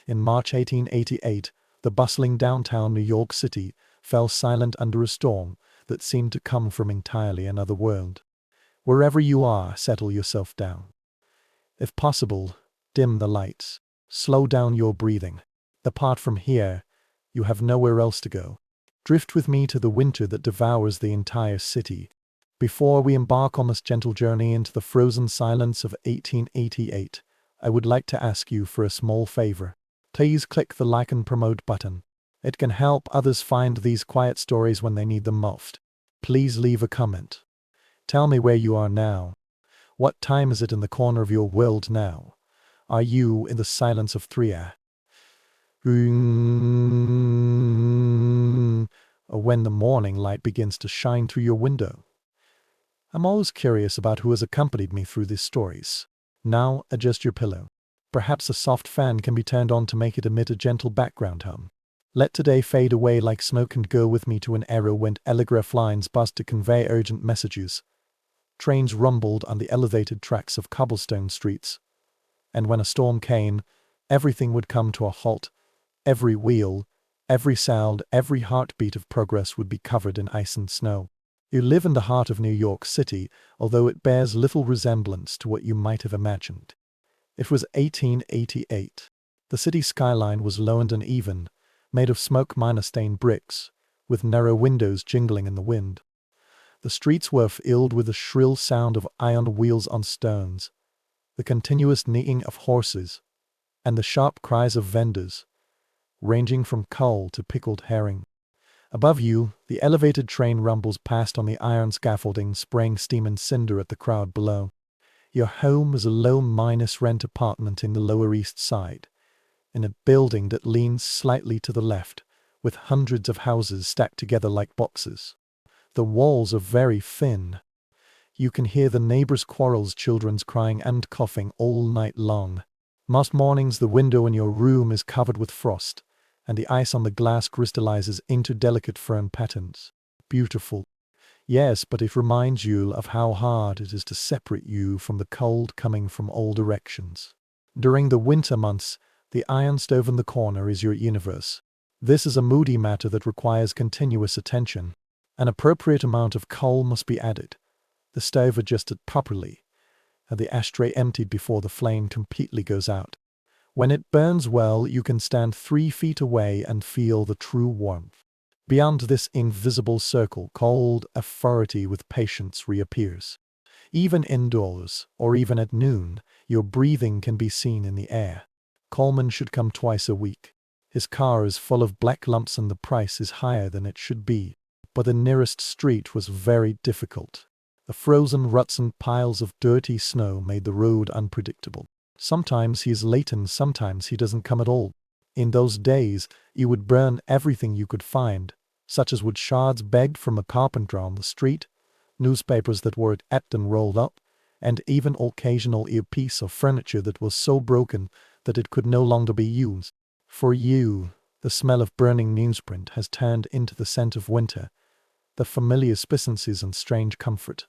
In March 1888, the bustling downtown New York City fell silent under a storm that seemed to come from entirely another world. Wherever you are, settle yourself down. If possible, dim the lights. Slow down your breathing. Apart from here, you have nowhere else to go. Drift with me to the winter that devours the entire city. Before we embark on this gentle journey into the frozen silence of 1888, I would like to ask you for a small favor. Please click the like and promote button. It can help others find these quiet stories when they need them most. Please leave a comment. Tell me where you are now. What time is it in the corner of your world now? Are you in the silence of 3 or when the morning light begins to shine through your window? I'm always curious about who has accompanied me through these stories. Now adjust your pillow. Perhaps a soft fan can be turned on to make it emit a gentle background hum. Let today fade away like smoke and go with me to an era when telegraph lines buzzed to convey urgent messages. Trains rumbled on the elevated tracks of cobblestone streets. And when a storm came, everything would come to a halt. Every wheel, every sound, every heartbeat of progress would be covered in ice and snow. You live in the heart of New York City, although it bears little resemblance to what you might have imagined. It was 1888. The city skyline was low and uneven, made of smoke-stained bricks, with narrow windows jingling in the wind. The streets were filled with the shrill sound of iron wheels on stones, the continuous neighing of horses, and the sharp cries of vendors, ranging from coal to pickled herring. Above you, the elevated train rumbles past on the iron scaffolding, spraying steam and cinder at the crowd below. Your home is a low-rent apartment in the Lower East Side, in a building that leans slightly to the left, with hundreds of houses stacked together like boxes. The walls are very thin. You can hear the neighbors' quarrels, children's crying and coughing all night long. Most mornings the window in your room is covered with frost, and the ice on the glass crystallizes into delicate fern patterns. Beautiful. Yes, but it reminds you of how hard it is to separate you from the cold coming from all directions. During the winter months, the iron stove in the corner is your universe. This is a moody matter that requires continuous attention. An appropriate amount of coal must be added, the stove adjusted properly, and the ashtray emptied before the flame completely goes out. When it burns well, you can stand 3 feet away and feel the true warmth. Beyond this invisible circle, cold authority with patience reappears. Even indoors, or even at noon, your breathing can be seen in the air. Coleman should come twice a week. His car is full of black lumps and the price is higher than it should be. But the nearest street was very difficult. The frozen ruts and piles of dirty snow made the road unpredictable. Sometimes he is late and sometimes he doesn't come at all. In those days, you would burn everything you could find, such as wood shards begged from a carpenter on the street, newspapers that were at and rolled up, and even occasional piece of furniture that was so broken that it could no longer be used. For you, the smell of burning newsprint has turned into the scent of winter, the familiar spicincies and strange comfort.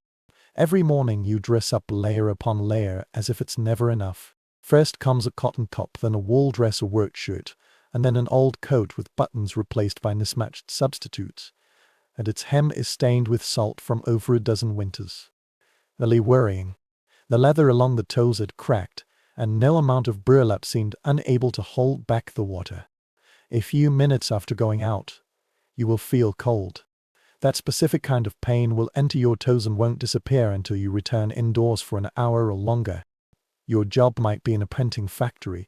Every morning you dress up layer upon layer as if it's never enough. First comes a cotton top, then a wool dress or work shirt, and then an old coat with buttons replaced by mismatched substitutes, and its hem is stained with salt from over a dozen winters. Really worrying. The leather along the toes had cracked, and no amount of burlap seemed unable to hold back the water. A few minutes after going out, you will feel cold. That specific kind of pain will enter your toes and won't disappear until you return indoors for an hour or longer. Your job might be in a printing factory,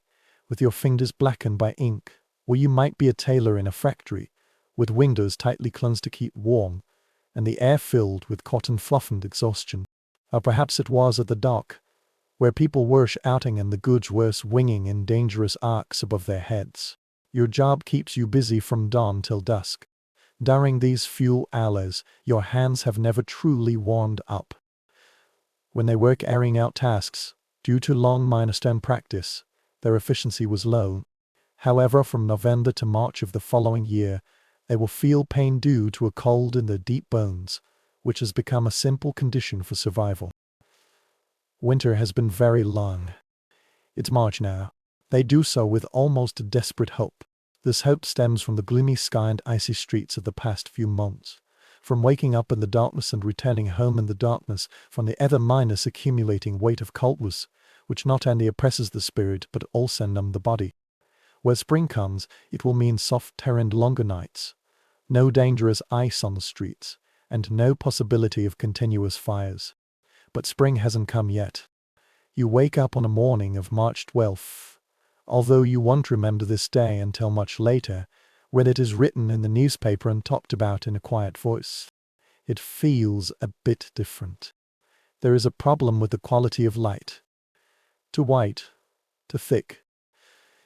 with your fingers blackened by ink, or you might be a tailor in a factory, with windows tightly closed to keep warm, and the air filled with cotton fluff and exhaustion. Or perhaps it was at the dock, where people were shouting and the goods were swinging in dangerous arcs above their heads. Your job keeps you busy from dawn till dusk. During these few hours, your hands have never truly warmed up. When they were carrying out tasks, due to long milestone practice, their efficiency was low. However, from November to March of the following year, they will feel pain due to a cold in their deep bones, which has become a simple condition for survival. Winter has been very long. It's March now. They do so with almost a desperate hope. This hope stems from the gloomy sky and icy streets of the past few months, from waking up in the darkness and returning home in the darkness, from the ever-minus accumulating weight of coldness, which not only oppresses the spirit but also numbs the body. Where spring comes, it will mean soft air and longer nights, no dangerous ice on the streets, and no possibility of continuous fires. But spring hasn't come yet. You wake up on a morning of March 12th, although you won't remember this day until much later, when it is written in the newspaper and talked about in a quiet voice. It feels a bit different. There is a problem with the quality of light. Too white, too thick.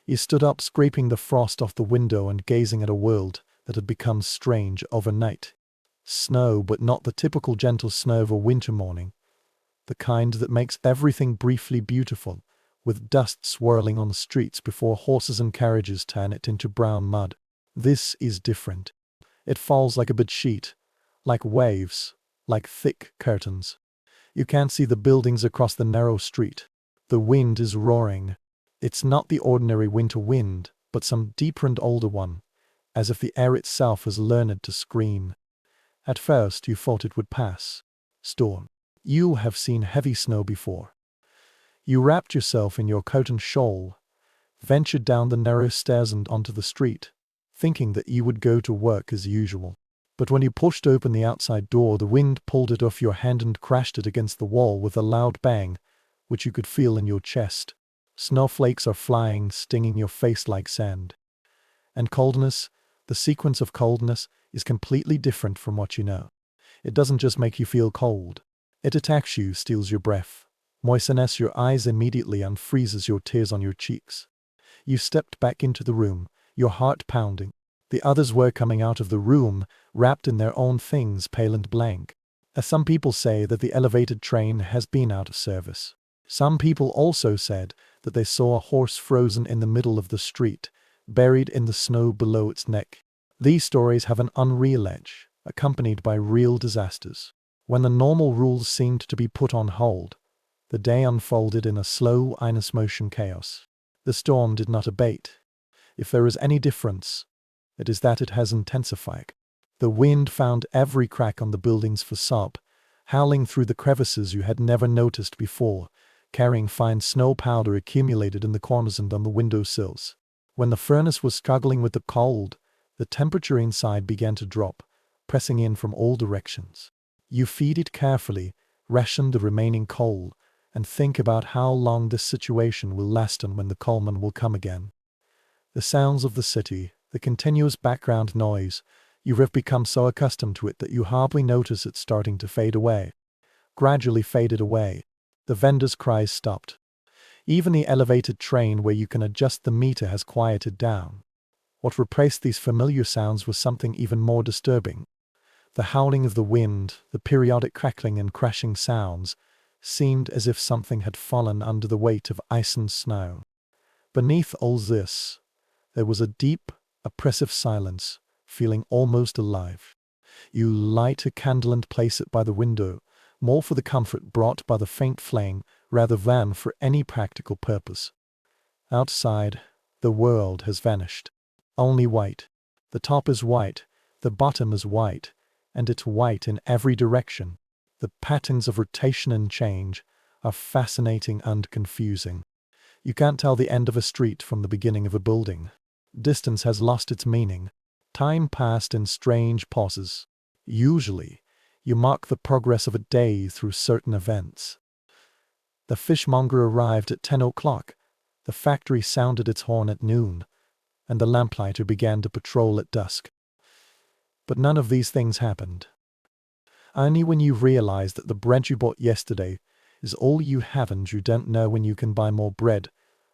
You stood up scraping the frost off the window and gazing at a world that had become strange overnight. Snow, but not the typical gentle snow of a winter morning. The kind that makes everything briefly beautiful, with dust swirling on the streets before horses and carriages turn it into brown mud. This is different. It falls like a bed sheet, like waves, like thick curtains. You can't see the buildings across the narrow street. The wind is roaring. It's not the ordinary winter wind, but some deeper and older one, as if the air itself has learned to scream. At first you thought it would pass. Storm. You have seen heavy snow before. You wrapped yourself in your coat and shawl, ventured down the narrow stairs and onto the street, thinking that you would go to work as usual. But when you pushed open the outside door, the wind pulled it off your hand and crashed it against the wall with a loud bang, which you could feel in your chest. Snowflakes are flying, stinging your face like sand. And coldness, the sequence of coldness, is completely different from what you know. It doesn't just make you feel cold. It attacks you, steals your breath, moistens your eyes immediately and freezes your tears on your cheeks. You stepped back into the room, your heart pounding. The others were coming out of the room, wrapped in their own things, pale and blank. Some people say that the elevated train has been out of service. Some people also said that they saw a horse frozen in the middle of the street, buried in the snow below its neck. These stories have an unreal edge, accompanied by real disasters. When the normal rules seemed to be put on hold, the day unfolded in a slow, endless motion chaos. The storm did not abate. If there is any difference, it is that it has intensified. The wind found every crack on the building's facade, howling through the crevices you had never noticed before, carrying fine snow powder accumulated in the corners and on the windowsills. When the furnace was struggling with the cold, the temperature inside began to drop, pressing in from all directions. You feed it carefully, ration the remaining coal, and think about how long this situation will last and when the coalman will come again. The sounds of the city, the continuous background noise, you have become so accustomed to it that you hardly notice it starting to fade away. Gradually faded away. The vendors' cries stopped. Even the elevated train where you can adjust the meter has quieted down. What replaced these familiar sounds was something even more disturbing. The howling of the wind, the periodic crackling and crashing sounds, seemed as if something had fallen under the weight of ice and snow. Beneath all this, there was a deep, oppressive silence, feeling almost alive. You light a candle and place it by the window, more for the comfort brought by the faint flame rather than for any practical purpose. Outside, the world has vanished. Only white. The top is white, the bottom is white, and it's white in every direction. The patterns of rotation and change are fascinating and confusing. You can't tell the end of a street from the beginning of a building. Distance has lost its meaning. Time passed in strange pauses. Usually, you mark the progress of a day through certain events. The fishmonger arrived at 10 o'clock, the factory sounded its horn at noon, and the lamplighter began to patrol at dusk. But none of these things happened. Only when you realize that the bread you bought yesterday is all you have and you don't know when you can buy more bread,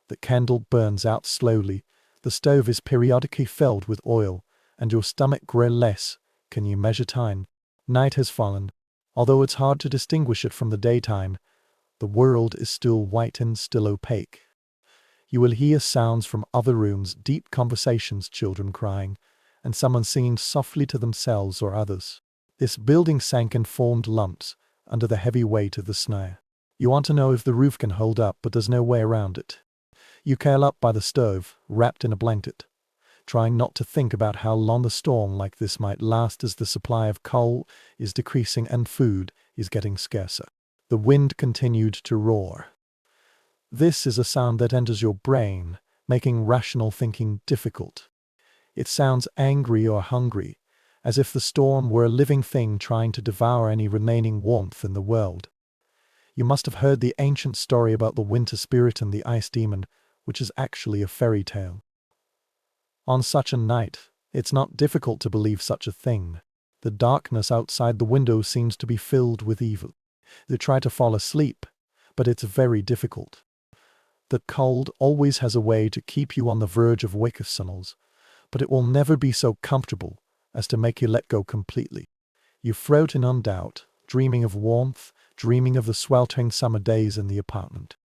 the candle burns out slowly, the stove is periodically filled with oil, and your stomach grows less, can you measure time? Night has fallen. Although it's hard to distinguish it from the daytime, the world is still white and still opaque. You will hear sounds from other rooms, deep conversations, children crying, and someone singing softly to themselves or others. This building sank and formed lumps under the heavy weight of the snow. You want to know if the roof can hold up, but there's no way around it. You curl up by the stove, wrapped in a blanket, trying not to think about how long a storm like this might last as the supply of coal is decreasing and food is getting scarcer. The wind continued to roar. This is a sound that enters your brain, making rational thinking difficult. It sounds angry or hungry, as if the storm were a living thing trying to devour any remaining warmth in the world. You must have heard the ancient story about the winter spirit and the ice demon, which is actually a fairy tale. On such a night, it's not difficult to believe such a thing. The darkness outside the window seems to be filled with evil. You try to fall asleep, but it's very difficult. The cold always has a way to keep you on the verge of wakefulness, but it will never be so comfortable as to make you let go completely. You float in on doubt, dreaming of warmth, dreaming of the sweltering summer days in the apartment.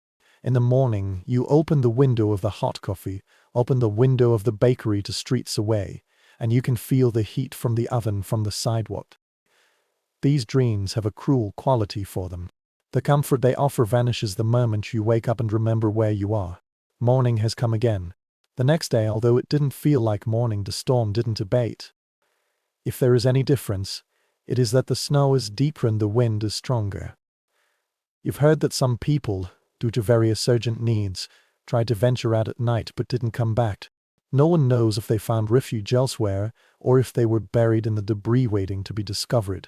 In the morning, you open the window of the hot coffee, open the window of the bakery to streets away, and you can feel the heat from the oven from the sidewalk. These dreams have a cruel quality for them. The comfort they offer vanishes the moment you wake up and remember where you are. Morning has come again. The next day, although it didn't feel like morning, the storm didn't abate. If there is any difference, it is that the snow is deeper and the wind is stronger. You've heard that some people, due to various urgent needs, tried to venture out at night but didn't come back. No one knows if they found refuge elsewhere or if they were buried in the debris waiting to be discovered.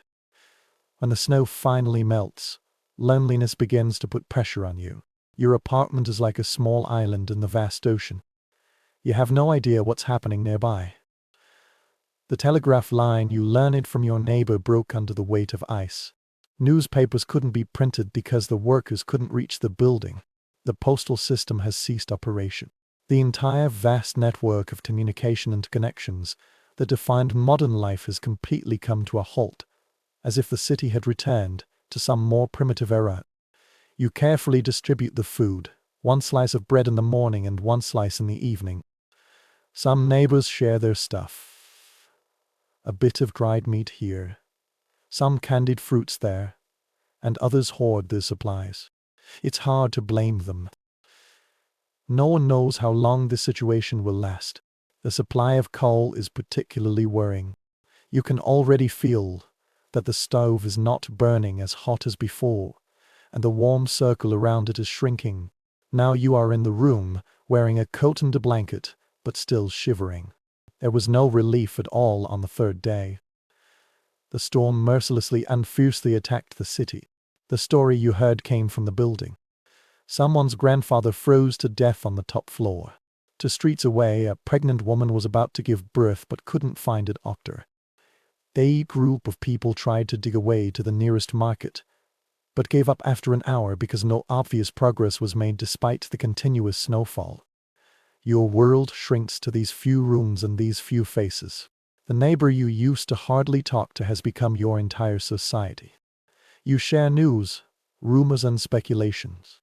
When the snow finally melts, loneliness begins to put pressure on you. Your apartment is like a small island in the vast ocean. You have no idea what's happening nearby. The telegraph line you learned from your neighbor broke under the weight of ice. Newspapers couldn't be printed because the workers couldn't reach the building. The postal system has ceased operation. The entire vast network of communication and connections that defined modern life has completely come to a halt, as if the city had returned to some more primitive era. You carefully distribute the food, one slice of bread in the morning and one slice in the evening. Some neighbors share their stuff. A bit of dried meat here, some candied fruits there, and others hoard their supplies. It's hard to blame them. No one knows how long this situation will last. The supply of coal is particularly worrying. You can already feel that the stove is not burning as hot as before, and the warm circle around it is shrinking. Now you are in the room, wearing a coat and a blanket, but still shivering. There was no relief at all on the third day. The storm mercilessly and fiercely attacked the city. The story you heard came from the building. Someone's grandfather froze to death on the top floor. 2 streets away, a pregnant woman was about to give birth but couldn't find a doctor. A group of people tried to dig a way to the nearest market, but gave up after an hour because no obvious progress was made despite the continuous snowfall. Your world shrinks to these few rooms and these few faces. The neighbor you used to hardly talk to has become your entire society. You share news, rumors and speculations.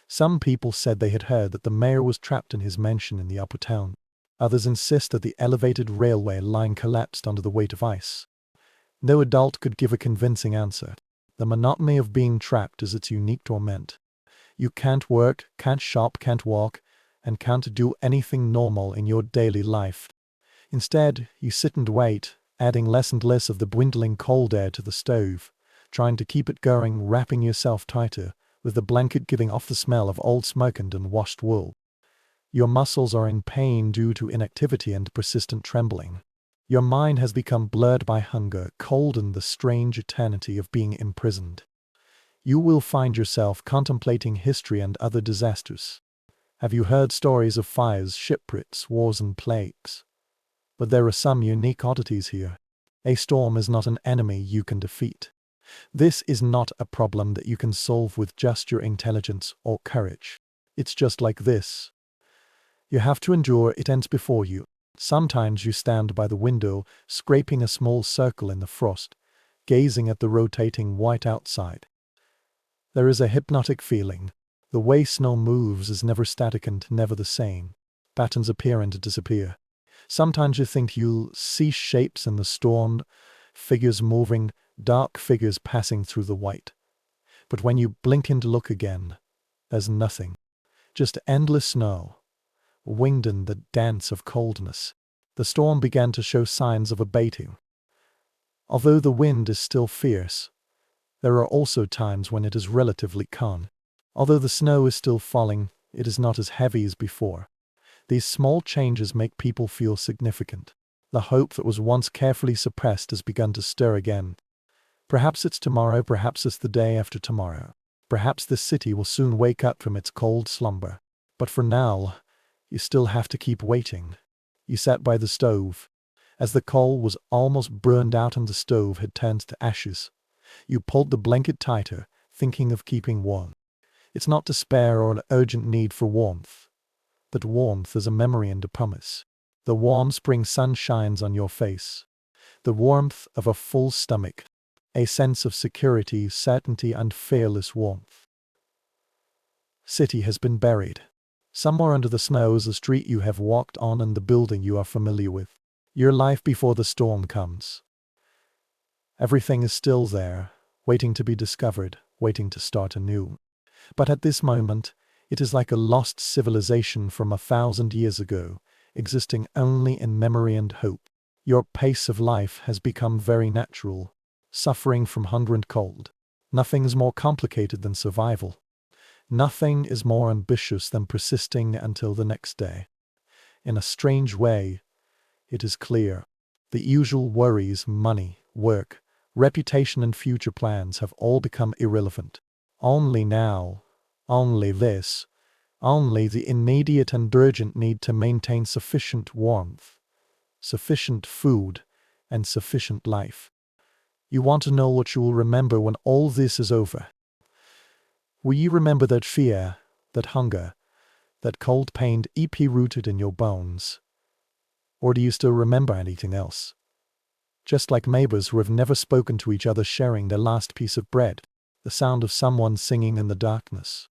Some people said they had heard that the mayor was trapped in his mansion in the upper town. Others insist that the elevated railway line collapsed under the weight of ice. No adult could give a convincing answer. The monotony of being trapped is its unique torment. You can't work, can't shop, can't walk, and can't do anything normal in your daily life. Instead, you sit and wait, adding less and less of the dwindling cold air to the stove, trying to keep it going, wrapping yourself tighter, with the blanket giving off the smell of old smoke and unwashed wool. Your muscles are in pain due to inactivity and persistent trembling. Your mind has become blurred by hunger, cold and the strange eternity of being imprisoned. You will find yourself contemplating history and other disasters. Have you heard stories of fires, shipwrecks, wars and plagues? But there are some unique oddities here. A storm is not an enemy you can defeat. This is not a problem that you can solve with just your intelligence or courage. It's just like this. You have to endure it ends before you. Sometimes you stand by the window, scraping a small circle in the frost, gazing at the rotating white outside. There is a hypnotic feeling. The way snow moves is never static and never the same. Patterns appear and disappear. Sometimes you think you'll see shapes in the storm, figures moving, dark figures passing through the white. But when you blink and look again, there's nothing. Just endless snow, winged in the dance of coldness. The storm began to show signs of abating. Although the wind is still fierce, there are also times when it is relatively calm. Although the snow is still falling, it is not as heavy as before. These small changes make people feel significant. The hope that was once carefully suppressed has begun to stir again. Perhaps it's tomorrow, perhaps it's the day after tomorrow. Perhaps this city will soon wake up from its cold slumber. But for now, you still have to keep waiting. You sat by the stove. As the coal was almost burned out and the stove had turned to ashes, you pulled the blanket tighter, thinking of keeping warm. It's not despair or an urgent need for warmth, but warmth is a memory and a promise. The warm spring sun shines on your face. The warmth of a full stomach. A sense of security, certainty, and fearless warmth. City has been buried. Somewhere under the snow is the street you have walked on and the building you are familiar with. Your life before the storm comes. Everything is still there, waiting to be discovered, waiting to start anew. But at this moment, it is like a lost civilization from 1,000 years ago, existing only in memory and hope. Your pace of life has become very natural, suffering from hunger and cold. Nothing is more complicated than survival. Nothing is more ambitious than persisting until the next day. In a strange way, it is clear. The usual worries, money, work, reputation, and future plans have all become irrelevant. Only now, only this, only the immediate and urgent need to maintain sufficient warmth, sufficient food, and sufficient life. You want to know what you will remember when all this is over. Will you remember that fear, that hunger, that cold pain deeply rooted in your bones? Or do you still remember anything else? Just like neighbors who have never spoken to each other sharing their last piece of bread, the sound of someone singing in the darkness.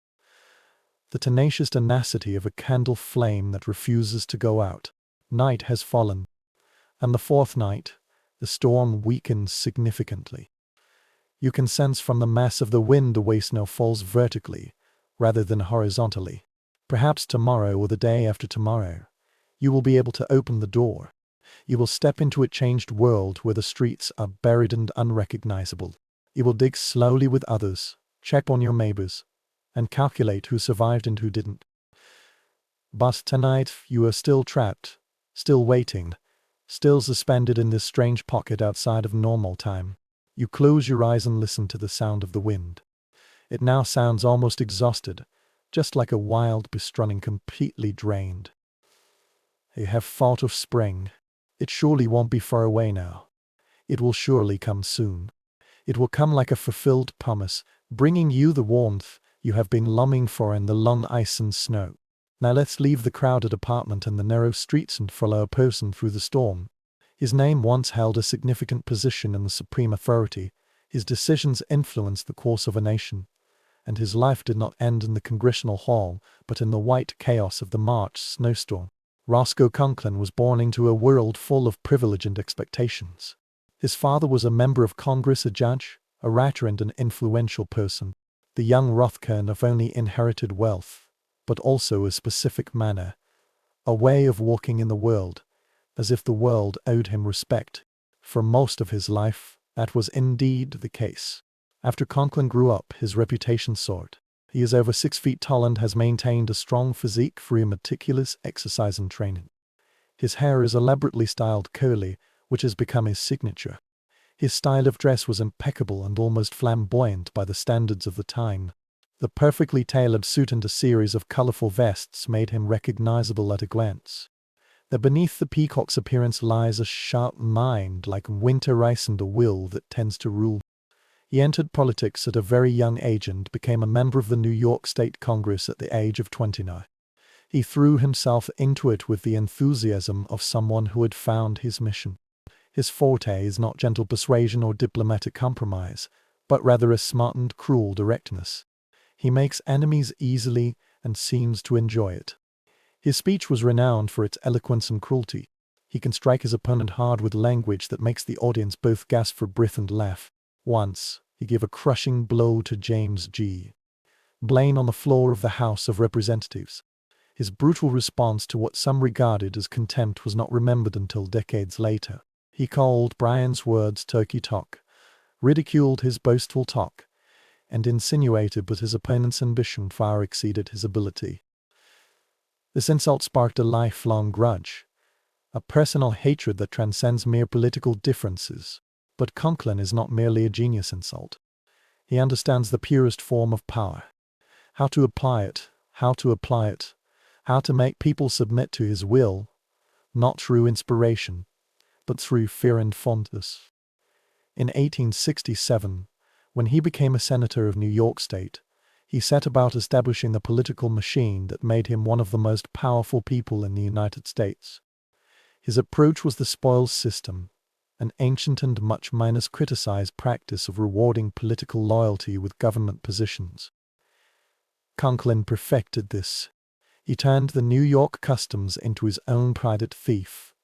The tenacious tenacity of a candle flame that refuses to go out. Night has fallen. And the fourth night, the storm weakens significantly. You can sense from the mass of the wind the way snow falls vertically, rather than horizontally. Perhaps tomorrow or the day after tomorrow, you will be able to open the door. You will step into a changed world where the streets are buried and unrecognizable. You will dig slowly with others, check on your neighbors, and calculate who survived and who didn't. But tonight you are still trapped, still waiting, still suspended in this strange pocket outside of normal time. You close your eyes and listen to the sound of the wind. It now sounds almost exhausted, just like a wild beast running completely drained. You have thought of spring. It surely won't be far away now. It will surely come soon. It will come like a fulfilled promise, bringing you the warmth you have been longing for in the long ice and snow. Now let's leave the crowded apartment and the narrow streets and follow a person through the storm. His name once held a significant position in the supreme authority. His decisions influenced the course of a nation. And his life did not end in the Congressional Hall, but in the white chaos of the March snowstorm. Roscoe Conklin was born into a world full of privilege and expectations. His father was a member of Congress, a judge, a writer, and an influential person. The young Rothker not only inherited wealth, but also a specific manner, a way of walking in the world, as if the world owed him respect. For most of his life, that was indeed the case. After Conklin grew up, his reputation soared. He is over 6 feet tall and has maintained a strong physique through meticulous exercise and training. His hair is elaborately styled curly, which has become his signature. His style of dress was impeccable and almost flamboyant by the standards of the time. The perfectly tailored suit and a series of colorful vests made him recognizable at a glance. That beneath the peacock's appearance lies a sharp mind like winter ice and a will that tends to rule. He entered politics at a very young age and became a member of the New York State Congress at the age of 29. He threw himself into it with the enthusiasm of someone who had found his mission. His forte is not gentle persuasion or diplomatic compromise, but rather a smart and cruel directness. He makes enemies easily and seems to enjoy it. His speech was renowned for its eloquence and cruelty. He can strike his opponent hard with language that makes the audience both gasp for breath and laugh. Once, he gave a crushing blow to James G. Blaine on the floor of the House of Representatives. His brutal response to what some regarded as contempt was not remembered until decades later. He called Brian's words turkey talk, ridiculed his boastful talk, and insinuated that his opponent's ambition far exceeded his ability. This insult sparked a lifelong grudge, a personal hatred that transcends mere political differences. But Conklin is not merely a genius insult. He understands the purest form of power, how to apply it, how to make people submit to his will, not through inspiration, but through fear and fondness. In 1867, when he became a senator of New York State, he set about establishing the political machine that made him one of the most powerful people in the United States. His approach was the spoils system, an ancient and much criticized practice of rewarding political loyalty with government positions. Conklin perfected this. He turned the New York customs into his own private fief,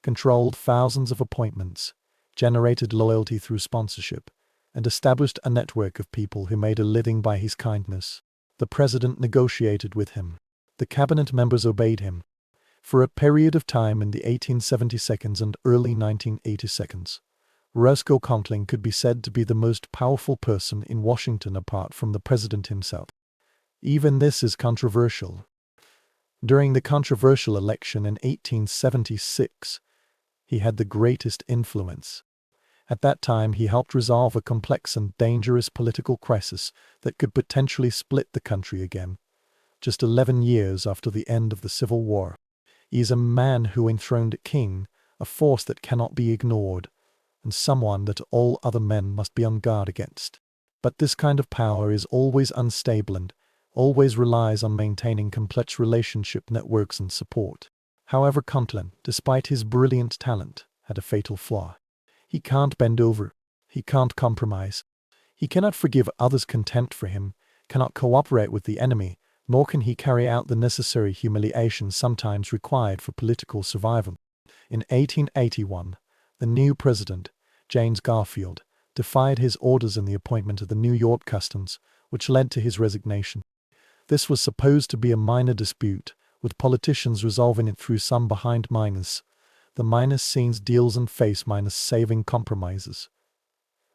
controlled thousands of appointments, generated loyalty through sponsorship, and established a network of people who made a living by his kindness. The president negotiated with him. The cabinet members obeyed him. For a period of time in the 1872 and early 1982, Roscoe Conklin could be said to be the most powerful person in Washington apart from the president himself. Even this is controversial. During the controversial election in 1876, he had the greatest influence. At that time, he helped resolve a complex and dangerous political crisis that could potentially split the country again, just 11 years after the end of the Civil War. He is a man who enthroned a king, a force that cannot be ignored, and someone that all other men must be on guard against. But this kind of power is always unstable and always relies on maintaining complex relationship networks and support. However, Conklin, despite his brilliant talent, had a fatal flaw. He can't bend over. He can't compromise. He cannot forgive others' contempt for him, cannot cooperate with the enemy, nor can he carry out the necessary humiliation sometimes required for political survival. In 1881, the new president, James Garfield, defied his orders in the appointment of the New York Customs, which led to his resignation. This was supposed to be a minor dispute, with politicians resolving it through some behind minus. The minus scenes deals and face minus saving compromises.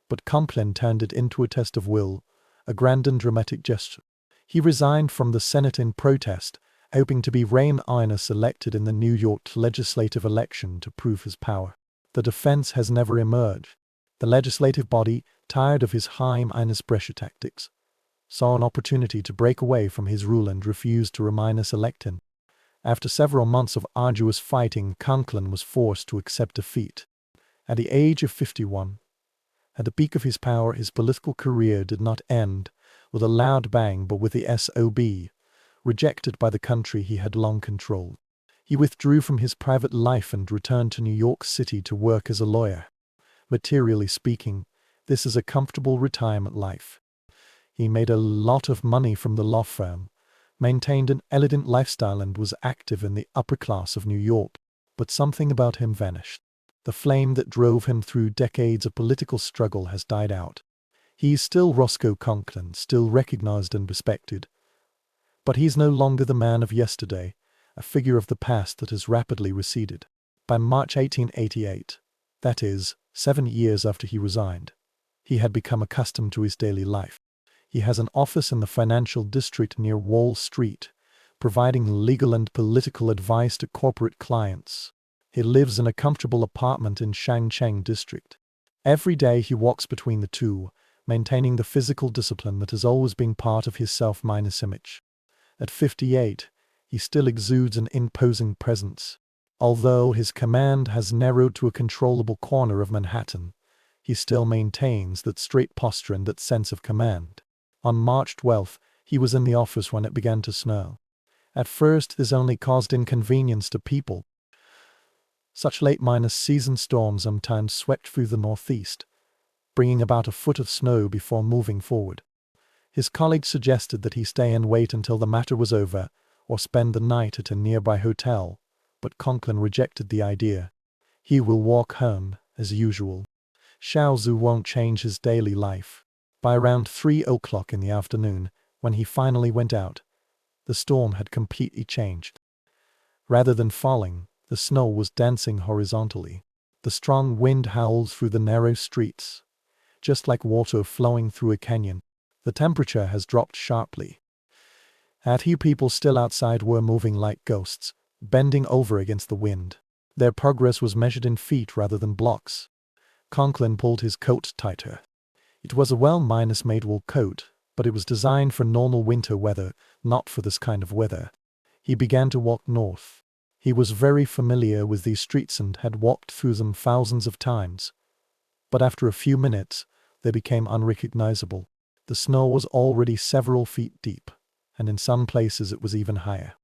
But Conklin turned it into a test of will, a grand and dramatic gesture. He resigned from the Senate in protest, hoping to be re-Inus elected in the New York legislative election to prove his power. The defense has never emerged. The legislative body, tired of his high-minus pressure tactics, saw an opportunity to break away from his rule and refused to re-minus elect him. After several months of arduous fighting, Conklin was forced to accept defeat. At the age of 51, at the peak of his power, his political career did not end with a loud bang but with the SOB, rejected by the country he had long controlled. He withdrew from his private life and returned to New York City to work as a lawyer. Materially speaking, this is a comfortable retirement life. He made a lot of money from the law firm, maintained an elegant lifestyle and was active in the upper class of New York. But something about him vanished. The flame that drove him through decades of political struggle has died out. He is still Roscoe Conklin, still recognized and respected. But he is no longer the man of yesterday, a figure of the past that has rapidly receded. By March 1888, that is, 7 years after he resigned, he had become accustomed to his daily life. He has an office in the financial district near Wall Street, providing legal and political advice to corporate clients. He lives in a comfortable apartment in Shangcheng district. Every day he walks between the two, maintaining the physical discipline that has always been part of his self-image. At 58, he still exudes an imposing presence. Although his command has narrowed to a controllable corner of Manhattan, he still maintains that straight posture and that sense of command. On March 12, he was in the office when it began to snow. At first, this only caused inconvenience to people. Such late-season storms sometimes swept through the northeast, bringing about a foot of snow before moving forward. His colleagues suggested that he stay and wait until the matter was over, or spend the night at a nearby hotel, but Conklin rejected the idea. He will walk home, as usual. Shaozu won't change his daily life. By around 3 o'clock in the afternoon, when he finally went out, The storm had completely changed. Rather than falling, the snow was dancing horizontally. The strong wind howled through the narrow streets, just like water flowing through a canyon. The temperature has dropped sharply. A few people still outside were moving like ghosts, bending over against the wind. Their progress was measured in feet rather than blocks. Conklin pulled his coat tighter. It was a well-made wool coat, but it was designed for normal winter weather, not for this kind of weather. He began to walk north. He was very familiar with these streets and had walked through them thousands of times. But after a few minutes, they became unrecognizable. The snow was already several feet deep, and in some places it was even higher.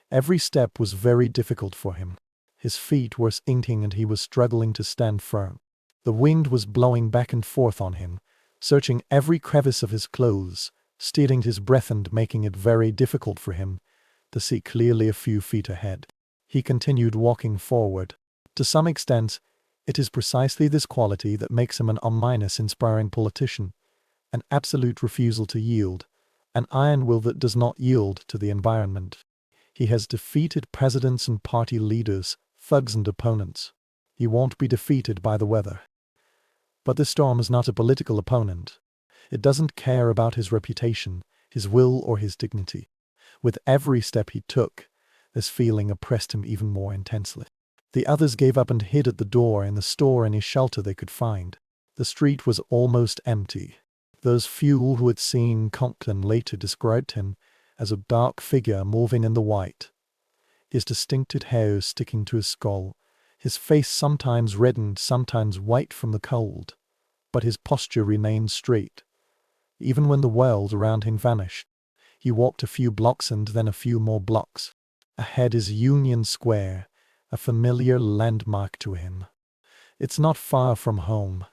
Every step was very difficult for him. His feet were stinking and he was struggling to stand firm. The wind was blowing back and forth on him, searching every crevice of his clothes, stealing his breath and making it very difficult for him to see clearly a few feet ahead. He continued walking forward. To some extent, it is precisely this quality that makes him an inspiring politician, an absolute refusal to yield, an iron will that does not yield to the environment. He has defeated presidents and party leaders, thugs and opponents. He won't be defeated by the weather. But this storm is not a political opponent. It doesn't care about his reputation, his will or his dignity. With every step he took, this feeling oppressed him even more intensely. The others gave up and hid at the door in the store any shelter they could find. The street was almost empty. Those few who had seen Conklin later described him as a dark figure moving in the white. His distinctive hair sticking to his skull, his face sometimes reddened, sometimes white from the cold, but his posture remained straight. Even when the world around him vanished, he walked a few blocks and then a few more blocks. Ahead is Union Square, a familiar landmark to him. It's not far from home,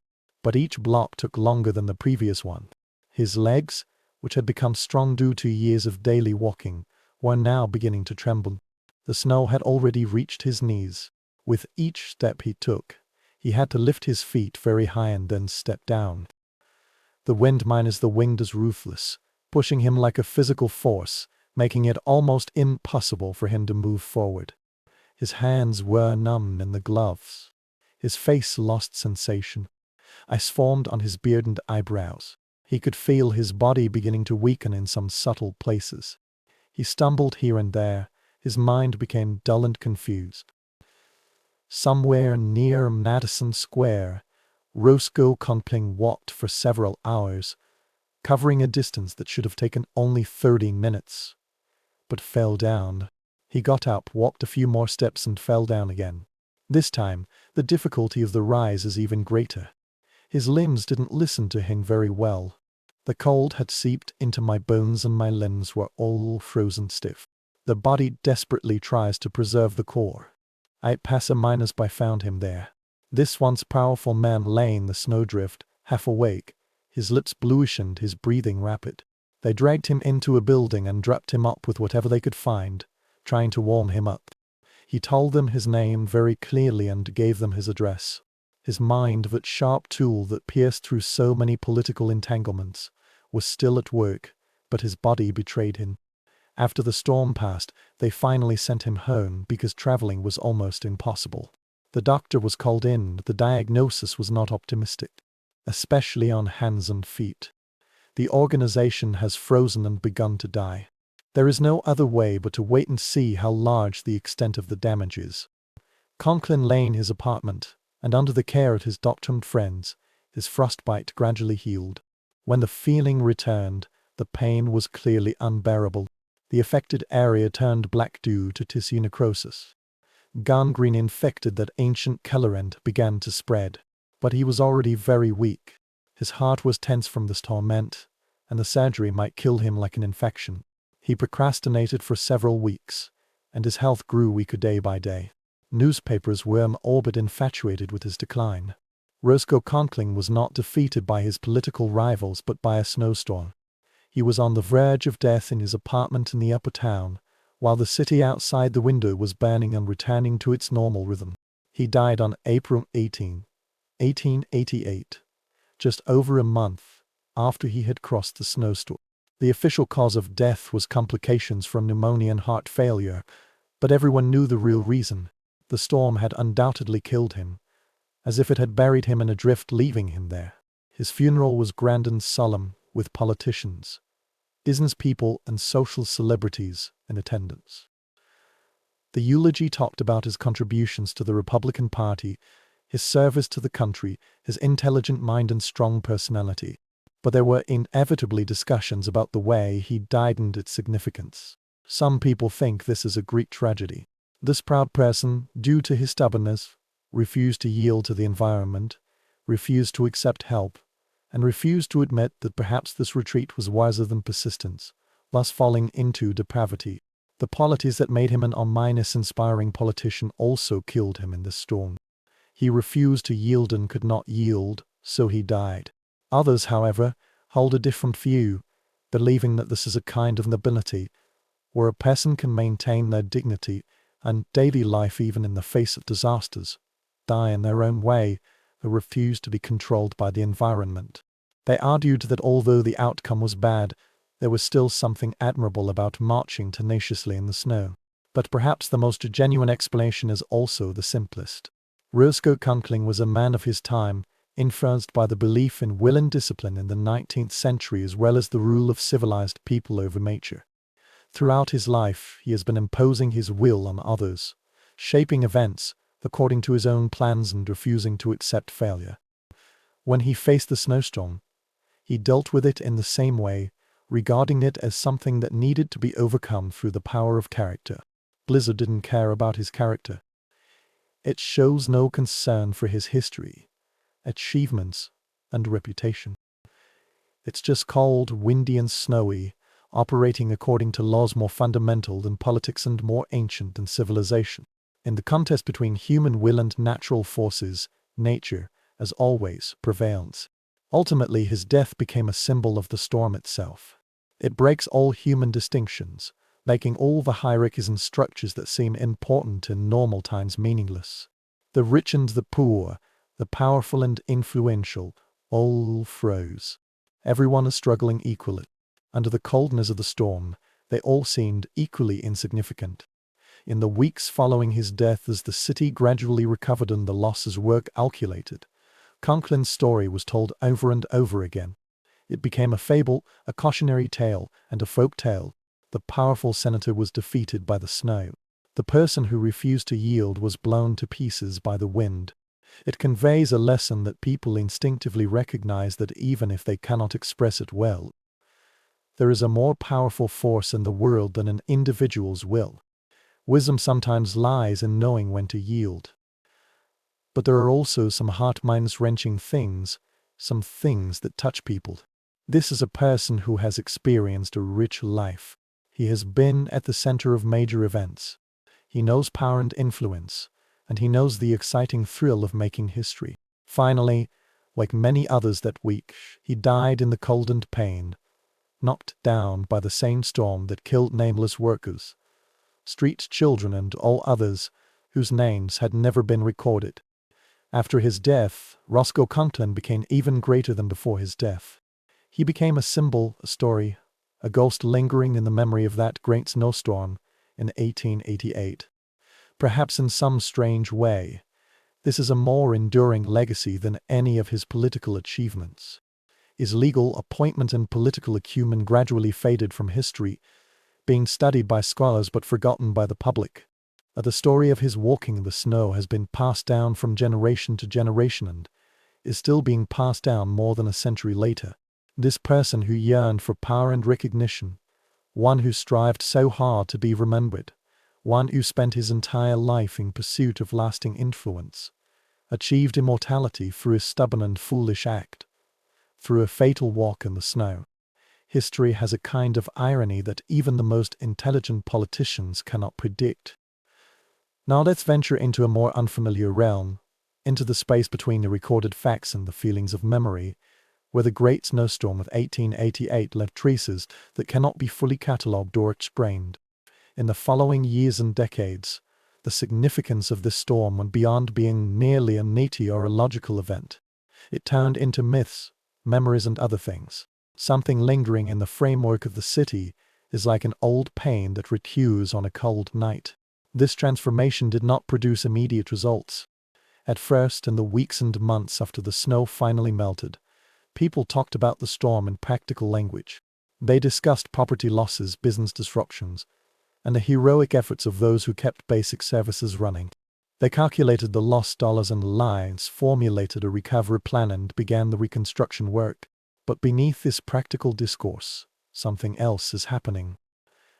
but each block took longer than the previous one. His legs, which had become strong due to years of daily walking, were now beginning to tremble. The snow had already reached his knees. With each step he took, he had to lift his feet very high and then step down. The wind is ruthless, pushing him like a physical force, making it almost impossible for him to move forward. His hands were numb in the gloves. His face lost sensation. Ice formed on his beard and eyebrows. He could feel his body beginning to weaken in some subtle places. He stumbled here and there. His mind became dull and confused. Somewhere near Madison Square, Roscoe Conklin walked for several hours, covering a distance that should have taken only 30 minutes, but fell down. He got up, walked a few more steps and fell down again. This time, the difficulty of the rise is even greater. His limbs didn't listen to him very well. The cold had seeped into my bones and my limbs were all frozen stiff. The body desperately tries to preserve the core. I passer-by found him there. This once powerful man lay in the snowdrift, half awake, his lips bluish and his breathing rapid. They dragged him into a building and wrapped him up with whatever they could find, trying to warm him up. He told them his name very clearly and gave them his address. His mind, that sharp tool that pierced through so many political entanglements, was still at work, but his body betrayed him. After the storm passed, they finally sent him home because traveling was almost impossible. The doctor was called in. The diagnosis was not optimistic, especially on hands and feet. The organization has frozen and begun to die. There is no other way but to wait and see how large the extent of the damage is. Conklin lay in his apartment, and under the care of his doctor and friends, his frostbite gradually healed. When the feeling returned, the pain was clearly unbearable. The affected area turned black due to tissue necrosis. Gangrene infected that ancient colorant began to spread, but he was already very weak. His heart was tense from this torment, and the surgery might kill him like an infection. He procrastinated for several weeks, and his health grew weaker day by day. Newspapers were all but infatuated with his decline. Roscoe Conklin was not defeated by his political rivals but by a snowstorm. He was on the verge of death in his apartment in the upper town, while the city outside the window was burning and returning to its normal rhythm. He died on April 18, 1888, just over a month after he had crossed the snowstorm. The official cause of death was complications from pneumonia and heart failure, but everyone knew the real reason. The storm had undoubtedly killed him, as if it had buried him in a drift, leaving him there. His funeral was grand and solemn, with politicians, business people, and social celebrities in attendance. The eulogy talked about his contributions to the Republican Party, his service to the country, his intelligent mind and strong personality. But there were inevitably discussions about the way he died and its significance. Some people think this is a Greek tragedy. This proud person, due to his stubbornness, refused to yield to the environment, refused to accept help, and refused to admit that perhaps this retreat was wiser than persistence, thus falling into depravity. The qualities that made him an ominous, inspiring politician also killed him in this storm. He refused to yield and could not yield, so he died. Others, however, hold a different view, believing that this is a kind of nobility, where a person can maintain their dignity and daily life even in the face of disasters, die in their own way, or refuse to be controlled by the environment. They argued that although the outcome was bad, there was still something admirable about marching tenaciously in the snow. But perhaps the most genuine explanation is also the simplest. Roscoe Conkling was a man of his time, influenced by the belief in will and discipline in the 19th century as well as the rule of civilized people over nature. Throughout his life, he has been imposing his will on others, shaping events according to his own plans and refusing to accept failure. When he faced the snowstorm, he dealt with it in the same way, regarding it as something that needed to be overcome through the power of character. Blizzard didn't care about his character. It shows no concern for his history, achievements, and reputation. It's just cold, windy, and snowy, operating according to laws more fundamental than politics and more ancient than civilization. In the contest between human will and natural forces, nature, as always, prevails. Ultimately, his death became a symbol of the storm itself. It breaks all human distinctions, making all the hierarchies and structures that seem important in normal times meaningless. The rich and the poor, the powerful and influential, all froze. Everyone is struggling equally. Under the coldness of the storm, they all seemed equally insignificant. In the weeks following his death, as the city gradually recovered and the losses were calculated, Conkling's story was told over and over again. It became a fable, a cautionary tale, and a folk tale. The powerful senator was defeated by the snow. The person who refused to yield was blown to pieces by the wind. It conveys a lesson that people instinctively recognize that even if they cannot express it well, there is a more powerful force in the world than an individual's will. Wisdom sometimes lies in knowing when to yield. But there are also some heart-mind-wrenching things, some things that touch people. This is a person who has experienced a rich life. He has been at the center of major events. He knows power and influence, and he knows the exciting thrill of making history. Finally, like many others that week, he died in the cold and pain, knocked down by the same storm that killed nameless workers, street children, and all others whose names had never been recorded. After his death, Roscoe Conkling became even greater than before his death. He became a symbol, a story, a ghost lingering in the memory of that great snowstorm in 1888. Perhaps in some strange way, this is a more enduring legacy than any of his political achievements. His legal appointment and political acumen gradually faded from history, being studied by scholars but forgotten by the public. The story of his walking in the snow has been passed down from generation to generation and is still being passed down more than a century later. This person who yearned for power and recognition, one who strived so hard to be remembered, one who spent his entire life in pursuit of lasting influence, achieved immortality through a stubborn and foolish act, through a fatal walk in the snow. History has a kind of irony that even the most intelligent politicians cannot predict. Now let's venture into a more unfamiliar realm, into the space between the recorded facts and the feelings of memory, where the great snowstorm of 1888 left traces that cannot be fully catalogued or explained. In the following years and decades, the significance of this storm went beyond being merely a meteorological event. It turned into myths, memories, and other things. Something lingering in the framework of the city is like an old pain that recurs on a cold night. This transformation did not produce immediate results. At first, in the weeks and months after the snow finally melted, people talked about the storm in practical language. They discussed property losses, business disruptions, and the heroic efforts of those who kept basic services running. They calculated the lost dollars and lives, formulated a recovery plan, and began the reconstruction work. But beneath this practical discourse, something else is happening.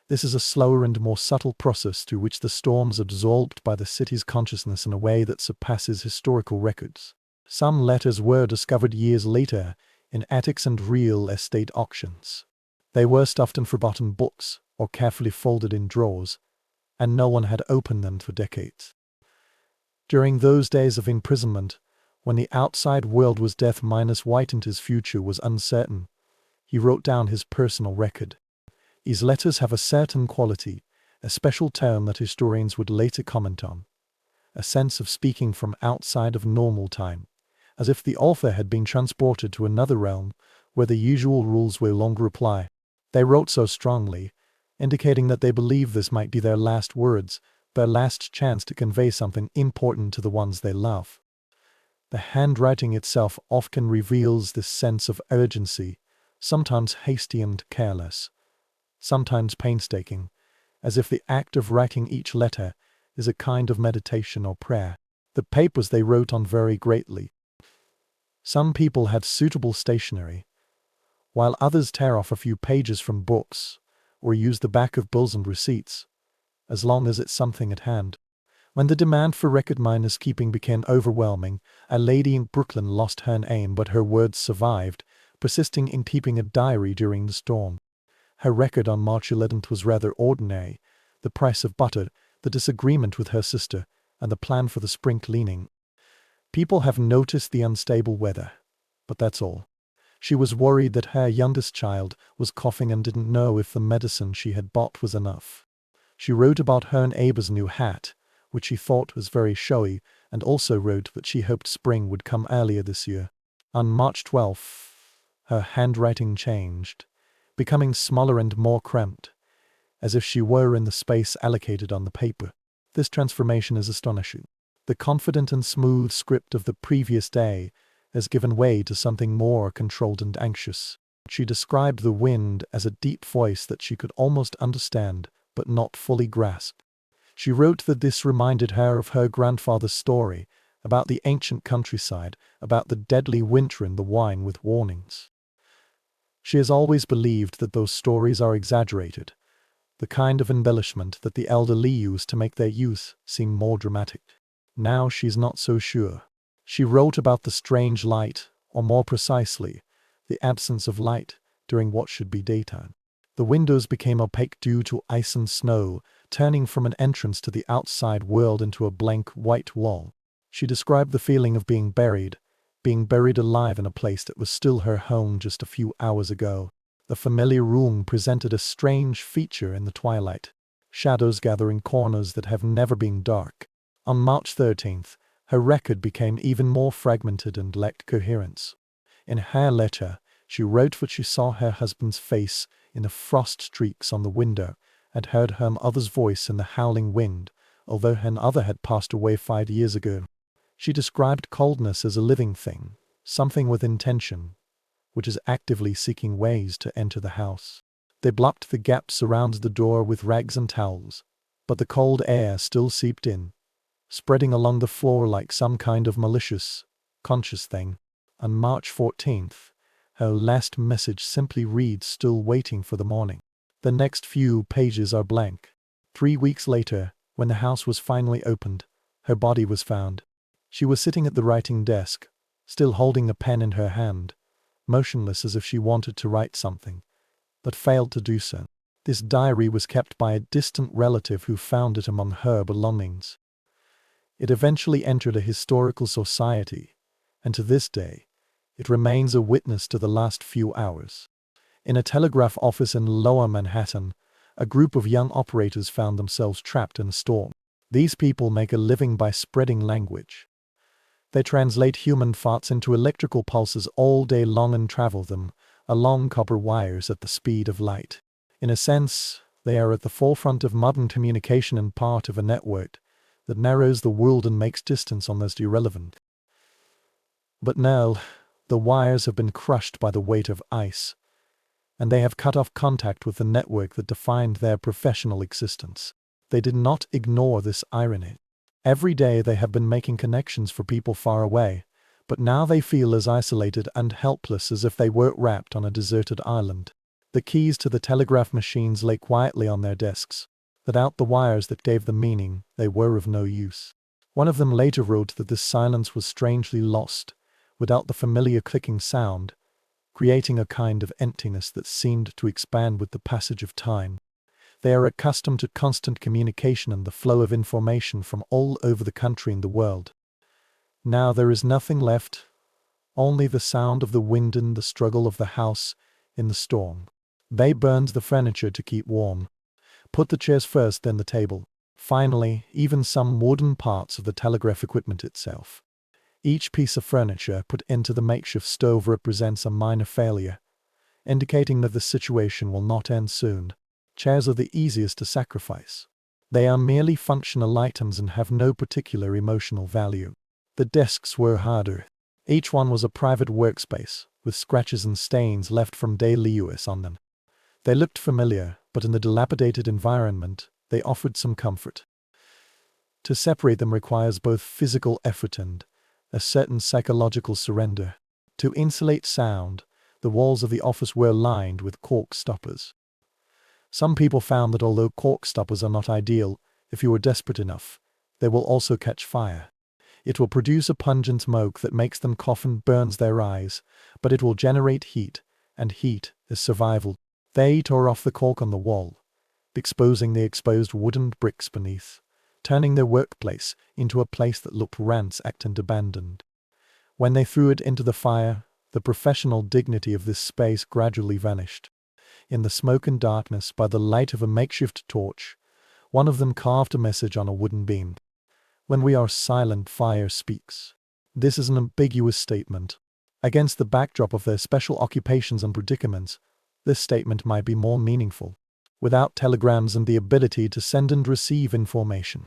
This is a slower and more subtle process through which the storm is absorbed by the city's consciousness in a way that surpasses historical records. Some letters were discovered years later in attics and real estate auctions. They were stuffed in forgotten books or carefully folded in drawers, and no one had opened them for decades. During those days of imprisonment, when the outside world was death minus white and his future was uncertain, he wrote down his personal record. His letters have a certain quality, a special tone that historians would later comment on, a sense of speaking from outside of normal time, as if the author had been transported to another realm where the usual rules no longer apply. They wrote so strongly, indicating that they believed this might be their last words, their last chance to convey something important to the ones they love. The handwriting itself often reveals this sense of urgency, sometimes hasty and careless, sometimes painstaking, as if the act of writing each letter is a kind of meditation or prayer. The papers they wrote on vary greatly. Some people had suitable stationery, while others tear off a few pages from books or use the back of bills and receipts, as long as it's something at hand. When the demand for record minus keeping became overwhelming, a lady in Brooklyn lost her name, but her words survived, persisting in keeping a diary during the storm. Her record on March 11th was rather ordinary: the price of butter, the disagreement with her sister, and the plan for the spring cleaning. People have noticed the unstable weather, but that's all. She was worried that her youngest child was coughing and didn't know if the medicine she had bought was enough. She wrote about her neighbor's new hat, which she thought was very showy, and also wrote that she hoped spring would come earlier this year. On March 12th, her handwriting changed, becoming smaller and more cramped, as if she were in the space allocated on the paper. This transformation is astonishing. The confident and smooth script of the previous day has given way to something more controlled and anxious. She described the wind as a deep voice that she could almost understand, but not fully grasp. She wrote that this reminded her of her grandfather's story about the ancient countryside, about the deadly winter and the wine with warnings. She has always believed that those stories are exaggerated, the kind of embellishment that the elderly use to make their youth seem more dramatic. Now she's not so sure. She wrote about the strange light, or more precisely, the absence of light, during what should be daytime. The windows became opaque due to ice and snow, turning from an entrance to the outside world into a blank white wall. She described the feeling of being buried alive in a place that was still her home just a few hours ago. The familiar room presented a strange feature in the twilight, shadows gathering corners that have never been dark. On March 13th, her record became even more fragmented and lacked coherence. In her letter, she wrote that she saw her husband's face in the frost streaks on the window, and heard her mother's voice in the howling wind, although her mother had passed away 5 years ago. She described coldness as a living thing, something with intention, which is actively seeking ways to enter the house. They blocked the gaps around the door with rags and towels, but the cold air still seeped in, spreading along the floor like some kind of malicious, conscious thing. On March 14th, her last message simply reads, "Still waiting for the morning." The next few pages are blank. 3 weeks later, when the house was finally opened, her body was found. She was sitting at the writing desk, still holding a pen in her hand, motionless as if she wanted to write something, but failed to do so. This diary was kept by a distant relative who found it among her belongings. It eventually entered a historical society, and to this day, it remains a witness to the last few hours. In a telegraph office in Lower Manhattan, a group of young operators found themselves trapped in a storm. These people make a living by spreading language. They translate human thoughts into electrical pulses all day long and travel them along copper wires at the speed of light. In a sense, they are at the forefront of modern communication and part of a network that narrows the world and makes distance almost irrelevant. But now, the wires have been crushed by the weight of ice, and they have cut off contact with the network that defined their professional existence. They did not ignore this irony. Every day they have been making connections for people far away, but now they feel as isolated and helpless as if they were wrapped on a deserted island. The keys to the telegraph machines lay quietly on their desks. Without the wires that gave them meaning, they were of no use. One of them later wrote that this silence was strangely lost, without the familiar clicking sound, creating a kind of emptiness that seemed to expand with the passage of time. They are accustomed to constant communication and the flow of information from all over the country and the world. Now there is nothing left, only the sound of the wind and the struggle of the house in the storm. They burned the furniture to keep warm. Put the chairs first, then the table. Finally, even some wooden parts of the telegraph equipment itself. Each piece of furniture put into the makeshift stove represents a minor failure, indicating that the situation will not end soon. Chairs are the easiest to sacrifice. They are merely functional items and have no particular emotional value. The desks were harder. Each one was a private workspace, with scratches and stains left from daily use on them. They looked familiar, but in the dilapidated environment, they offered some comfort. To separate them requires both physical effort and a certain psychological surrender. To insulate sound, the walls of the office were lined with cork stoppers. Some people found that although cork stoppers are not ideal, if you are desperate enough, they will also catch fire. It will produce a pungent smoke that makes them cough and burns their eyes, but it will generate heat, and heat is survival. They tore off the cork on the wall, exposing the exposed wooden bricks beneath, turning their workplace into a place that looked ransacked and abandoned. When they threw it into the fire, the professional dignity of this space gradually vanished. In the smoke and darkness, by the light of a makeshift torch, one of them carved a message on a wooden beam. When we are silent, fire speaks. This is an ambiguous statement. Against the backdrop of their special occupations and predicaments, this statement might be more meaningful. Without telegrams and the ability to send and receive information,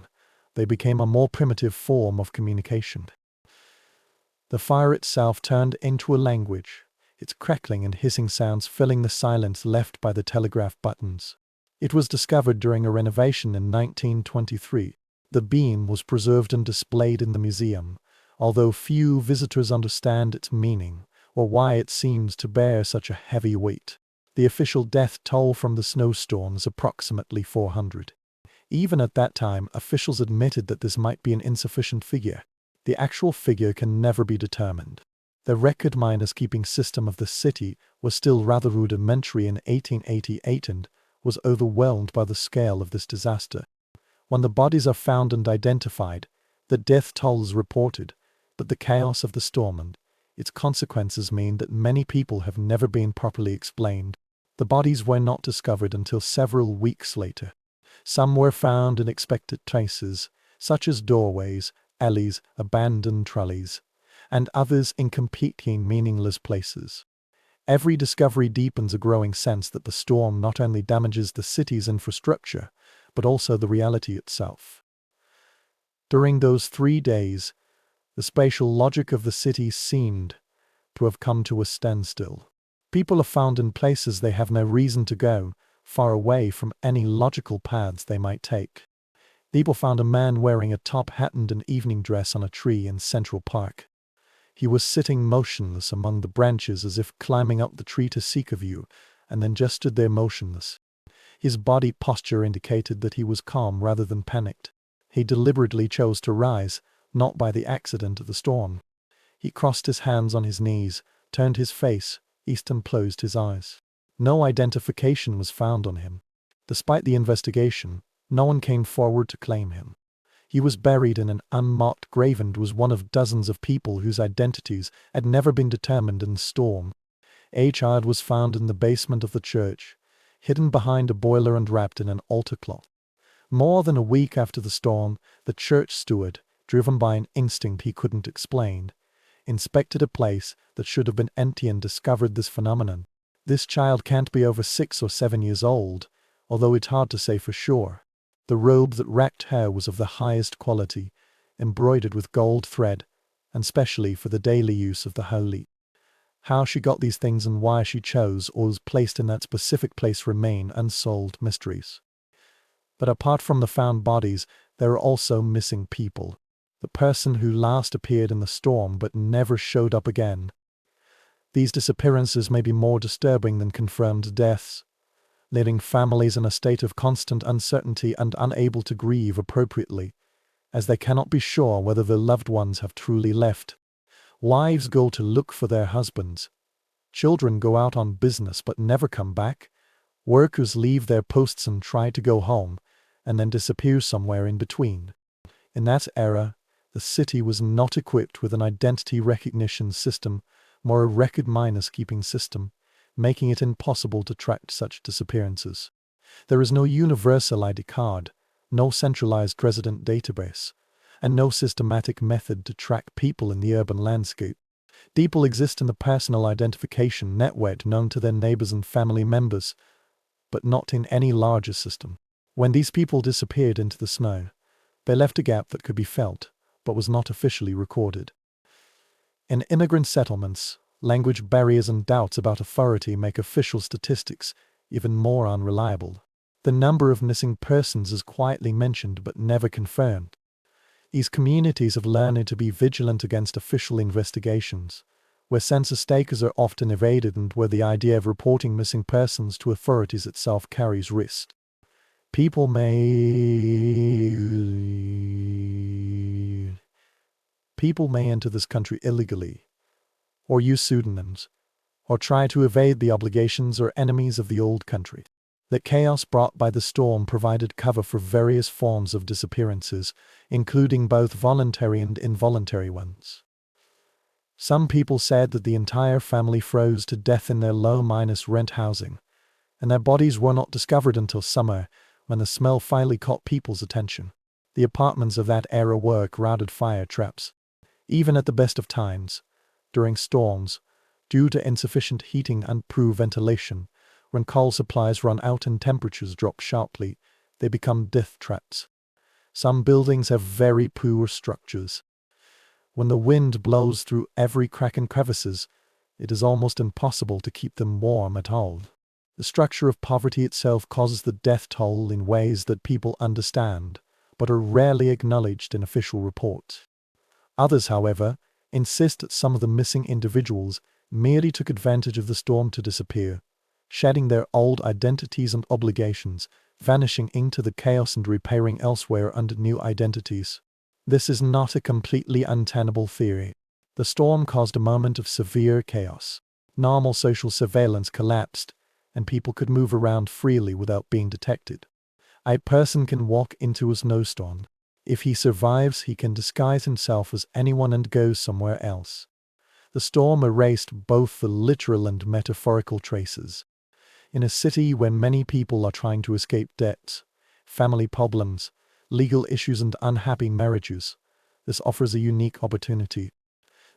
they became a more primitive form of communication. The fire itself turned into a language, its crackling and hissing sounds filling the silence left by the telegraph buttons. It was discovered during a renovation in 1923. The beam was preserved and displayed in the museum, although few visitors understand its meaning or why it seems to bear such a heavy weight. The official death toll from the snowstorm is approximately 400. Even at that time, officials admitted that this might be an insufficient figure. The actual figure can never be determined. The record miners-keeping system of the city was still rather rudimentary in 1888 and was overwhelmed by the scale of this disaster. When the bodies are found and identified, the death toll is reported, but the chaos of the storm and its consequences mean that many people have never been properly explained. The bodies were not discovered until several weeks later. Some were found in unexpected places, such as doorways, alleys, abandoned trolleys, and others in completely meaningless places. Every discovery deepens a growing sense that the storm not only damages the city's infrastructure, but also the reality itself. During those 3 days, the spatial logic of the city seemed to have come to a standstill. People are found in places they have no reason to go, far away from any logical paths they might take. People found a man wearing a top hat and an evening dress on a tree in Central Park. He was sitting motionless among the branches as if climbing up the tree to seek a view, and then just stood there motionless. His body posture indicated that he was calm rather than panicked. He deliberately chose to rise, not by the accident of the storm. He crossed his hands on his knees, turned his face east and closed his eyes. No identification was found on him. Despite the investigation, no one came forward to claim him. He was buried in an unmarked grave and was one of dozens of people whose identities had never been determined in the storm. A child was found in the basement of the church, hidden behind a boiler and wrapped in an altar cloth. More than a week after the storm, the church steward, driven by an instinct he couldn't explain, inspected a place that should have been empty and discovered this phenomenon. This child can't be over 6 or 7 years old, although it's hard to say for sure. The robe that wrapped her was of the highest quality, embroidered with gold thread, and specially for the daily use of the holy. How she got these things and why she chose or was placed in that specific place remain unsolved mysteries. But apart from the found bodies, there are also missing people. The person who last appeared in the storm but never showed up again. These disappearances may be more disturbing than confirmed deaths, leaving families in a state of constant uncertainty and unable to grieve appropriately, as they cannot be sure whether their loved ones have truly left. Wives go to look for their husbands. Children go out on business but never come back. Workers leave their posts and try to go home, and then disappear somewhere in between. In that era, the city was not equipped with an identity recognition system, more a record minus keeping system, making it impossible to track such disappearances. There is no universal ID card, no centralized resident database, and no systematic method to track people in the urban landscape. People exist in the personal identification network known to their neighbors and family members, but not in any larger system. When these people disappeared into the snow, they left a gap that could be felt, but was not officially recorded. In immigrant settlements, language barriers and doubts about authority make official statistics even more unreliable. The number of missing persons is quietly mentioned but never confirmed. These communities have learned to be vigilant against official investigations, where census takers are often evaded and where the idea of reporting missing persons to authorities itself carries risk. People may enter this country illegally, or use pseudonyms, or try to evade the obligations or enemies of the old country. The chaos brought by the storm provided cover for various forms of disappearances, including both voluntary and involuntary ones. Some people said that the entire family froze to death in their low-rent housing, and their bodies were not discovered until summer, when the smell finally caught people's attention. The apartments of that era were crowded fire traps. Even at the best of times, during storms, due to insufficient heating and poor ventilation, when coal supplies run out and temperatures drop sharply, they become death traps. Some buildings have very poor structures. When the wind blows through every crack and crevices, it is almost impossible to keep them warm at all. The structure of poverty itself causes the death toll in ways that people understand, but are rarely acknowledged in official reports. Others, however, insist that some of the missing individuals merely took advantage of the storm to disappear, shedding their old identities and obligations, vanishing into the chaos and reappearing elsewhere under new identities. This is not a completely untenable theory. The storm caused a moment of severe chaos. Normal social surveillance collapsed, and people could move around freely without being detected. A person can walk into a snowstorm. If he survives, he can disguise himself as anyone and go somewhere else. The storm erased both the literal and metaphorical traces. In a city where many people are trying to escape debts, family problems, legal issues and unhappy marriages, this offers a unique opportunity.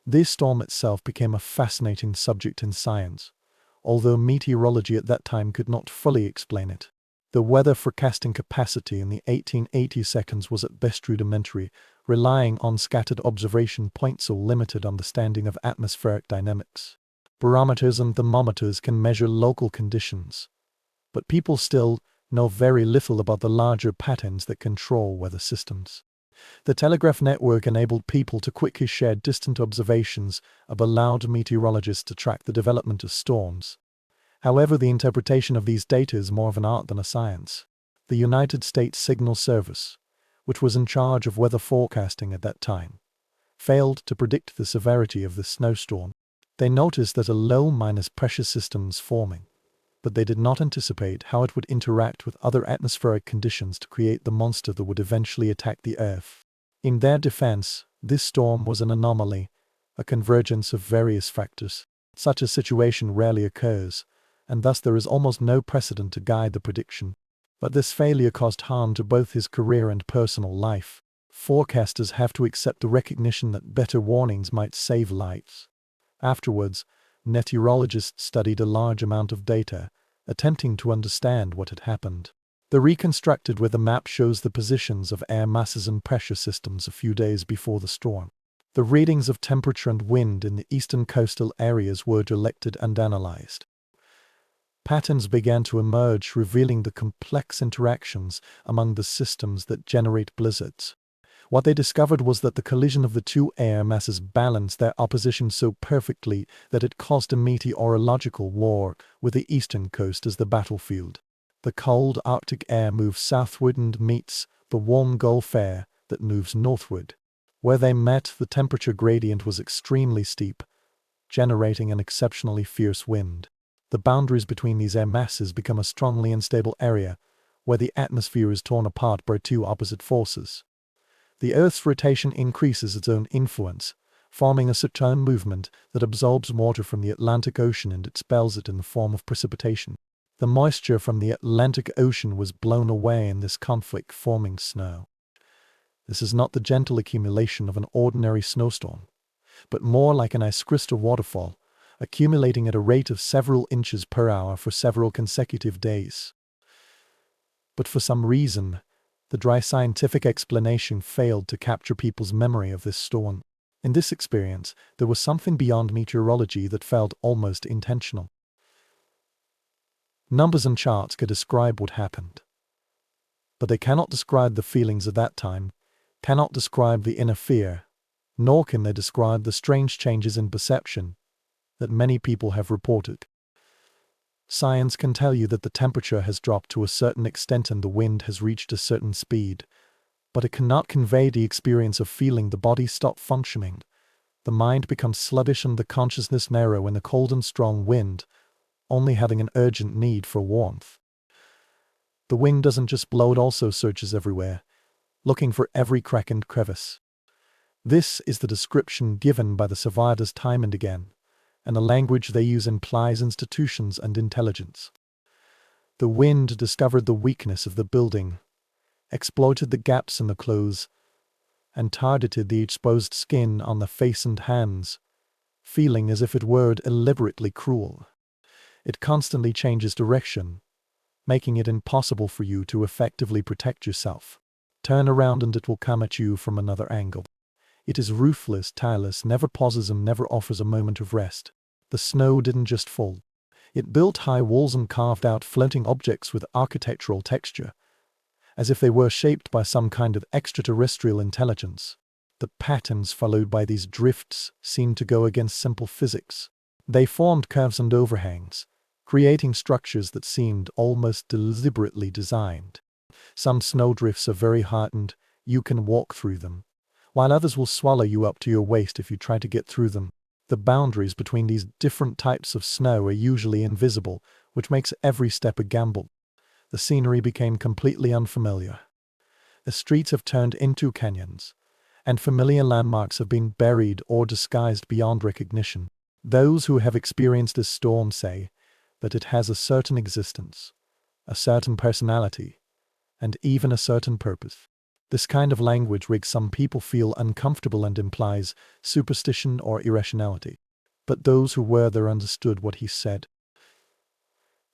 This storm itself became a fascinating subject in science, although meteorology at that time could not fully explain it. The weather forecasting capacity in the 1880 seconds was at best rudimentary, relying on scattered observation points or limited understanding of atmospheric dynamics. Barometers and thermometers can measure local conditions, but people still know very little about the larger patterns that control weather systems. The telegraph network enabled people to quickly share distant observations and allowed meteorologists to track the development of storms. However, the interpretation of these data is more of an art than a science. The United States Signal Service, which was in charge of weather forecasting at that time, failed to predict the severity of the snowstorm. They noticed that a low-minus pressure system was forming, but they did not anticipate how it would interact with other atmospheric conditions to create the monster that would eventually attack the Earth. In their defense, this storm was an anomaly, a convergence of various factors. Such a situation rarely occurs, and thus there is almost no precedent to guide the prediction. But this failure caused harm to both his career and personal life. Forecasters have to accept the recognition that better warnings might save lives. Afterwards, Meteorologists studied a large amount of data, attempting to understand what had happened. The reconstructed weather map shows the positions of air masses and pressure systems a few days before the storm. The readings of temperature and wind in the eastern coastal areas were collected and analyzed. Patterns began to emerge, revealing the complex interactions among the systems that generate blizzards. What they discovered was that the collision of the two air masses balanced their opposition so perfectly that it caused a meteorological war, with the eastern coast as the battlefield. The cold Arctic air moves southward and meets the warm Gulf air that moves northward. Where they met, the temperature gradient was extremely steep, generating an exceptionally fierce wind. The boundaries between these air masses become a strongly unstable area, where the atmosphere is torn apart by two opposite forces. The Earth's rotation increases its own influence, forming a certain movement that absorbs water from the Atlantic Ocean and expels it in the form of precipitation. The moisture from the Atlantic Ocean was blown away in this conflict, forming snow. This is not the gentle accumulation of an ordinary snowstorm, but more like an ice crystal waterfall, accumulating at a rate of several inches per hour for several consecutive days. But for some reason, the dry scientific explanation failed to capture people's memory of this storm. In this experience, there was something beyond meteorology that felt almost intentional. Numbers and charts could describe what happened, but they cannot describe the feelings of that time, cannot describe the inner fear, nor can they describe the strange changes in perception that many people have reported. Science can tell you that the temperature has dropped to a certain extent and the wind has reached a certain speed, but it cannot convey the experience of feeling the body stop functioning. The mind becomes sluggish and the consciousness narrow in the cold and strong wind, only having an urgent need for warmth. The wind doesn't just blow, it also searches everywhere, looking for every crack and crevice. This is the description given by the survivors time and again, and the language they use implies institutions and intelligence. The wind discovered the weakness of the building, exploited the gaps in the clothes, and targeted the exposed skin on the face and hands, feeling as if it were deliberately cruel. It constantly changes direction, making it impossible for you to effectively protect yourself. Turn around and it will come at you from another angle. It is ruthless, tireless, never pauses and never offers a moment of rest. The snow didn't just fall. It built high walls and carved out floating objects with architectural texture, as if they were shaped by some kind of extraterrestrial intelligence. The patterns followed by these drifts seemed to go against simple physics. They formed curves and overhangs, creating structures that seemed almost deliberately designed. Some snowdrifts are very hardened, you can walk through them, while others will swallow you up to your waist if you try to get through them. The boundaries between these different types of snow are usually invisible, which makes every step a gamble. The scenery became completely unfamiliar. The streets have turned into canyons, and familiar landmarks have been buried or disguised beyond recognition. Those who have experienced this storm say that it has a certain existence, a certain personality, and even a certain purpose. This kind of language makes some people feel uncomfortable and implies superstition or irrationality. But those who were there understood what he said.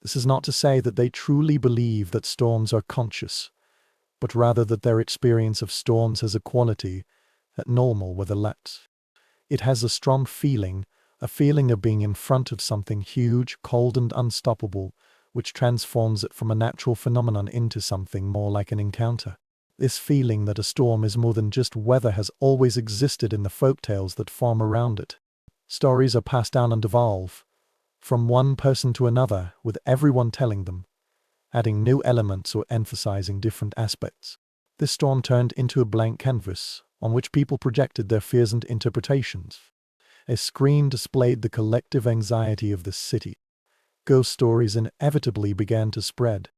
This is not to say that they truly believe that storms are conscious, but rather that their experience of storms has a quality that normal weather lacks. It has a strong feeling, a feeling of being in front of something huge, cold and unstoppable, which transforms it from a natural phenomenon into something more like an encounter. This feeling that a storm is more than just weather has always existed in the folktales that form around it. Stories are passed down and evolve, from one person to another, with everyone telling them, adding new elements or emphasizing different aspects. This storm turned into a blank canvas, on which people projected their fears and interpretations. A screen displayed the collective anxiety of the city. Ghost stories inevitably began to spread.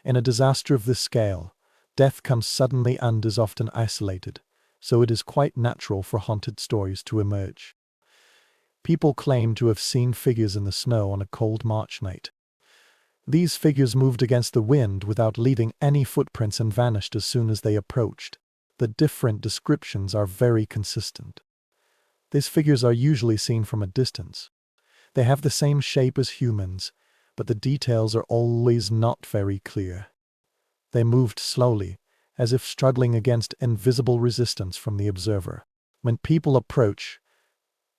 In a disaster of this scale, death comes suddenly and is often isolated, so it is quite natural for haunted stories to emerge. People claim to have seen figures in the snow on a cold March night. These figures moved against the wind without leaving any footprints and vanished as soon as they approached. The different descriptions are very consistent. These figures are usually seen from a distance. They have the same shape as humans, but the details are always not very clear. They moved slowly, as if struggling against invisible resistance from the observer. When people approach,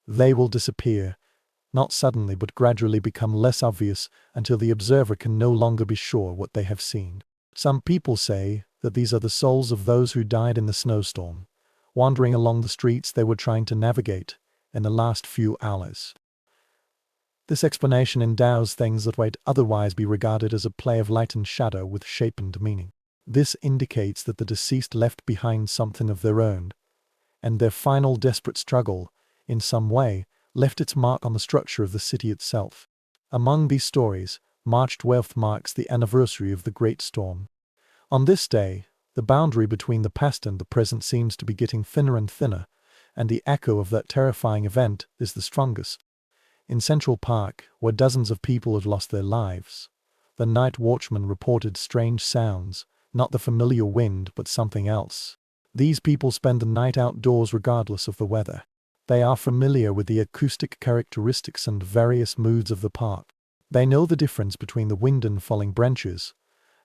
they will disappear, not suddenly but gradually become less obvious until the observer can no longer be sure what they have seen. Some people say that these are the souls of those who died in the snowstorm, wandering along the streets they were trying to navigate in the last few hours. This explanation endows things that might otherwise be regarded as a play of light and shadow with shape and meaning. This indicates that the deceased left behind something of their own, and their final desperate struggle, in some way, left its mark on the structure of the city itself. Among these stories, March 12th marks the anniversary of the Great Storm. On this day, the boundary between the past and the present seems to be getting thinner and thinner, and the echo of that terrifying event is the strongest. In Central Park, where dozens of people had lost their lives, the night watchman reported strange sounds, not the familiar wind but something else. These people spend the night outdoors regardless of the weather. They are familiar with the acoustic characteristics and various moods of the park. They know the difference between the wind and falling branches,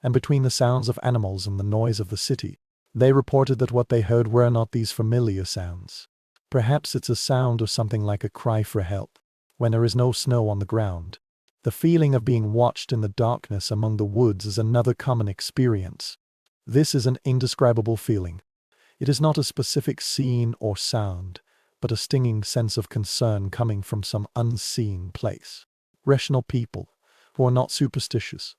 and between the sounds of animals and the noise of the city. They reported that what they heard were not these familiar sounds. Perhaps it's a sound or something like a cry for help. When there is no snow on the ground, the feeling of being watched in the darkness among the woods is another common experience. This is an indescribable feeling. It is not a specific scene or sound, but a stinging sense of concern coming from some unseen place. Rational people, who are not superstitious,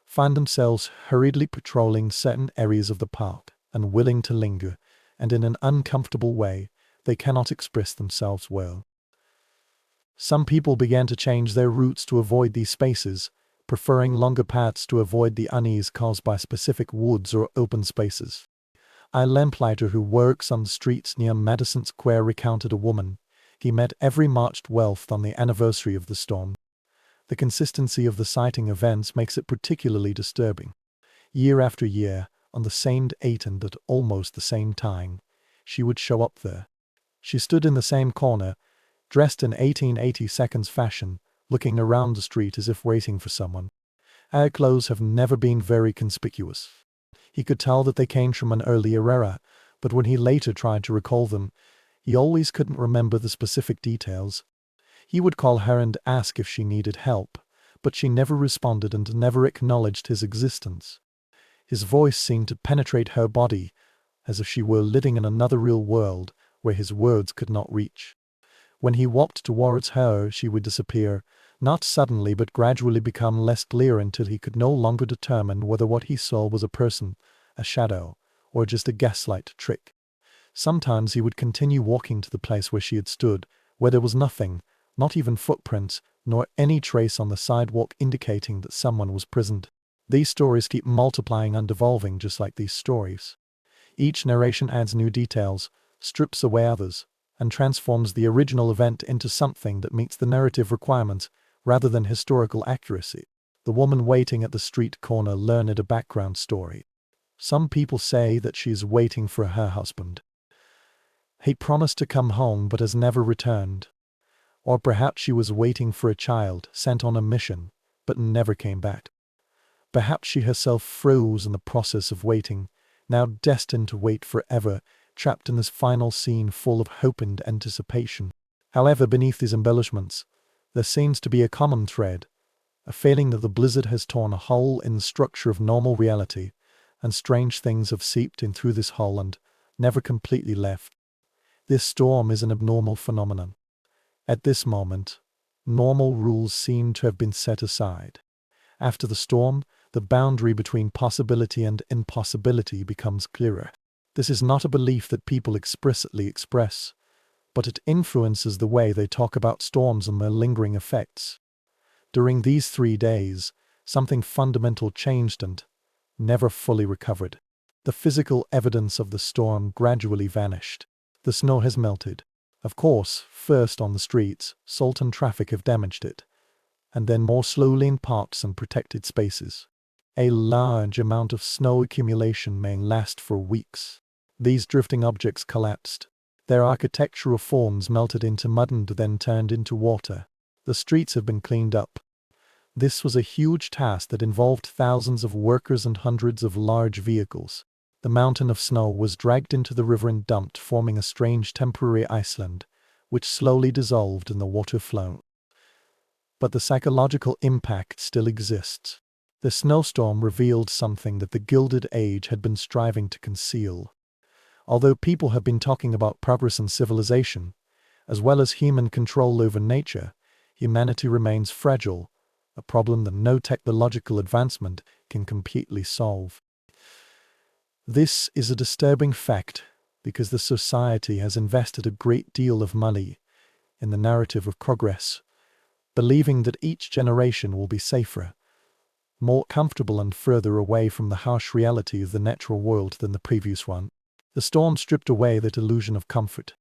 find themselves hurriedly patrolling certain areas of the park, unwilling to linger, and in an uncomfortable way, they cannot express themselves well. Some people began to change their routes to avoid these spaces, preferring longer paths to avoid the unease caused by specific woods or open spaces. A lamplighter who works on the streets near Madison Square recounted a woman he met every March 12th on the anniversary of the storm. The consistency of the sighting events makes it particularly disturbing. Year after year, on the same date and at almost the same time, she would show up there. She stood in the same corner, dressed in 1882 fashion, looking around the street as if waiting for someone. Her clothes have never been very conspicuous. He could tell that they came from an earlier era, but when he later tried to recall them, he always couldn't remember the specific details. He would call her and ask if she needed help, but she never responded and never acknowledged his existence. His voice seemed to penetrate her body, as if she were living in another real world where his words could not reach. When he walked towards her, she would disappear, not suddenly but gradually become less clear until he could no longer determine whether what he saw was a person, a shadow, or just a gaslight trick. Sometimes he would continue walking to the place where she had stood, where there was nothing, not even footprints, nor any trace on the sidewalk indicating that someone was present. These stories keep multiplying and evolving just like these stories. Each narration adds new details, strips away others, and transforms the original event into something that meets the narrative requirements rather than historical accuracy. The woman waiting at the street corner learned a background story. Some people say that she is waiting for her husband. He promised to come home but has never returned. Or perhaps she was waiting for a child sent on a mission but never came back. Perhaps she herself froze in the process of waiting, now destined to wait forever, trapped in this final scene full of hope and anticipation. However, beneath these embellishments, there seems to be a common thread, a feeling that the blizzard has torn a hole in the structure of normal reality, and strange things have seeped in through this hole and never completely left. This storm is an abnormal phenomenon. At this moment, normal rules seem to have been set aside. After the storm, the boundary between possibility and impossibility becomes clearer. This is not a belief that people explicitly express, but it influences the way they talk about storms and their lingering effects. During these 3 days, something fundamental changed and never fully recovered. The physical evidence of the storm gradually vanished. The snow has melted. Of course, first on the streets, salt and traffic have damaged it, and then more slowly in parks and protected spaces. A large amount of snow accumulation may last for weeks. These drifting objects collapsed. Their architectural forms melted into mud and then turned into water. The streets have been cleaned up. This was a huge task that involved thousands of workers and hundreds of large vehicles. The mountain of snow was dragged into the river and dumped, forming a strange temporary Iceland, which slowly dissolved in the water flow. But the psychological impact still exists. The snowstorm revealed something that the Gilded Age had been striving to conceal. Although people have been talking about progress and civilization, as well as human control over nature, humanity remains fragile, a problem that no technological advancement can completely solve. This is a disturbing fact because the society has invested a great deal of money in the narrative of progress, believing that each generation will be safer, more comfortable and further away from the harsh reality of the natural world than the previous one. The storm stripped away that illusion of comfort.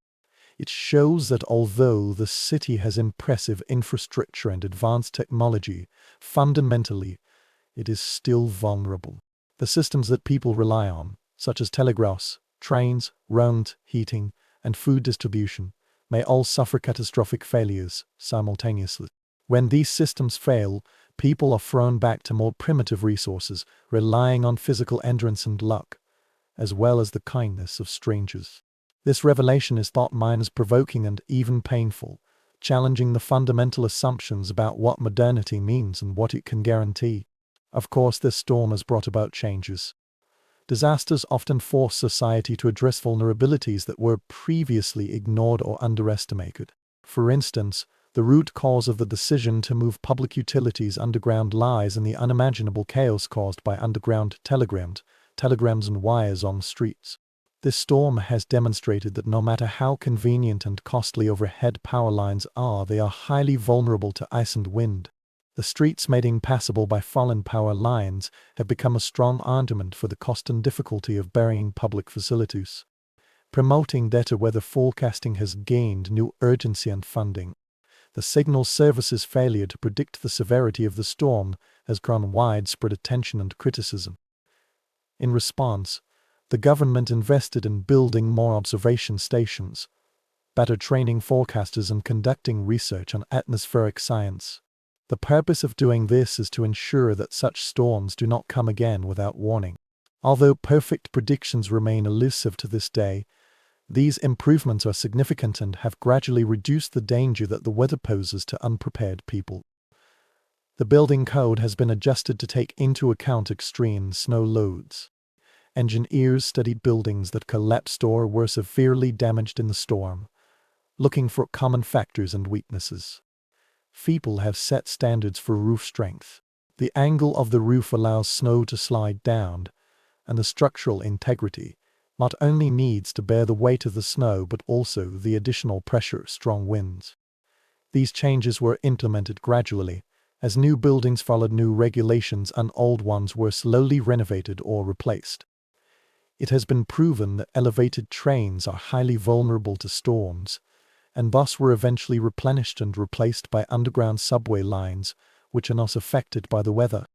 It shows that although the city has impressive infrastructure and advanced technology, fundamentally, it is still vulnerable. The systems that people rely on, such as telegraphs, trains, roads, heating, and food distribution, may all suffer catastrophic failures simultaneously. When these systems fail, people are thrown back to more primitive resources, relying on physical endurance and luck, as well as the kindness of strangers. This revelation is thought-provoking and even painful, challenging the fundamental assumptions about what modernity means and what it can guarantee. Of course, this storm has brought about changes. Disasters often force society to address vulnerabilities that were previously ignored or underestimated. For instance, the root cause of the decision to move public utilities underground lies in the unimaginable chaos caused by underground telegrams and wires on the streets. This storm has demonstrated that no matter how convenient and costly overhead power lines are, they are highly vulnerable to ice and wind. The streets made impassable by fallen power lines have become a strong argument for the cost and difficulty of burying public facilities. Promoting data weather forecasting has gained new urgency and funding. The Signal Service's failure to predict the severity of the storm has drawn widespread attention and criticism. In response, the government invested in building more observation stations, better training forecasters and conducting research on atmospheric science. The purpose of doing this is to ensure that such storms do not come again without warning. Although perfect predictions remain elusive to this day, these improvements are significant and have gradually reduced the danger that the weather poses to unprepared people. The building code has been adjusted to take into account extreme snow loads. Engineers studied buildings that collapsed or were severely damaged in the storm, looking for common factors and weaknesses. People have set standards for roof strength. The angle of the roof allows snow to slide down, and the structural integrity not only needs to bear the weight of the snow but also the additional pressure of strong winds. These changes were implemented gradually, as new buildings followed new regulations and old ones were slowly renovated or replaced. It has been proven that elevated trains are highly vulnerable to storms, and thus were eventually replenished and replaced by underground subway lines, which are not affected by the weather.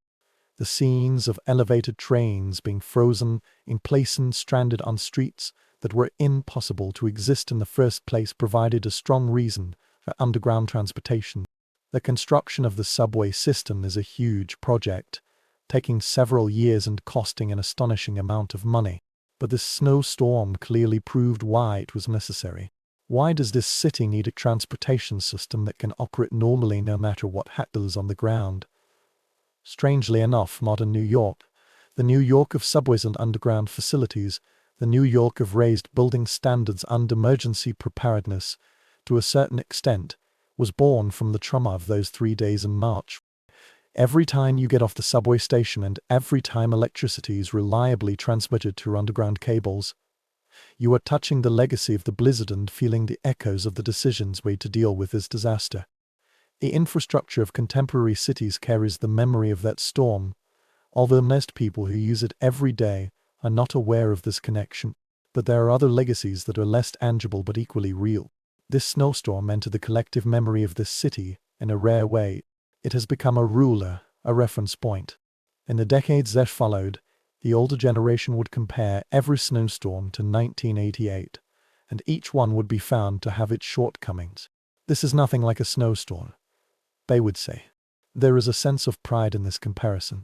The scenes of elevated trains being frozen in place and stranded on streets that were impossible to exist in the first place provided a strong reason for underground transportation. The construction of the subway system is a huge project, taking several years and costing an astonishing amount of money. But this snowstorm clearly proved why it was necessary. Why does this city need a transportation system that can operate normally no matter what happens on the ground? Strangely enough, modern New York, the New York of subways and underground facilities, the New York of raised building standards and emergency preparedness, to a certain extent, was born from the trauma of those 3 days in March. Every time you get off the subway station and every time electricity is reliably transmitted through underground cables, you are touching the legacy of the blizzard and feeling the echoes of the decisions made to deal with this disaster. The infrastructure of contemporary cities carries the memory of that storm, although most people who use it every day are not aware of this connection. But there are other legacies that are less tangible but equally real. This snowstorm entered the collective memory of this city in a rare way. It has become a ruler, a reference point. In the decades that followed, the older generation would compare every snowstorm to 1988, and each one would be found to have its shortcomings. This is nothing like a snowstorm. they would say. There is a sense of pride in this comparison.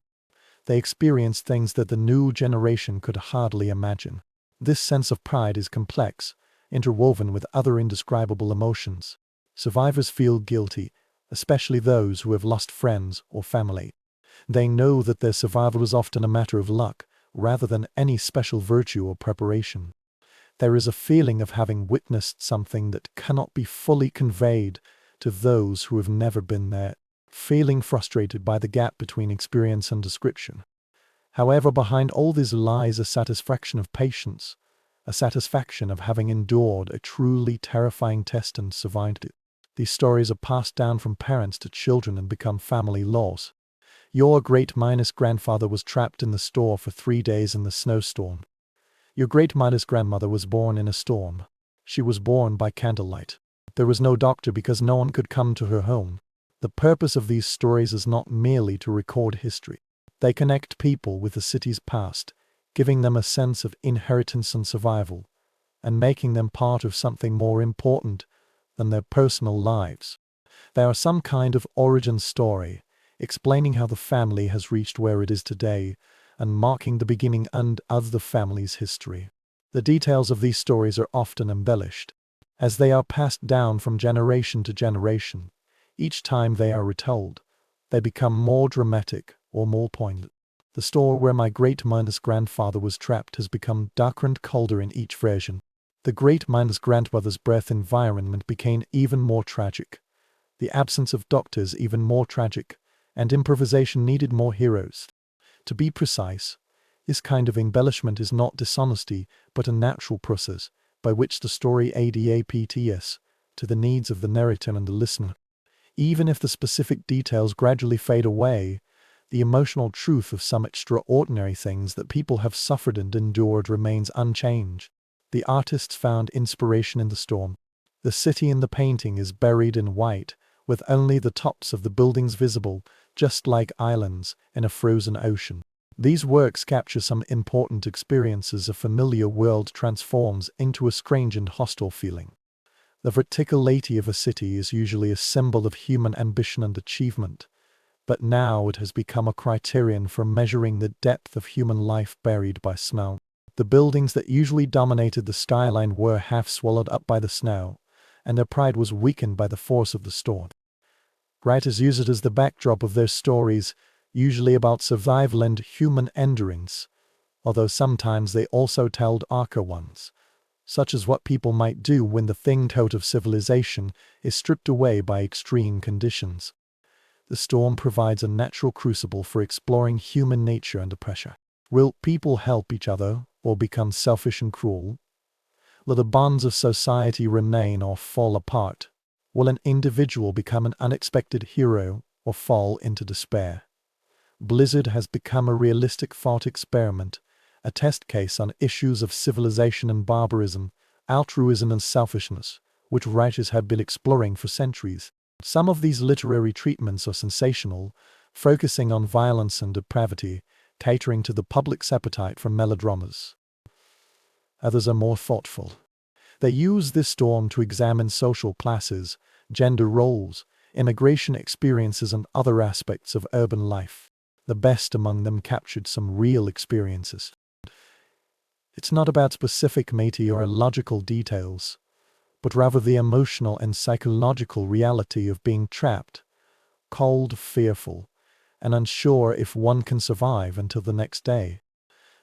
They experience things that the new generation could hardly imagine. This sense of pride is complex, interwoven with other indescribable emotions. Survivors feel guilty, especially those who have lost friends or family. They know that their survival is often a matter of luck, rather than any special virtue or preparation. There is a feeling of having witnessed something that cannot be fully conveyed to those who have never been there, feeling frustrated by the gap between experience and description. However, behind all this lies a satisfaction of patience, a satisfaction of having endured a truly terrifying test and survived it. These stories are passed down from parents to children and become family laws. Your great-grandfather was trapped in the store for 3 days in the snowstorm. Your great-grandmother was born in a storm. She was born by candlelight. There was no doctor because no one could come to her home. The purpose of these stories is not merely to record history. They connect people with the city's past, giving them a sense of inheritance and survival, and making them part of something more important than their personal lives. They are some kind of origin story, explaining how the family has reached where it is today, and marking the beginning of the family's history. The details of these stories are often embellished. As they are passed down from generation to generation, each time they are retold, they become more dramatic or more poignant. The store where my great-grandfather was trapped has become darker and colder in each version. The great-grandmother's birth environment became even more tragic. The absence of doctors even more tragic, and improvisation needed more heroes. To be precise, this kind of embellishment is not dishonesty, but a natural process by which the story adapts to the needs of the narrator and the listener. Even if the specific details gradually fade away, the emotional truth of some extraordinary things that people have suffered and endured remains unchanged. The artists found inspiration in the storm. The city in the painting is buried in white, with only the tops of the buildings visible, just like islands in a frozen ocean. These works capture some important experiences. A familiar world transforms into a strange and hostile feeling. The verticality of a city is usually a symbol of human ambition and achievement, but now it has become a criterion for measuring the depth of human life buried by snow. The buildings that usually dominated the skyline were half swallowed up by the snow, and their pride was weakened by the force of the storm. Writers use it as the backdrop of their stories, usually about survival and human endurance, although sometimes they also tell darker ones, such as what people might do when the thing-coat of civilization is stripped away by extreme conditions. The storm provides a natural crucible for exploring human nature under pressure. Will people help each other, or become selfish and cruel? Will the bonds of society remain or fall apart? Will an individual become an unexpected hero, or fall into despair? Blizzard has become a realistic thought experiment, a test case on issues of civilization and barbarism, altruism and selfishness, which writers have been exploring for centuries. Some of these literary treatments are sensational, focusing on violence and depravity, catering to the public's appetite for melodramas. Others are more thoughtful. They use this storm to examine social classes, gender roles, immigration experiences, and other aspects of urban life. The best among them captured some real experiences. It's not about specific meteorological details, but rather the emotional and psychological reality of being trapped, cold, fearful, and unsure if one can survive until the next day.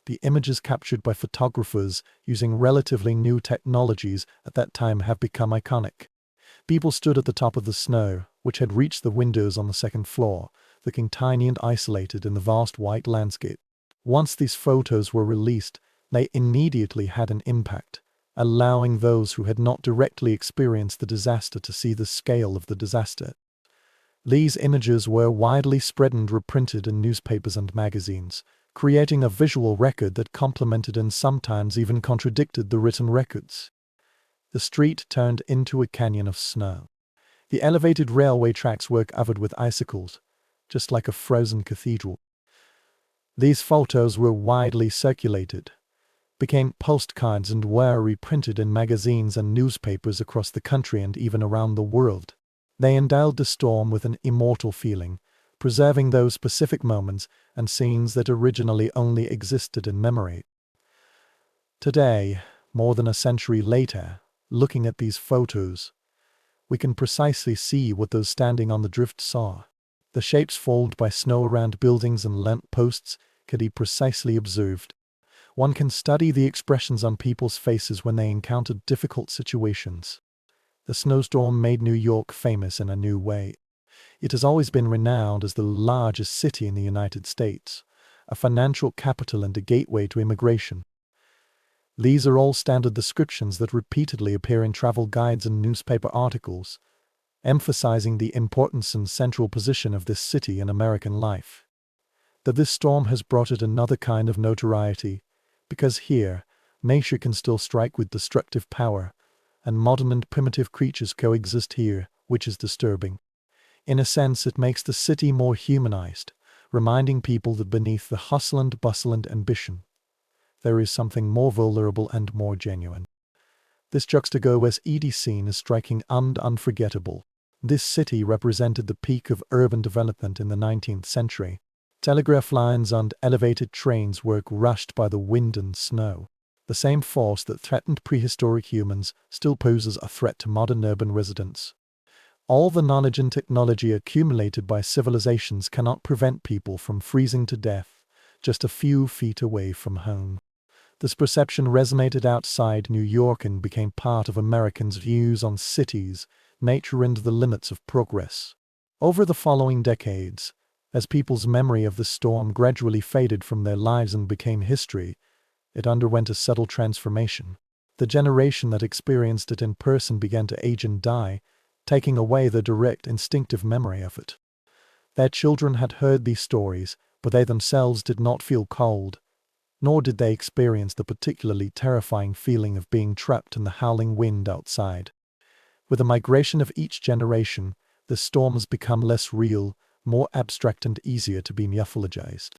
The images captured by photographers using relatively new technologies at that time have become iconic. People stood at the top of the snow, which had reached the windows on the second floor, looking tiny and isolated in the vast white landscape. Once these photos were released, they immediately had an impact, allowing those who had not directly experienced the disaster to see the scale of the disaster. These images were widely spread and reprinted in newspapers and magazines, creating a visual record that complemented and sometimes even contradicted the written records. The street turned into a canyon of snow. The elevated railway tracks were covered with icicles, just like a frozen cathedral. These photos were widely circulated, became postcards, and were reprinted in magazines and newspapers across the country and even around the world. They endowed the storm with an immortal feeling, preserving those specific moments and scenes that originally only existed in memory. Today, more than a century later, looking at these photos, we can precisely see what those standing on the drift saw. The shapes formed by snow around buildings and lamp posts could be precisely observed. One can study the expressions on people's faces when they encountered difficult situations. The snowstorm made New York famous in a new way. It has always been renowned as the largest city in the United States, a financial capital and a gateway to immigration. These are all standard descriptions that repeatedly appear in travel guides and newspaper articles, emphasizing the importance and central position of this city in American life. That this storm has brought it another kind of notoriety, because here, nature can still strike with destructive power, and modern and primitive creatures coexist here, which is disturbing. In a sense, it makes the city more humanized, reminding people that beneath the hustle and bustle and ambition, there is something more vulnerable and more genuine. This juxtaposition scene is striking and unforgettable. This city represented the peak of urban development in the 19th century. Telegraph lines and elevated trains were rushed by the wind and snow. The same force that threatened prehistoric humans still poses a threat to modern urban residents. All the knowledge and technology accumulated by civilizations cannot prevent people from freezing to death just a few feet away from home. This perception resonated outside New York and became part of Americans' views on cities, nature, and the limits of progress. Over the following decades, as people's memory of the storm gradually faded from their lives and became history, it underwent a subtle transformation. The generation that experienced it in person began to age and die, taking away the direct instinctive memory of it. Their children had heard these stories, but they themselves did not feel cold, nor did they experience the particularly terrifying feeling of being trapped in the howling wind outside. With the migration of each generation, the storm has become less real, more abstract, and easier to be mythologized.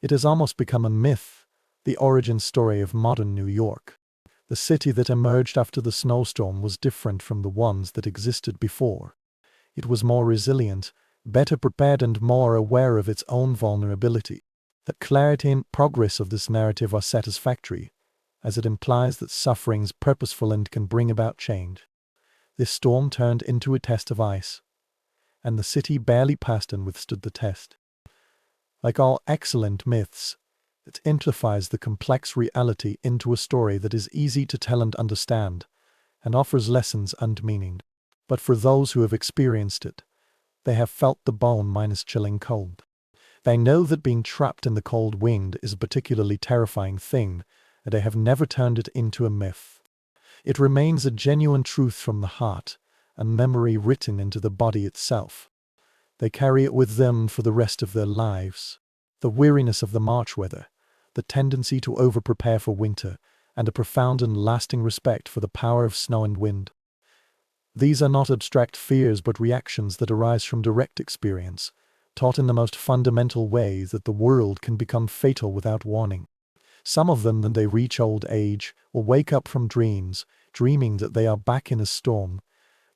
It has almost become a myth, the origin story of modern New York. The city that emerged after the snowstorm was different from the ones that existed before. It was more resilient, better prepared, and more aware of its own vulnerability. The clarity and progress of this narrative are satisfactory, as it implies that suffering is purposeful and can bring about change. This storm turned into a test of ice, and the city barely passed and withstood the test. Like all excellent myths, it amplifies the complex reality into a story that is easy to tell and understand, and offers lessons and meaning. But for those who have experienced it, they have felt the bone-minus chilling cold. They know that being trapped in the cold wind is a particularly terrifying thing, and they have never turned it into a myth. It remains a genuine truth from the heart, a memory written into the body itself. They carry it with them for the rest of their lives. The weariness of the March weather, the tendency to over-prepare for winter, and a profound and lasting respect for the power of snow and wind. These are not abstract fears but reactions that arise from direct experience, taught in the most fundamental ways that the world can become fatal without warning. Some of them, when they reach old age, will wake up from dreams, dreaming that they are back in a storm,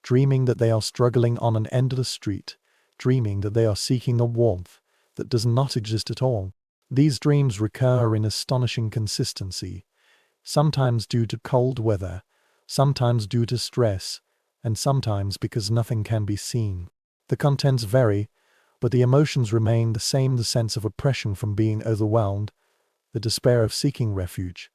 dreaming that they are struggling on an endless street, dreaming that they are seeking a warmth that does not exist at all. These dreams recur in astonishing consistency, sometimes due to cold weather, sometimes due to stress, and sometimes because nothing can be seen. The contents vary, but the emotions remain the same: the sense of oppression from being overwhelmed, the despair of seeking refuge,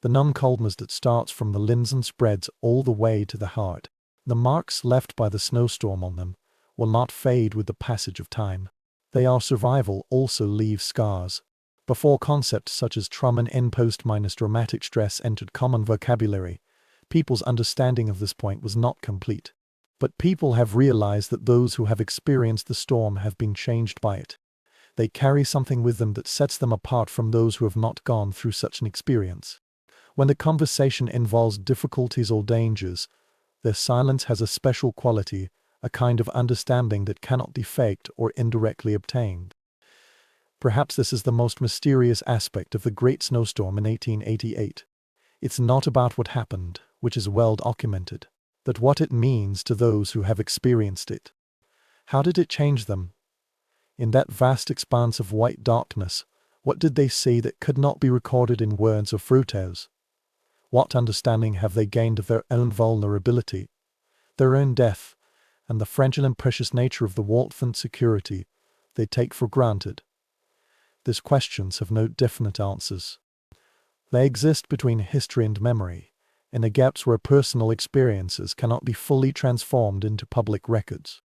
the numb coldness that starts from the limbs and spreads all the way to the heart. The marks left by the snowstorm on them will not fade with the passage of time. Their survival also leaves scars. Before concepts such as trauma and post-traumatic stress entered common vocabulary, people's understanding of this point was not complete. But people have realized that those who have experienced the storm have been changed by it. They carry something with them that sets them apart from those who have not gone through such an experience. When the conversation involves difficulties or dangers, their silence has a special quality, a kind of understanding that cannot be faked or indirectly obtained. Perhaps this is the most mysterious aspect of the Great Snowstorm in 1888. It's not about what happened, which is well documented, but what it means to those who have experienced it. How did it change them? In that vast expanse of white darkness, what did they see that could not be recorded in words or photos? What understanding have they gained of their own vulnerability, their own death, and the fragile and precious nature of the warmth and security they take for granted? These questions have no definite answers. They exist between history and memory, in the gaps where personal experiences cannot be fully transformed into public records.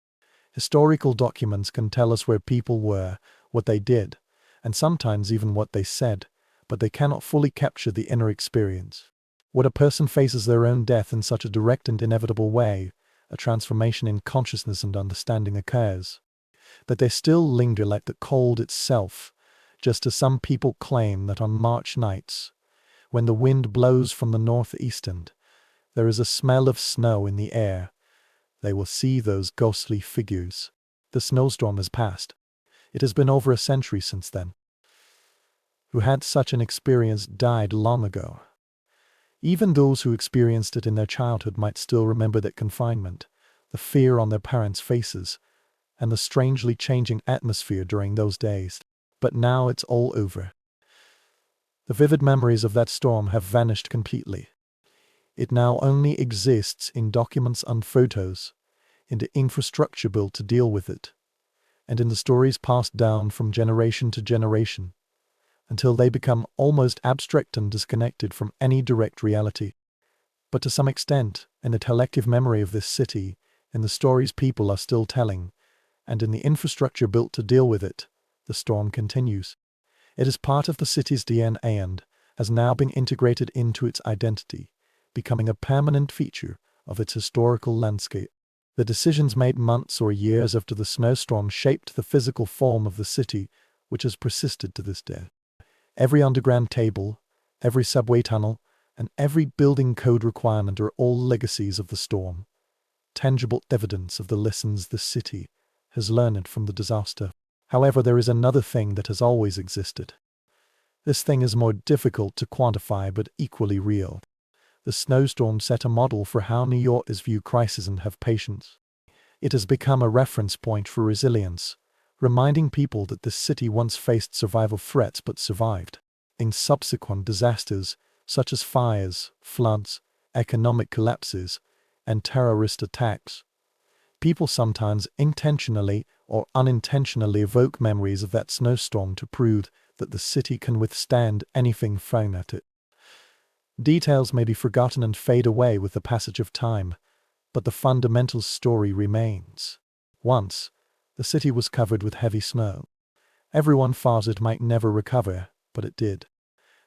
Historical documents can tell us where people were, what they did, and sometimes even what they said, but they cannot fully capture the inner experience. When a person faces their own death in such a direct and inevitable way, a transformation in consciousness and understanding occurs. But they still linger like the cold itself, just as some people claim that on March nights, when the wind blows from the northeast and there is a smell of snow in the air, they will see those ghostly figures. The snowstorm has passed. It has been over a century since then. Who had such an experience died long ago. Even those who experienced it in their childhood might still remember that confinement, the fear on their parents' faces, and the strangely changing atmosphere during those days. But now it's all over. The vivid memories of that storm have vanished completely. It now only exists in documents and photos, in the infrastructure built to deal with it, and in the stories passed down from generation to generation, until they become almost abstract and disconnected from any direct reality. But to some extent, in the collective memory of this city, in the stories people are still telling, and in the infrastructure built to deal with it, the storm continues. It is part of the city's DNA and has now been integrated into its identity, becoming a permanent feature of its historical landscape. The decisions made months or years after the snowstorm shaped the physical form of the city, which has persisted to this day. Every underground table, every subway tunnel, and every building code requirement are all legacies of the storm, tangible evidence of the lessons the city has learned from the disaster. However, there is another thing that has always existed. This thing is more difficult to quantify but equally real. The snowstorm set a model for how New Yorkers view crisis and have patience. It has become a reference point for resilience, reminding people that this city once faced survival threats but survived. In subsequent disasters, such as fires, floods, economic collapses, and terrorist attacks, people sometimes intentionally or unintentionally evoke memories of that snowstorm to prove that the city can withstand anything thrown at it. Details may be forgotten and fade away with the passage of time, but the fundamental story remains. Once, the city was covered with heavy snow. Everyone thought it might never recover, but it did.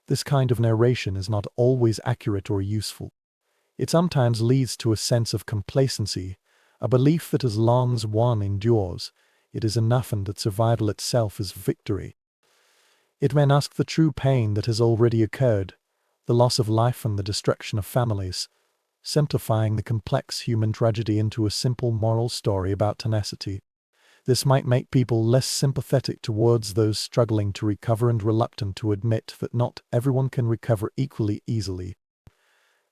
This kind of narration is not always accurate or useful. It sometimes leads to a sense of complacency, a belief that as long as one endures, it is enough and that survival itself is victory. It may mask the true pain that has already occurred, the loss of life and the destruction of families, simplifying the complex human tragedy into a simple moral story about tenacity. This might make people less sympathetic towards those struggling to recover and reluctant to admit that not everyone can recover equally easily.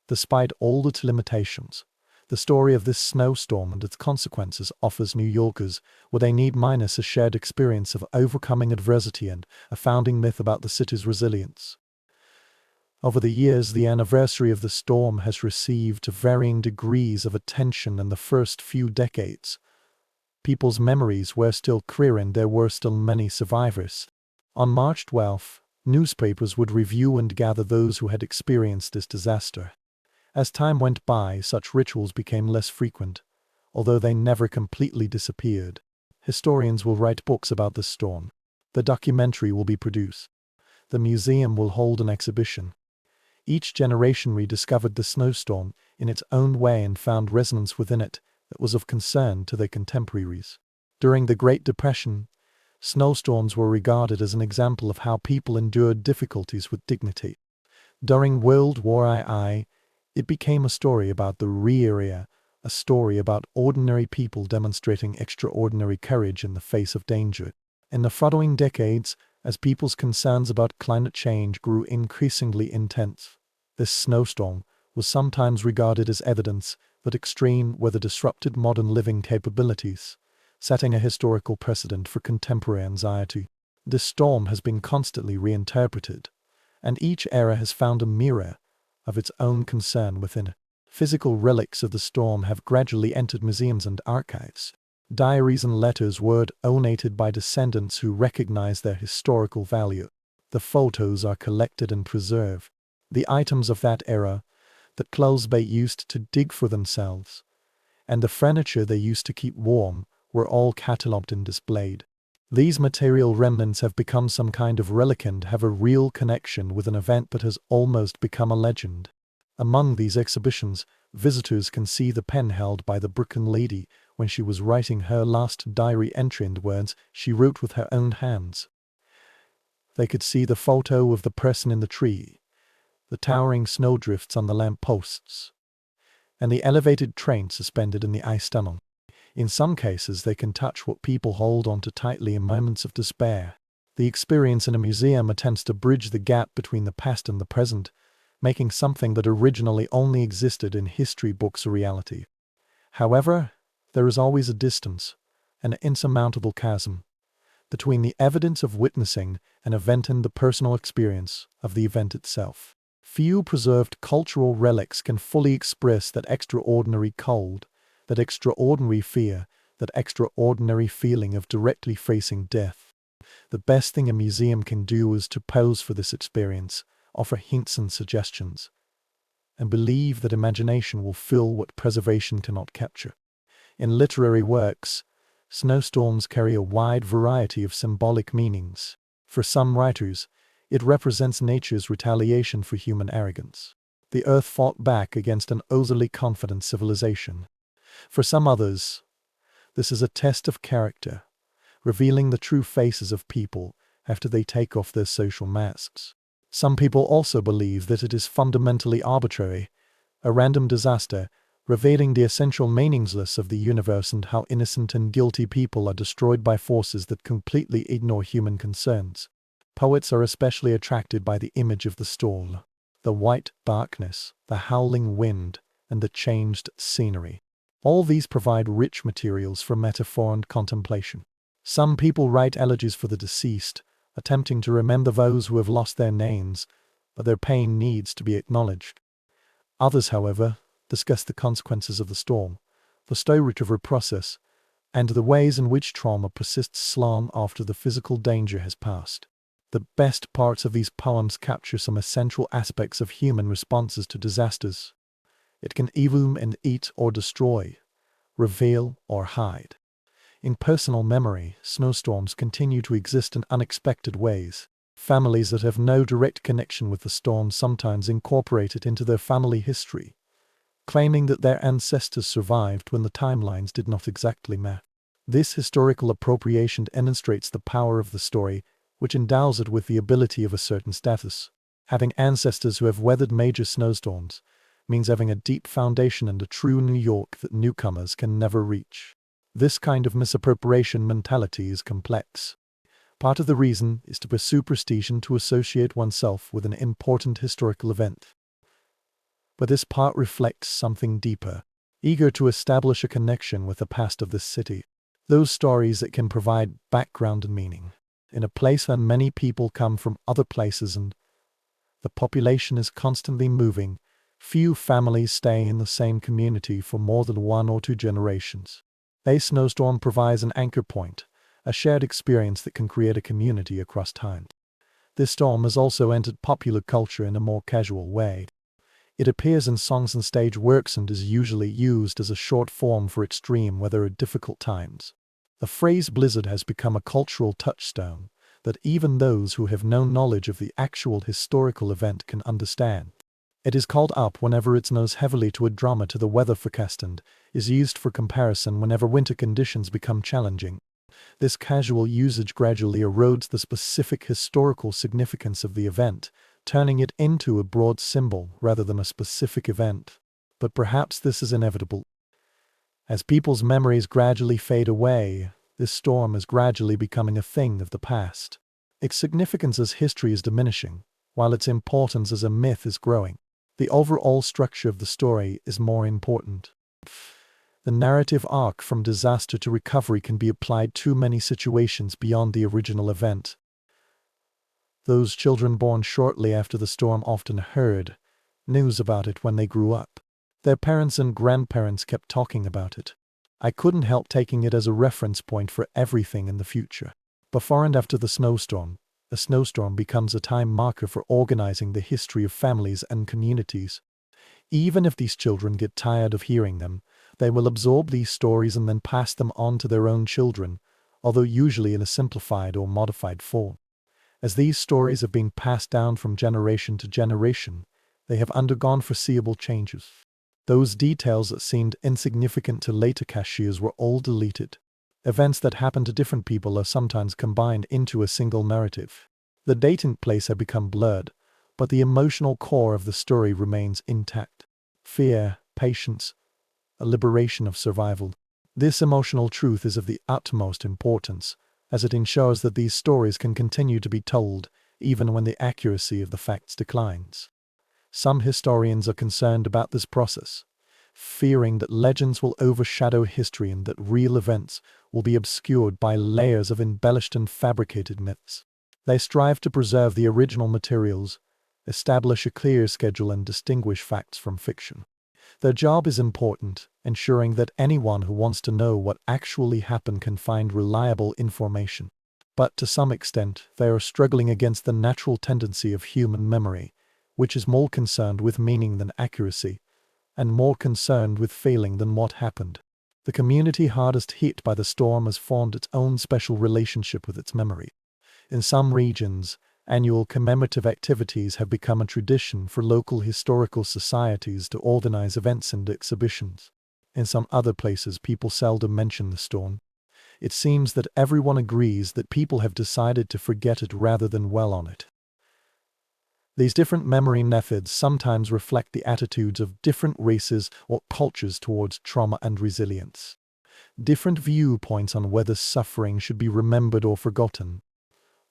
Despite all its limitations, the story of this snowstorm and its consequences offers New Yorkers what they need minus a shared experience of overcoming adversity and a founding myth about the city's resilience. Over the years, the anniversary of the storm has received varying degrees of attention. In the first few decades, people's memories were still clear and there were still many survivors. On March 12th, newspapers would review and gather those who had experienced this disaster. As time went by, such rituals became less frequent, although they never completely disappeared. Historians will write books about the storm. The documentary will be produced. The museum will hold an exhibition. Each generation rediscovered the snowstorm in its own way and found resonance within it that was of concern to their contemporaries. During the Great Depression, snowstorms were regarded as an example of how people endured difficulties with dignity. During World War II, it became a story about the area, a story about ordinary people demonstrating extraordinary courage in the face of danger. In the following decades, as people's concerns about climate change grew increasingly intense, this snowstorm was sometimes regarded as evidence but extreme weather disrupted modern living capabilities, setting a historical precedent for contemporary anxiety. This storm has been constantly reinterpreted, and each era has found a mirror of its own concern within it. Physical relics of the storm have gradually entered museums and archives. Diaries and letters were donated by descendants who recognize their historical value. The photos are collected and preserved. The items of that era, the clothes they used to dig for themselves, and the furniture they used to keep warm, were all catalogued and displayed. These material remnants have become some kind of relic and have a real connection with an event that has almost become a legend. Among these exhibitions, visitors can see the pen held by the Brooklyn lady when she was writing her last diary entry and words she wrote with her own hands. They could see the photo of the person in the tree, the towering snowdrifts on the lamp posts, and the elevated train suspended in the ice tunnel. In some cases, they can touch what people hold on to tightly in moments of despair. The experience in a museum attempts to bridge the gap between the past and the present, making something that originally only existed in history books a reality. However, there is always a distance, an insurmountable chasm, between the evidence of witnessing an event and the personal experience of the event itself. Few preserved cultural relics can fully express that extraordinary cold, that extraordinary fear, that extraordinary feeling of directly facing death. The best thing a museum can do is to pose for this experience, offer hints and suggestions, and believe that imagination will fill what preservation cannot capture. In literary works, snowstorms carry a wide variety of symbolic meanings. For some writers, it represents nature's retaliation for human arrogance. The earth fought back against an overly confident civilization. For some others, this is a test of character, revealing the true faces of people after they take off their social masks. Some people also believe that it is fundamentally arbitrary, a random disaster, revealing the essential meaninglessness of the universe and how innocent and guilty people are destroyed by forces that completely ignore human concerns. Poets are especially attracted by the image of the storm, the white darkness, the howling wind, and the changed scenery. All these provide rich materials for metaphor and contemplation. Some people write elegies for the deceased, attempting to remember those who have lost their names, but their pain needs to be acknowledged. Others, however, discuss the consequences of the storm, the slow recovery process, and the ways in which trauma persists long after the physical danger has passed. The best parts of these poems capture some essential aspects of human responses to disasters. It can evoke and eat or destroy, reveal or hide. In personal memory, snowstorms continue to exist in unexpected ways. Families that have no direct connection with the storm sometimes incorporate it into their family history, claiming that their ancestors survived when the timelines did not exactly match. This historical appropriation demonstrates the power of the story, which endows it with the ability of a certain status. Having ancestors who have weathered major snowstorms means having a deep foundation and a true New York that newcomers can never reach. This kind of misappropriation mentality is complex. Part of the reason is to pursue prestige and to associate oneself with an important historical event. But this part reflects something deeper, eager to establish a connection with the past of this city. Those stories that can provide background and meaning. In a place where many people come from other places and the population is constantly moving, few families stay in the same community for more than 1 or 2 generations. A snowstorm provides an anchor point, a shared experience that can create a community across time. This storm has also entered popular culture in a more casual way. It appears in songs and stage works and is usually used as a short form for extreme weather or difficult times. The phrase blizzard has become a cultural touchstone that even those who have no knowledge of the actual historical event can understand. It is called up whenever it snows heavily to a drama to the weather forecast and is used for comparison whenever winter conditions become challenging. This casual usage gradually erodes the specific historical significance of the event, turning it into a broad symbol rather than a specific event. But perhaps this is inevitable. As people's memories gradually fade away, this storm is gradually becoming a thing of the past. Its significance as history is diminishing, while its importance as a myth is growing. The overall structure of the story is more important. The narrative arc from disaster to recovery can be applied to many situations beyond the original event. Those children born shortly after the storm often heard news about it when they grew up. Their parents and grandparents kept talking about it. I couldn't help taking it as a reference point for everything in the future. Before and after the snowstorm, a snowstorm becomes a time marker for organizing the history of families and communities. Even if these children get tired of hearing them, they will absorb these stories and then pass them on to their own children, although usually in a simplified or modified form. As these stories have been passed down from generation to generation, they have undergone foreseeable changes. Those details that seemed insignificant to later cashiers were all deleted. Events that happen to different people are sometimes combined into a single narrative. The date and place have become blurred, but the emotional core of the story remains intact. Fear, patience, a liberation of survival. This emotional truth is of the utmost importance, as it ensures that these stories can continue to be told, even when the accuracy of the facts declines. Some historians are concerned about this process, fearing that legends will overshadow history and that real events will be obscured by layers of embellished and fabricated myths. They strive to preserve the original materials, establish a clear schedule, and distinguish facts from fiction. Their job is important, ensuring that anyone who wants to know what actually happened can find reliable information. But to some extent, they are struggling against the natural tendency of human memory, which is more concerned with meaning than accuracy, and more concerned with feeling than what happened. The community hardest hit by the storm has formed its own special relationship with its memory. In some regions, annual commemorative activities have become a tradition for local historical societies to organize events and exhibitions. In some other places, people seldom mention the storm. It seems that everyone agrees that people have decided to forget it rather than dwell on it. These different memory methods sometimes reflect the attitudes of different races or cultures towards trauma and resilience. Different viewpoints on whether suffering should be remembered or forgotten.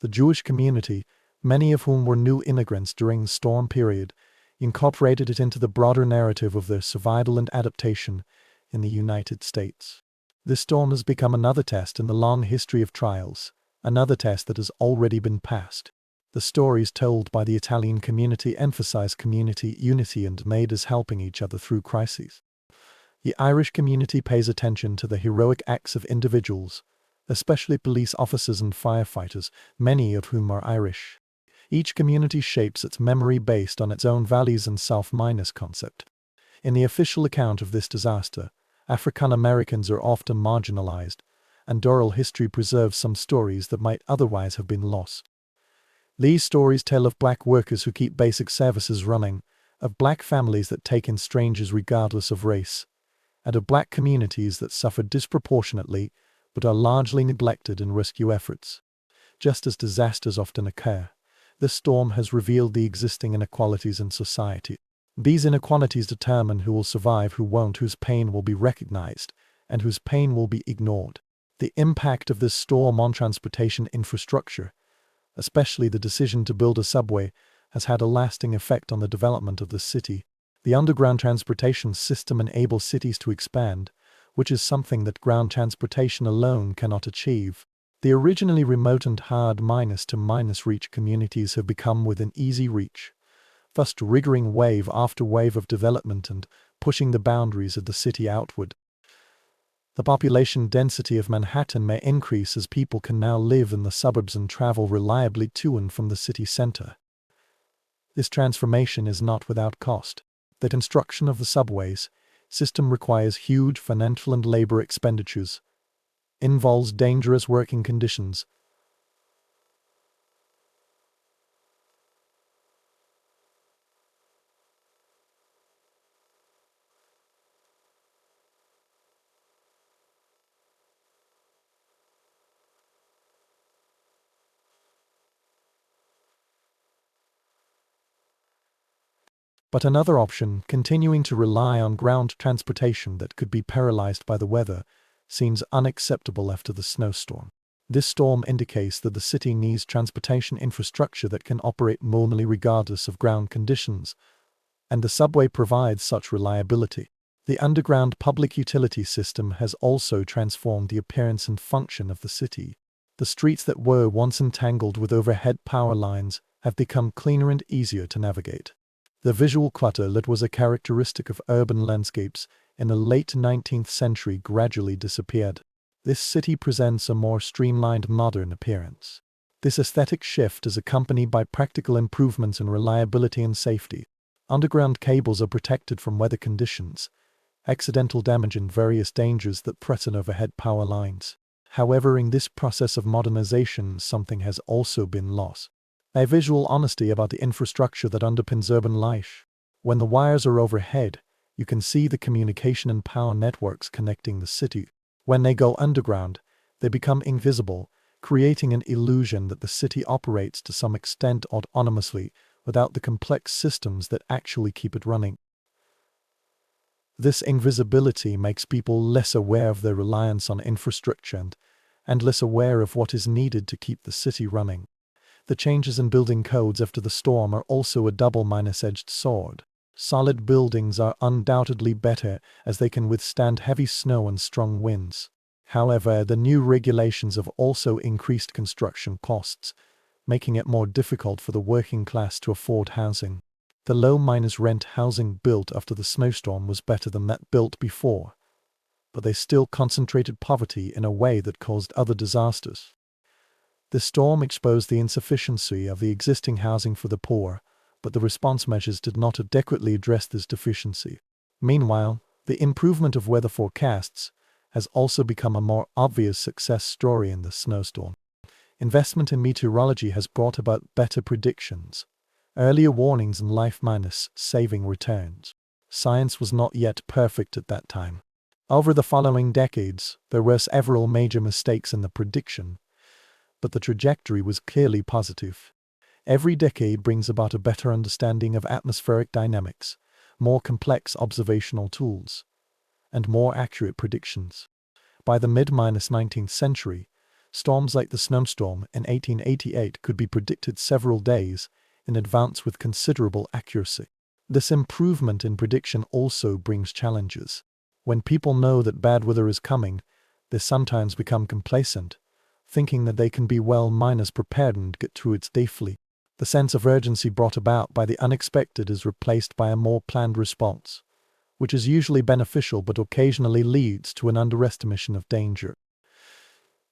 The Jewish community, many of whom were new immigrants during the storm period, incorporated it into the broader narrative of their survival and adaptation in the United States. This storm has become another test in the long history of trials, another test that has already been passed. The stories told by the Italian community emphasize community unity and made as helping each other through crises. The Irish community pays attention to the heroic acts of individuals, especially police officers and firefighters, many of whom are Irish. Each community shapes its memory based on its own values and self-minus concept. In the official account of this disaster, African Americans are often marginalized, and oral history preserves some stories that might otherwise have been lost. These stories tell of black workers who keep basic services running, of black families that take in strangers regardless of race, and of black communities that suffer disproportionately but are largely neglected in rescue efforts. Just as disasters often occur, this storm has revealed the existing inequalities in society. These inequalities determine who will survive, who won't, whose pain will be recognized, and whose pain will be ignored. The impact of this storm on transportation infrastructure, especially the decision to build a subway, has had a lasting effect on the development of the city. The underground transportation system enables cities to expand, which is something that ground transportation alone cannot achieve. The originally remote and hard minus-to-minus reach communities have become within easy reach, thus triggering wave after wave of development and pushing the boundaries of the city outward. The population density of Manhattan may increase as people can now live in the suburbs and travel reliably to and from the city center. This transformation is not without cost. The construction of the subways system requires huge financial and labor expenditures, involves dangerous working conditions, but another option, continuing to rely on ground transportation that could be paralyzed by the weather, seems unacceptable after the snowstorm. This storm indicates that the city needs transportation infrastructure that can operate normally regardless of ground conditions, and the subway provides such reliability. The underground public utility system has also transformed the appearance and function of the city. The streets that were once entangled with overhead power lines have become cleaner and easier to navigate. The visual clutter that was a characteristic of urban landscapes in the late 19th century gradually disappeared. This city presents a more streamlined modern appearance. This aesthetic shift is accompanied by practical improvements in reliability and safety. Underground cables are protected from weather conditions, accidental damage and various dangers that threaten overhead power lines. However, in this process of modernization, something has also been lost. A visual honesty about the infrastructure that underpins urban life. When the wires are overhead, you can see the communication and power networks connecting the city. When they go underground, they become invisible, creating an illusion that the city operates to some extent autonomously without the complex systems that actually keep it running. This invisibility makes people less aware of their reliance on infrastructure and less aware of what is needed to keep the city running. The changes in building codes after the storm are also a double-edged sword. Solid buildings are undoubtedly better as they can withstand heavy snow and strong winds. However, the new regulations have also increased construction costs, making it more difficult for the working class to afford housing. The low-rent housing built after the snowstorm was better than that built before, but they still concentrated poverty in a way that caused other disasters. The storm exposed the insufficiency of the existing housing for the poor, but the response measures did not adequately address this deficiency. Meanwhile, the improvement of weather forecasts has also become a more obvious success story in the snowstorm. Investment in meteorology has brought about better predictions, earlier warnings and life-saving returns. Science was not yet perfect at that time. Over the following decades, there were several major mistakes in the prediction, but the trajectory was clearly positive. Every decade brings about a better understanding of atmospheric dynamics, more complex observational tools, and more accurate predictions. By the mid-19th century, storms like the snowstorm in 1888 could be predicted several days in advance with considerable accuracy. This improvement in prediction also brings challenges. When people know that bad weather is coming, they sometimes become complacent, thinking that they can be prepared and get through it safely. The sense of urgency brought about by the unexpected is replaced by a more planned response, which is usually beneficial but occasionally leads to an underestimation of danger.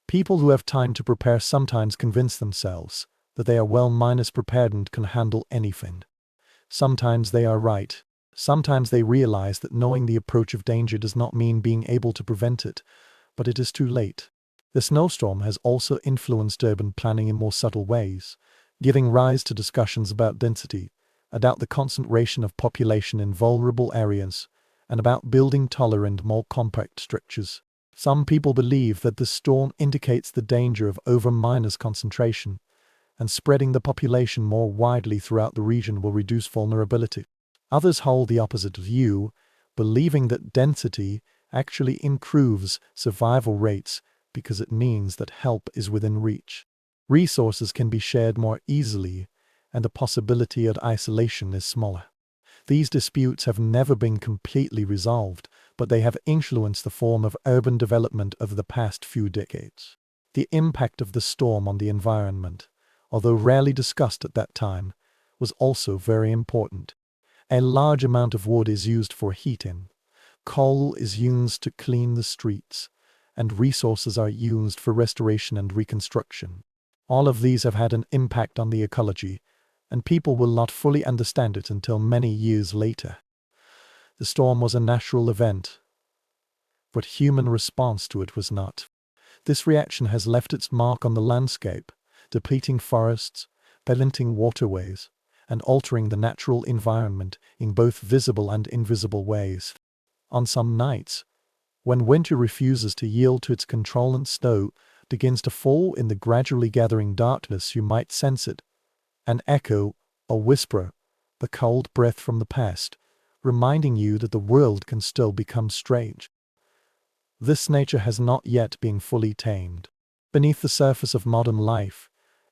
People who have time to prepare sometimes convince themselves that they are prepared and can handle anything. Sometimes they are right. Sometimes they realize that knowing the approach of danger does not mean being able to prevent it, but it is too late. The snowstorm has also influenced urban planning in more subtle ways, giving rise to discussions about density, about the concentration of population in vulnerable areas, and about building taller and more compact structures. Some people believe that the storm indicates the danger of over-concentration, and spreading the population more widely throughout the region will reduce vulnerability. Others hold the opposite view, believing that density actually improves survival rates because it means that help is within reach. Resources can be shared more easily, and the possibility of isolation is smaller. These disputes have never been completely resolved, but they have influenced the form of urban development over the past few decades. The impact of the storm on the environment, although rarely discussed at that time, was also very important. A large amount of wood is used for heating, coal is used to clean the streets, and resources are used for restoration and reconstruction. All of these have had an impact on the ecology, and people will not fully understand it until many years later. The storm was a natural event, but human response to it was not. This reaction has left its mark on the landscape, depleting forests, polluting waterways, and altering the natural environment in both visible and invisible ways. On some nights, when winter refuses to yield to its control and snow begins to fall in the gradually gathering darkness, you might sense it, an echo, a whisper, the cold breath from the past, reminding you that the world can still become strange. This nature has not yet been fully tamed. Beneath the surface of modern life,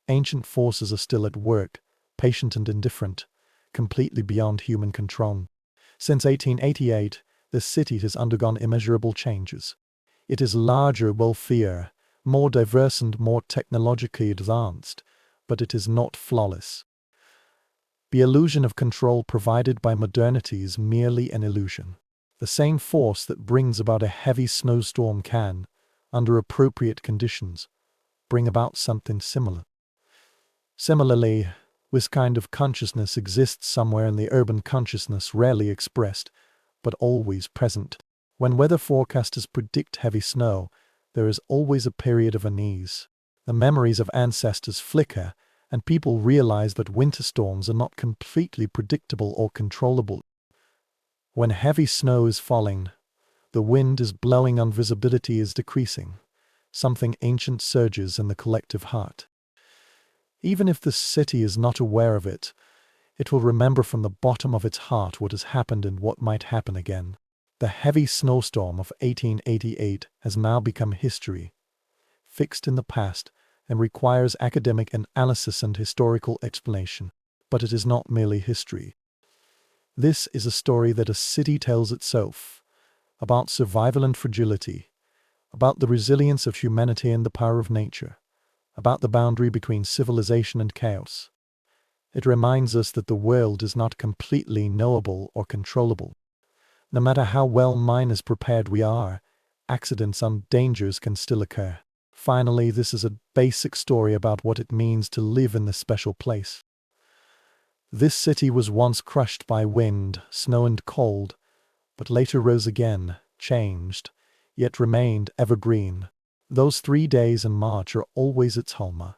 ancient forces are still at work, patient and indifferent, completely beyond human control. Since 1888, The city has undergone immeasurable changes. It is larger, wealthier, more diverse and more technologically advanced, but it is not flawless. The illusion of control provided by modernity is merely an illusion. The same force that brings about a heavy snowstorm can, under appropriate conditions, bring about something similar. Similarly, this kind of consciousness exists somewhere in the urban consciousness, rarely expressed, but always present. When weather forecasters predict heavy snow, there is always a period of unease. The memories of ancestors flicker, and people realize that winter storms are not completely predictable or controllable. When heavy snow is falling, the wind is blowing and visibility is decreasing. Something ancient surges in the collective heart. Even if the city is not aware of it, it will remember from the bottom of its heart what has happened and what might happen again. The heavy snowstorm of 1888 has now become history, fixed in the past, and requires academic analysis and historical explanation. But it is not merely history. This is a story that a city tells itself, about survival and fragility, about the resilience of humanity and the power of nature, about the boundary between civilization and chaos. It reminds us that the world is not completely knowable or controllable. No matter how well miners prepared we are, accidents and dangers can still occur. Finally, this is a basic story about what it means to live in this special place. This city was once crushed by wind, snow and cold, but later rose again, changed, yet remained evergreen. Those 3 days in March are always its hallmark.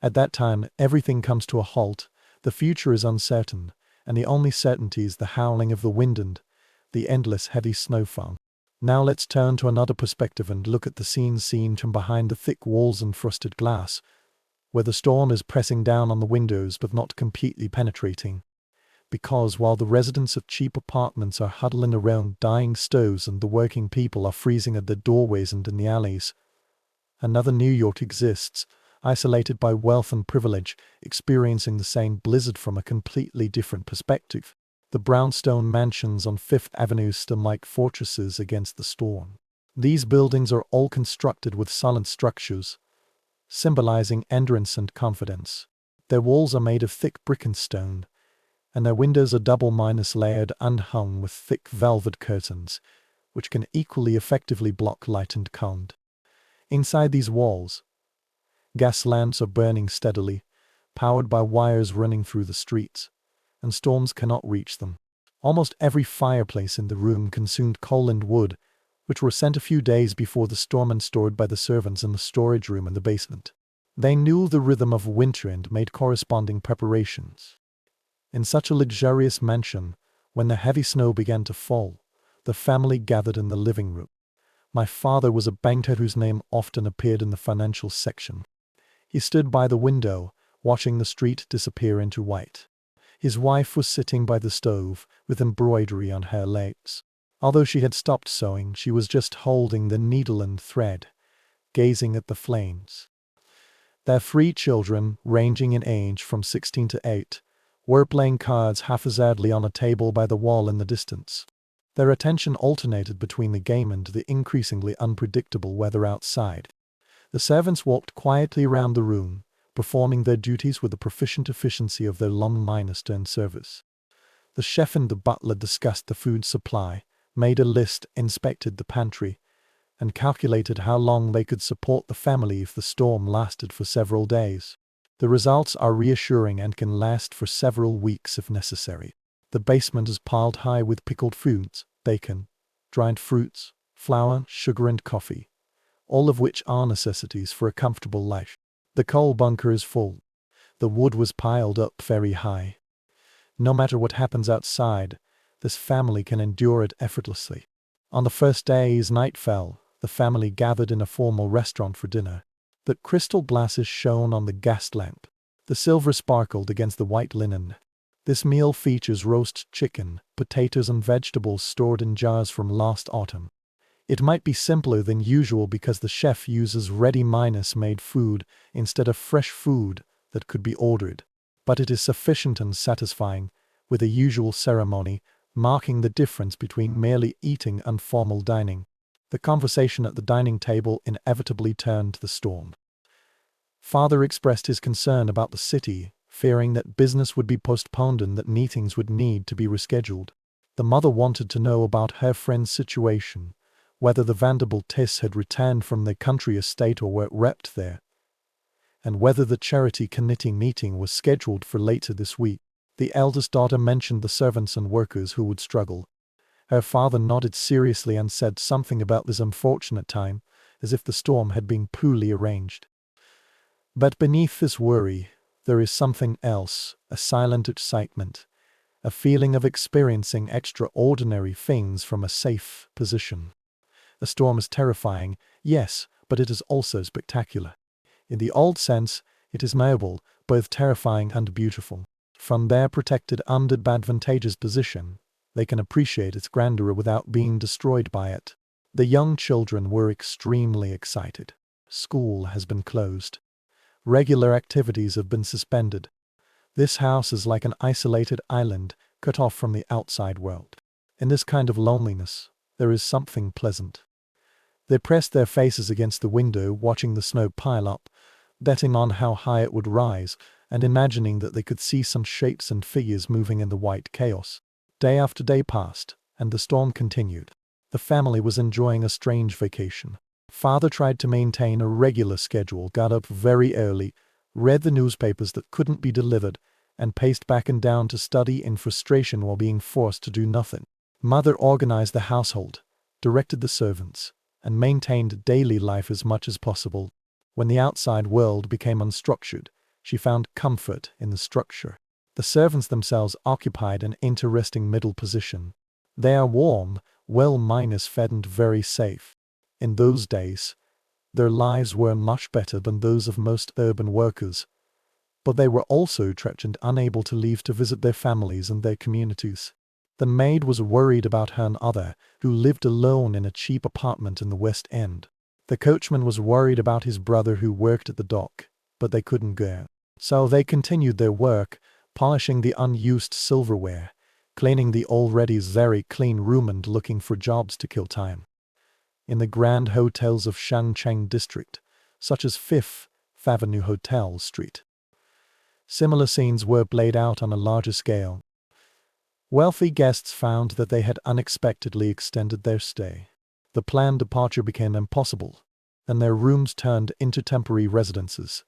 At that time, everything comes to a halt, the future is uncertain, and the only certainty is the howling of the wind and the endless heavy snowfall. Now let's turn to another perspective and look at the scene seen from behind the thick walls and frosted glass, where the storm is pressing down on the windows but not completely penetrating. Because while the residents of cheap apartments are huddling around dying stoves and the working people are freezing at their doorways and in the alleys, another New York exists, isolated by wealth and privilege, experiencing the same blizzard from a completely different perspective. The brownstone mansions on Fifth Avenue stand like fortresses against the storm. These buildings are all constructed with solid structures, symbolizing endurance and confidence. Their walls are made of thick brick and stone, and their windows are double-layered and hung with thick velvet curtains, which can equally effectively block light and cold. Inside these walls, gas lamps are burning steadily, powered by wires running through the streets, and storms cannot reach them. Almost every fireplace in the room consumed coal and wood, which were sent a few days before the storm and stored by the servants in the storage room in the basement. They knew the rhythm of winter and made corresponding preparations. In such a luxurious mansion, when the heavy snow began to fall, the family gathered in the living room. My father was a banker whose name often appeared in the financial section. He stood by the window, watching the street disappear into white. His wife was sitting by the stove, with embroidery on her legs. Although she had stopped sewing, she was just holding the needle and thread, gazing at the flames. Their 3 children, ranging in age from 16 to 8, were playing cards haphazardly on a table by the wall in the distance. Their attention alternated between the game and the increasingly unpredictable weather outside. The servants walked quietly around the room, performing their duties with the proficient efficiency of their long-stern service. The chef and the butler discussed the food supply, made a list, inspected the pantry, and calculated how long they could support the family if the storm lasted for several days. The results are reassuring and can last for several weeks if necessary. The basement is piled high with pickled foods, bacon, dried fruits, flour, sugar and coffee, all of which are necessities for a comfortable life. The coal bunker is full. The wood was piled up very high. No matter what happens outside, this family can endure it effortlessly. On the first day as night fell, the family gathered in a formal restaurant for dinner. The crystal glasses shone on the gas lamp. The silver sparkled against the white linen. This meal features roast chicken, potatoes and vegetables stored in jars from last autumn. It might be simpler than usual because the chef uses ready-made food instead of fresh food that could be ordered. But it is sufficient and satisfying, with the usual ceremony, marking the difference between merely eating and formal dining. The conversation at the dining table inevitably turned to the storm. Father expressed his concern about the city, fearing that business would be postponed and that meetings would need to be rescheduled. The mother wanted to know about her friend's situation, whether the Vanderbilts had returned from their country estate or were repped there, and whether the charity committee meeting was scheduled for later this week. The eldest daughter mentioned the servants and workers who would struggle. Her father nodded seriously and said something about this unfortunate time, as if the storm had been poorly arranged. But beneath this worry, there is something else, a silent excitement, a feeling of experiencing extraordinary things from a safe position. A storm is terrifying, yes, but it is also spectacular. In the old sense, it is mobile, both terrifying and beautiful. From their protected and advantageous position, they can appreciate its grandeur without being destroyed by it. The young children were extremely excited. School has been closed. Regular activities have been suspended. This house is like an isolated island, cut off from the outside world. In this kind of loneliness, there is something pleasant. They pressed their faces against the window, watching the snow pile up, betting on how high it would rise, and imagining that they could see some shapes and figures moving in the white chaos. Day after day passed, and the storm continued. The family was enjoying a strange vacation. Father tried to maintain a regular schedule, got up very early, read the newspapers that couldn't be delivered, and paced back and down to study in frustration while being forced to do nothing. Mother organized the household, directed the servants, and maintained daily life as much as possible. When the outside world became unstructured, she found comfort in the structure. The servants themselves occupied an interesting middle position. They are warm, well-fed and very safe. In those days, their lives were much better than those of most urban workers. But they were also trapped and unable to leave to visit their families and their communities. The maid was worried about her mother, who lived alone in a cheap apartment in the West End. The coachman was worried about his brother who worked at the dock, but they couldn't go. So they continued their work, polishing the unused silverware, cleaning the already very clean room and looking for jobs to kill time. In the grand hotels of Shangcheng district, such as Fifth Avenue Hotel Street, similar scenes were played out on a larger scale. Wealthy guests found that they had unexpectedly extended their stay. The planned departure became impossible, and their rooms turned into temporary residences.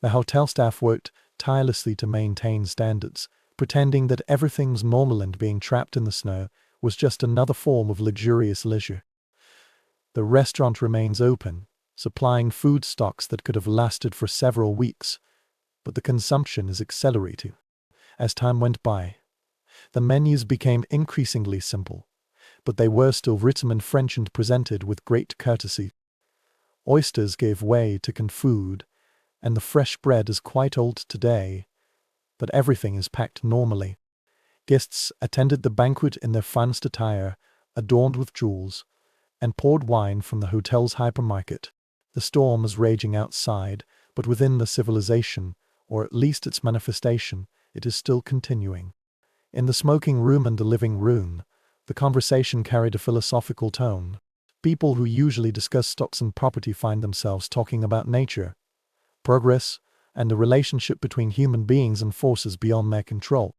The hotel staff worked tirelessly to maintain standards, pretending that everything was normal and being trapped in the snow was just another form of luxurious leisure. The restaurant remains open, supplying food stocks that could have lasted for several weeks, but the consumption is accelerating. As time went by, the menus became increasingly simple, but they were still written in French and presented with great courtesy. Oysters gave way to canned food, and the fresh bread is quite old today, but everything is packed normally. Guests attended the banquet in their finest attire, adorned with jewels, and poured wine from the hotel's hypermarket. The storm is raging outside, but within the civilization, or at least its manifestation, it is still continuing. In the smoking room and the living room, the conversation carried a philosophical tone. People who usually discuss stocks and property find themselves talking about nature, progress, and the relationship between human beings and forces beyond their control.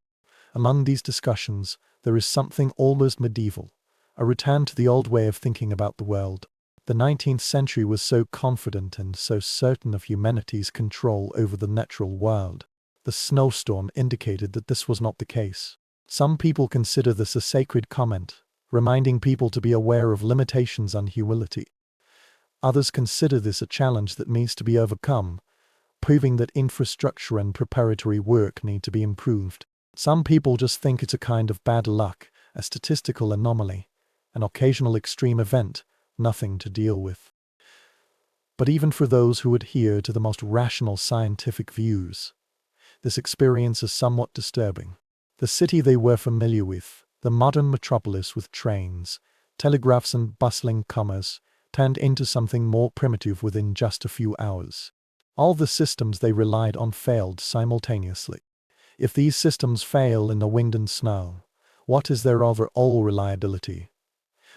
Among these discussions, there is something almost medieval, a return to the old way of thinking about the world. The 19th century was so confident and so certain of humanity's control over the natural world. The snowstorm indicated that this was not the case. Some people consider this a sacred comment, reminding people to be aware of limitations and humility. Others consider this a challenge that needs to be overcome, proving that infrastructure and preparatory work need to be improved. Some people just think it's a kind of bad luck, a statistical anomaly, an occasional extreme event, nothing to deal with. But even for those who adhere to the most rational scientific views, this experience is somewhat disturbing. The city they were familiar with, the modern metropolis with trains, telegraphs and bustling commerce, turned into something more primitive within just a few hours. All the systems they relied on failed simultaneously. If these systems fail in the wind and snow, What is their overall reliability?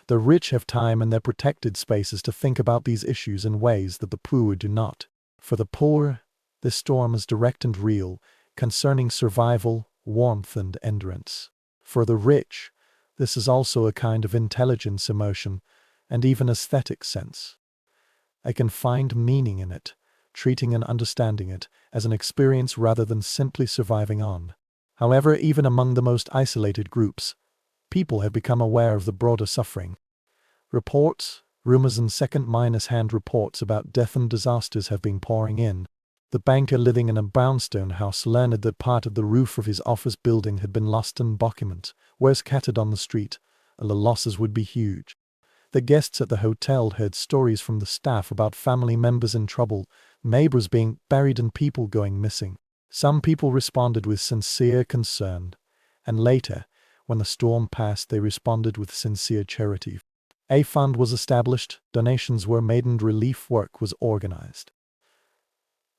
The rich have time and their protected spaces to think about these issues in ways that the poor do not. For the poor, this storm is direct and real, concerning survival, warmth, and endurance. For the rich, this is also a kind of intelligence, emotion, and even aesthetic sense. I can find meaning in it, treating and understanding it as an experience rather than simply surviving on. However, even among the most isolated groups, people have become aware of the broader suffering. Reports, rumors, and second-hand reports about death and disasters have been pouring in. The banker living in a brownstone house learned that part of the roof of his office building had been lost and documents were scattered on the street, and the losses would be huge. The guests at the hotel heard stories from the staff about family members in trouble, neighbors being buried, and people going missing. Some people responded with sincere concern, and later, when the storm passed, they responded with sincere charity. A fund was established, donations were made, and relief work was organized.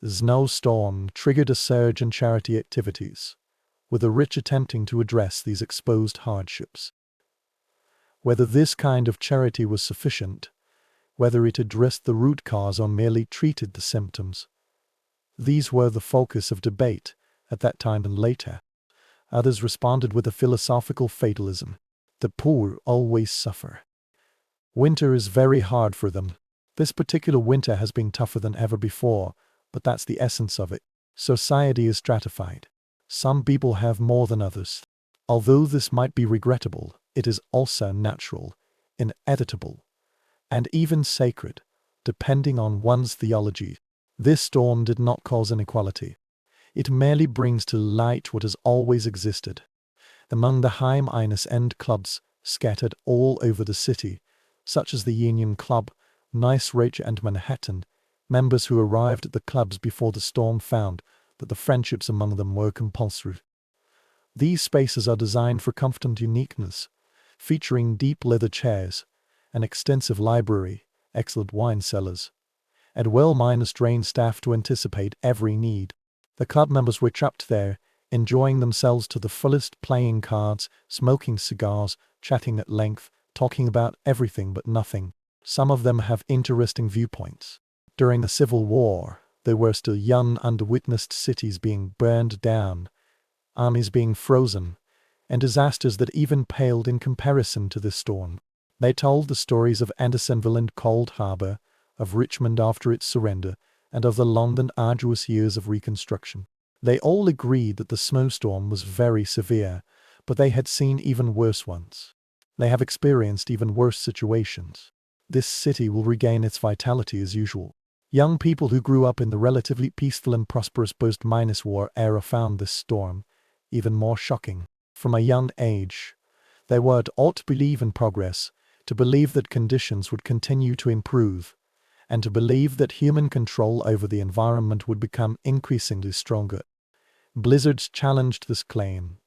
The snowstorm triggered a surge in charity activities, with the rich attempting to address these exposed hardships. Whether this kind of charity was sufficient, whether it addressed the root cause or merely treated the symptoms, these were the focus of debate at that time and later. Others responded with a philosophical fatalism. The poor always suffer. Winter is very hard for them. This particular winter has been tougher than ever before, but that's the essence of it. Society is stratified. Some people have more than others. Although this might be regrettable, it is also natural, inevitable, and even sacred, depending on one's theology. This storm did not cause inequality. It merely brings to light what has always existed. Among the high-end clubs scattered all over the city, such as the Union Club, Nice Ridge, and Manhattan, members who arrived at the clubs before the storm found that the friendships among them were compulsory. These spaces are designed for comfort and uniqueness, featuring deep leather chairs, an extensive library, excellent wine cellars, and well-trained staff to anticipate every need. The club members were trapped there, enjoying themselves to the fullest, playing cards, smoking cigars, chatting at length, talking about everything but nothing. Some of them have interesting viewpoints. During the Civil War, there were still young, underwitnessed cities being burned down, armies being frozen, and disasters that even paled in comparison to this storm. They told the stories of Andersonville and Cold Harbor, of Richmond after its surrender, and of the London arduous years of reconstruction. They all agreed that the snowstorm was very severe, but they had seen even worse ones. They have experienced even worse situations. This city will regain its vitality as usual. Young people who grew up in the relatively peaceful and prosperous post-war era found this storm even more shocking. From a young age, they were taught to believe in progress, to believe that conditions would continue to improve, and to believe that human control over the environment would become increasingly stronger. Blizzards challenged this claim,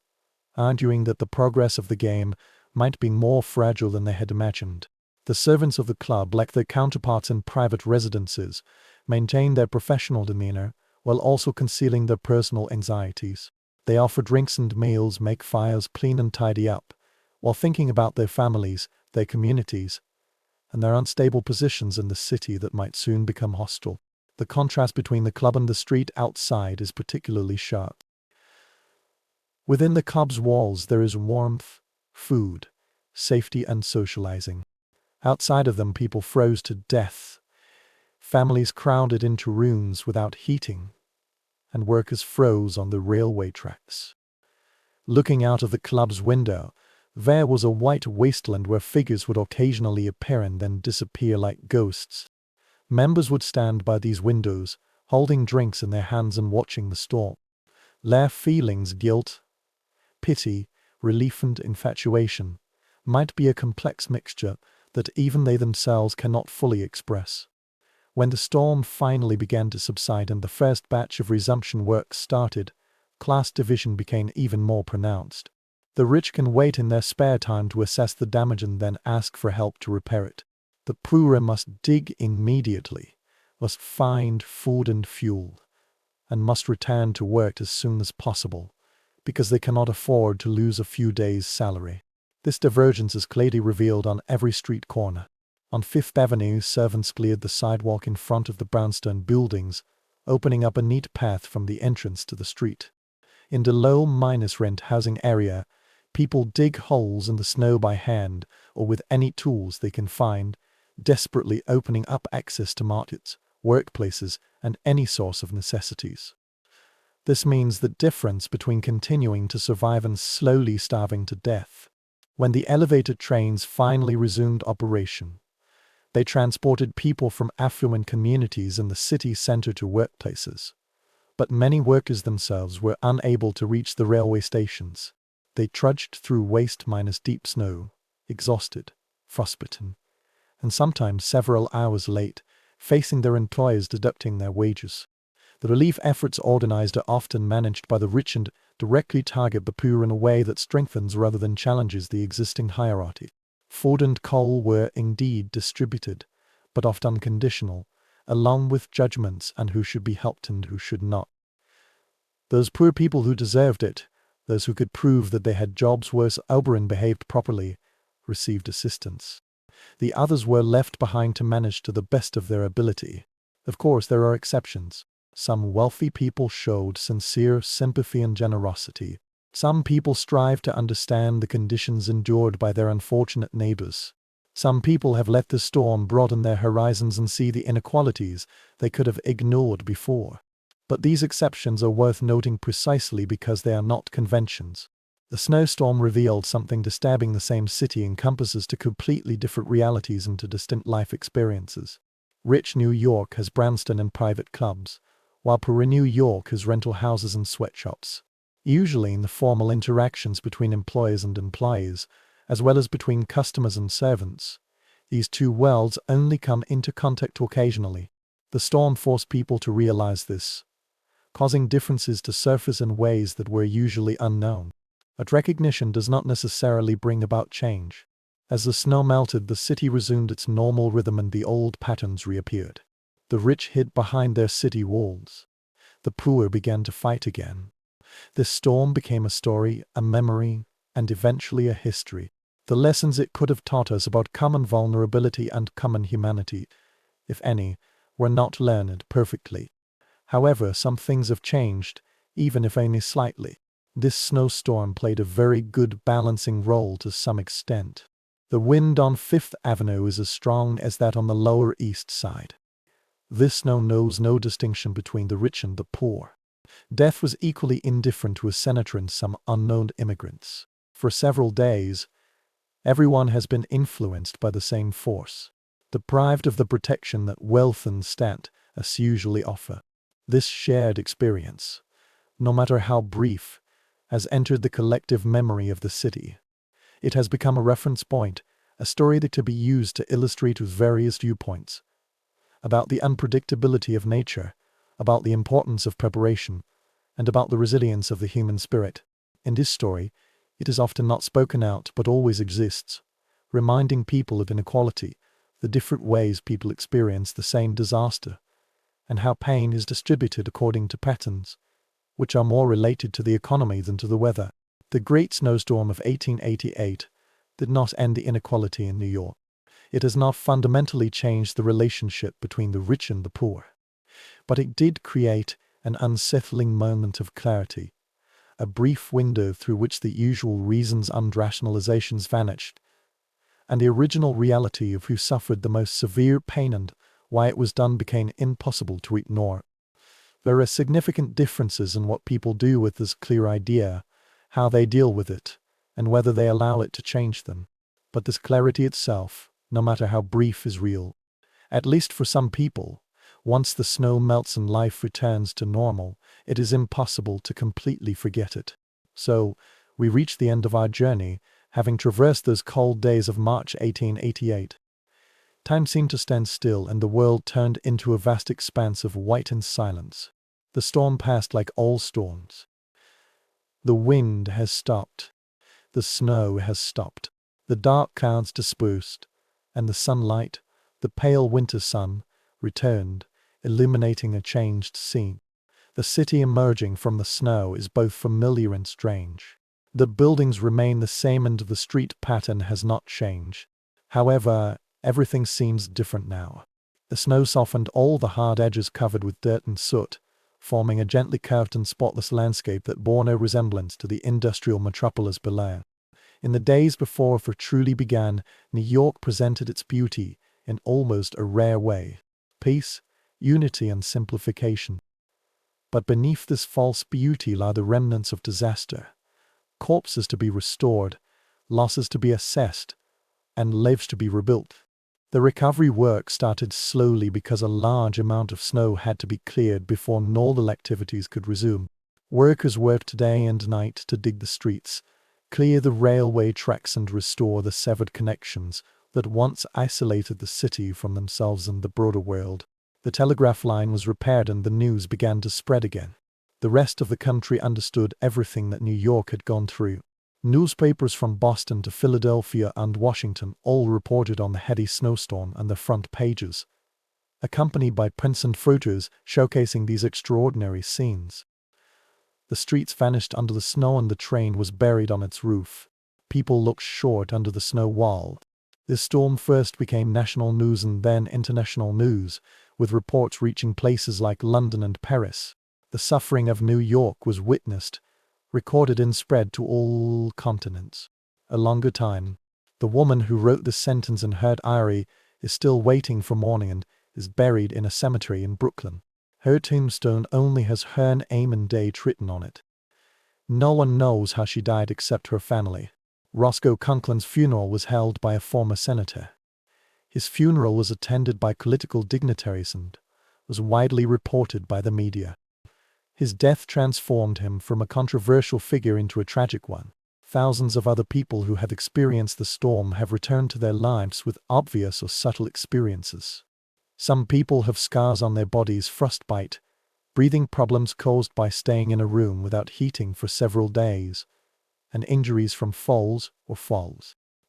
arguing that the progress of the game might be more fragile than they had imagined. The servants of the club, like their counterparts in private residences, maintained their professional demeanor while also concealing their personal anxieties. They offer drinks and meals, make fires, clean and tidy up, while thinking about their families, their communities, and their unstable positions in the city that might soon become hostile. The contrast between the club and the street outside is particularly sharp. Within the club's walls there is warmth, food, safety, and socializing. Outside of them people froze to death, families crowded into rooms without heating, and workers froze on the railway tracks. Looking out of the club's window, there was a white wasteland where figures would occasionally appear and then disappear like ghosts. Members would stand by these windows, holding drinks in their hands and watching the storm. Their feelings, guilt, pity, relief, and infatuation, might be a complex mixture that even they themselves cannot fully express. When the storm finally began to subside and the first batch of resumption work started, class division became even more pronounced. The rich can wait in their spare time to assess the damage and then ask for help to repair it. The poor must dig immediately, must find food and fuel, and must return to work as soon as possible, because they cannot afford to lose a few days' salary. This divergence is clearly revealed on every street corner. On Fifth Avenue, servants cleared the sidewalk in front of the brownstone buildings, opening up a neat path from the entrance to the street. In the low-rent housing area, people dig holes in the snow by hand or with any tools they can find, desperately opening up access to markets, workplaces, and any source of necessities. This means the difference between continuing to survive and slowly starving to death. When the elevated trains finally resumed operation, they transported people from affluent communities in the city center to workplaces. But many workers themselves were unable to reach the railway stations. They trudged through waist-deep snow, exhausted, frostbitten, and sometimes several hours late, facing their employers deducting their wages. The relief efforts organized are often managed by the rich and directly target the poor in a way that strengthens rather than challenges the existing hierarchy. Food and coal were indeed distributed, but often conditional, along with judgments on who should be helped and who should not. Those poor people who deserved it, those who could prove that they had jobs where Oberon behaved properly, received assistance. The others were left behind to manage to the best of their ability. Of course, there are exceptions. Some wealthy people showed sincere sympathy and generosity. Some people strived to understand the conditions endured by their unfortunate neighbors. Some people have let the storm broaden their horizons and see the inequalities they could have ignored before. But these exceptions are worth noting precisely because they are not conventions. The snowstorm revealed something disturbing. The same city encompasses two completely different realities and two distinct life experiences. Rich New York has brownstone and private clubs, while poor New York has rental houses and sweatshops. Usually in the formal interactions between employers and employees, as well as between customers and servants, these two worlds only come into contact occasionally. The storm forced people to realize this, causing differences to surface in ways that were usually unknown. But recognition does not necessarily bring about change. As the snow melted, the city resumed its normal rhythm and the old patterns reappeared. The rich hid behind their city walls. The poor began to fight again. This storm became a story, a memory, and eventually a history. The lessons it could have taught us about common vulnerability and common humanity, if any, were not learned perfectly. However, some things have changed, even if only slightly. This snowstorm played a very good balancing role to some extent. The wind on Fifth Avenue is as strong as that on the Lower East Side. This snow knows no distinction between the rich and the poor. Death was equally indifferent to a senator and some unknown immigrants. For several days, everyone has been influenced by the same force, deprived of the protection that wealth and status usually offer. This shared experience, no matter how brief, has entered the collective memory of the city. It has become a reference point, a story that could be used to illustrate with various viewpoints, about the unpredictability of nature, about the importance of preparation, and about the resilience of the human spirit. In this story, it is often not spoken out but always exists, reminding people of inequality, the different ways people experience the same disaster, and how pain is distributed according to patterns, which are more related to the economy than to the weather. The Great Snowstorm of 1888 did not end the inequality in New York. It has not fundamentally changed the relationship between the rich and the poor. But it did create an unsettling moment of clarity, a brief window through which the usual reasons and rationalizations vanished, and the original reality of who suffered the most severe pain and why it was done became impossible to ignore. There are significant differences in what people do with this clear idea, how they deal with it, and whether they allow it to change them. But this clarity itself, no matter how brief, is real. At least for some people, once the snow melts and life returns to normal, it is impossible to completely forget it. So, we reach the end of our journey, having traversed those cold days of March 1888. Time seemed to stand still and the world turned into a vast expanse of white and silence. The storm passed like all storms. The wind has stopped. The snow has stopped. The dark clouds dispersed, and the sunlight, the pale winter sun, returned, illuminating a changed scene. The city emerging from the snow is both familiar and strange. The buildings remain the same and the street pattern has not changed. However, everything seems different now. The snow softened all the hard edges covered with dirt and soot, forming a gently curved and spotless landscape that bore no resemblance to the industrial metropolis below. In the days before it truly began, New York presented its beauty in almost a rare way. Peace, unity and simplification. But beneath this false beauty lie the remnants of disaster. Corpses to be restored, losses to be assessed, and lives to be rebuilt. The recovery work started slowly because a large amount of snow had to be cleared before normal activities could resume. Workers worked day and night to dig the streets, clear the railway tracks and restore the severed connections that once isolated the city from themselves and the broader world. The telegraph line was repaired and the news began to spread again. The rest of the country understood everything that New York had gone through. Newspapers from Boston to Philadelphia and Washington all reported on the heady snowstorm and the front pages, accompanied by prints and photos showcasing these extraordinary scenes. The streets vanished under the snow and the train was buried on its roof. People looked short under the snow wall. This storm first became national news and then international news, with reports reaching places like London and Paris. The suffering of New York was witnessed, recorded and spread to all continents. A longer time. The woman who wrote this sentence in her diary is still waiting for morning and is buried in a cemetery in Brooklyn. Her tombstone only has her name and date written on it. No one knows how she died except her family. Roscoe Conklin's funeral was held by a former senator. His funeral was attended by political dignitaries and was widely reported by the media. His death transformed him from a controversial figure into a tragic one. Thousands of other people who have experienced the storm have returned to their lives with obvious or subtle experiences. Some people have scars on their bodies, frostbite, breathing problems caused by staying in a room without heating for several days, and injuries from falls.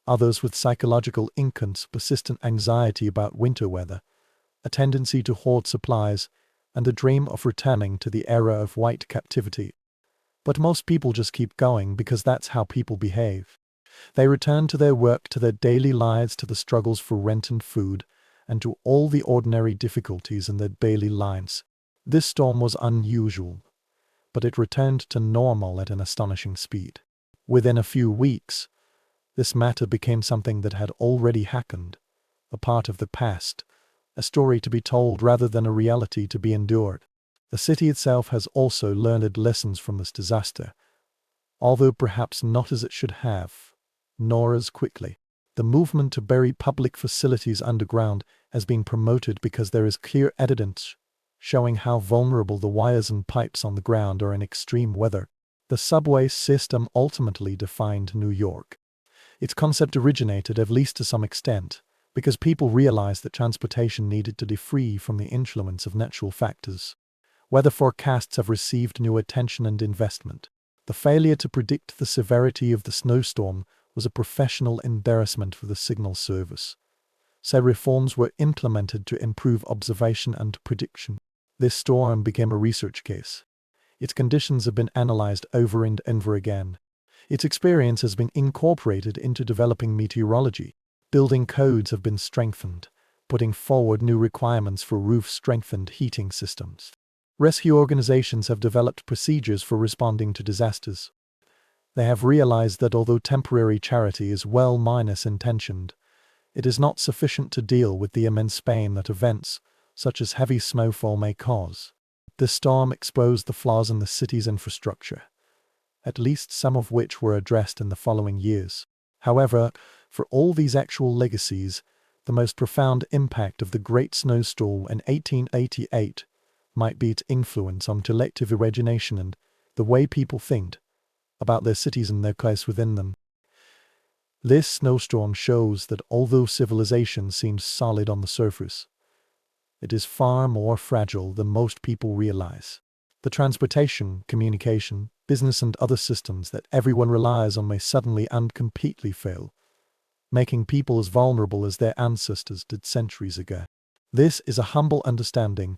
Others with psychological incomes, persistent anxiety about winter weather, a tendency to hoard supplies, and the dream of returning to the era of white captivity. But most people just keep going because that's how people behave. They return to their work, to their daily lives, to the struggles for rent and food, and to all the ordinary difficulties in their daily lives. This storm was unusual, but it returned to normal at an astonishing speed. Within a few weeks, this matter became something that had already happened, a part of the past, a story to be told rather than a reality to be endured. The city itself has also learned lessons from this disaster, although perhaps not as it should have, nor as quickly. The movement to bury public facilities underground has been promoted because there is clear evidence showing how vulnerable the wires and pipes on the ground are in extreme weather. The subway system ultimately defined New York. Its concept originated, at least to some extent, because people realized that transportation needed to be free from the influence of natural factors. Weather forecasts have received new attention and investment. The failure to predict the severity of the snowstorm was a professional embarrassment for the signal service. So reforms were implemented to improve observation and prediction. This storm became a research case. Its conditions have been analyzed over and over again. Its experience has been incorporated into developing meteorology. Building codes have been strengthened, putting forward new requirements for roof-strengthened heating systems. Rescue organizations have developed procedures for responding to disasters. They have realized that although temporary charity is well-intentioned, it is not sufficient to deal with the immense pain that events, such as heavy snowfall, may cause. This storm exposed the flaws in the city's infrastructure, at least some of which were addressed in the following years. However, for all these actual legacies, the most profound impact of the Great Snowstorm in 1888 might be its influence on collective imagination and the way people think about their cities and their place within them. This snowstorm shows that although civilization seems solid on the surface, it is far more fragile than most people realize. The transportation, communication, business and other systems that everyone relies on may suddenly and completely fail, making people as vulnerable as their ancestors did centuries ago. This is a humble understanding,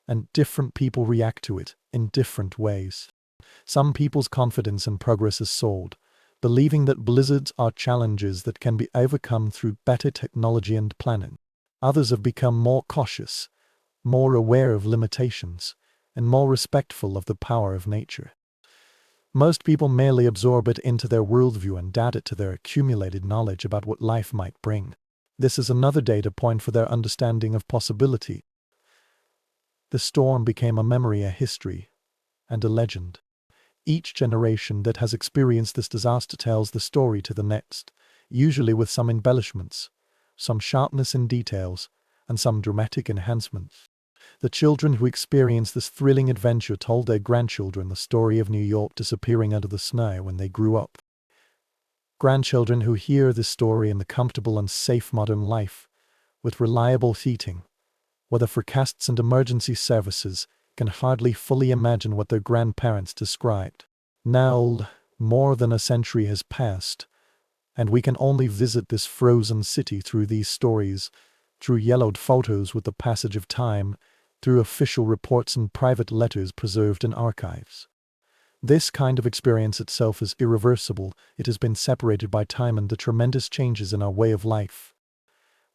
and different people react to it in different ways. Some people's confidence and progress is soared, believing that blizzards are challenges that can be overcome through better technology and planning. Others have become more cautious, more aware of limitations, and more respectful of the power of nature. Most people merely absorb it into their worldview and add it to their accumulated knowledge about what life might bring. This is another data point for their understanding of possibility. The storm became a memory, a history, and a legend. Each generation that has experienced this disaster tells the story to the next, usually with some embellishments, some sharpness in details, and some dramatic enhancements. The children who experienced this thrilling adventure told their grandchildren the story of New York disappearing under the snow when they grew up. Grandchildren who hear this story in the comfortable and safe modern life, with reliable heating, whether forecasts and emergency services, can hardly fully imagine what their grandparents described. Now, more than a century has passed, and we can only visit this frozen city through these stories, through yellowed photos with the passage of time, through official reports and private letters preserved in archives. This kind of experience itself is irreversible. It has been separated by time and the tremendous changes in our way of life.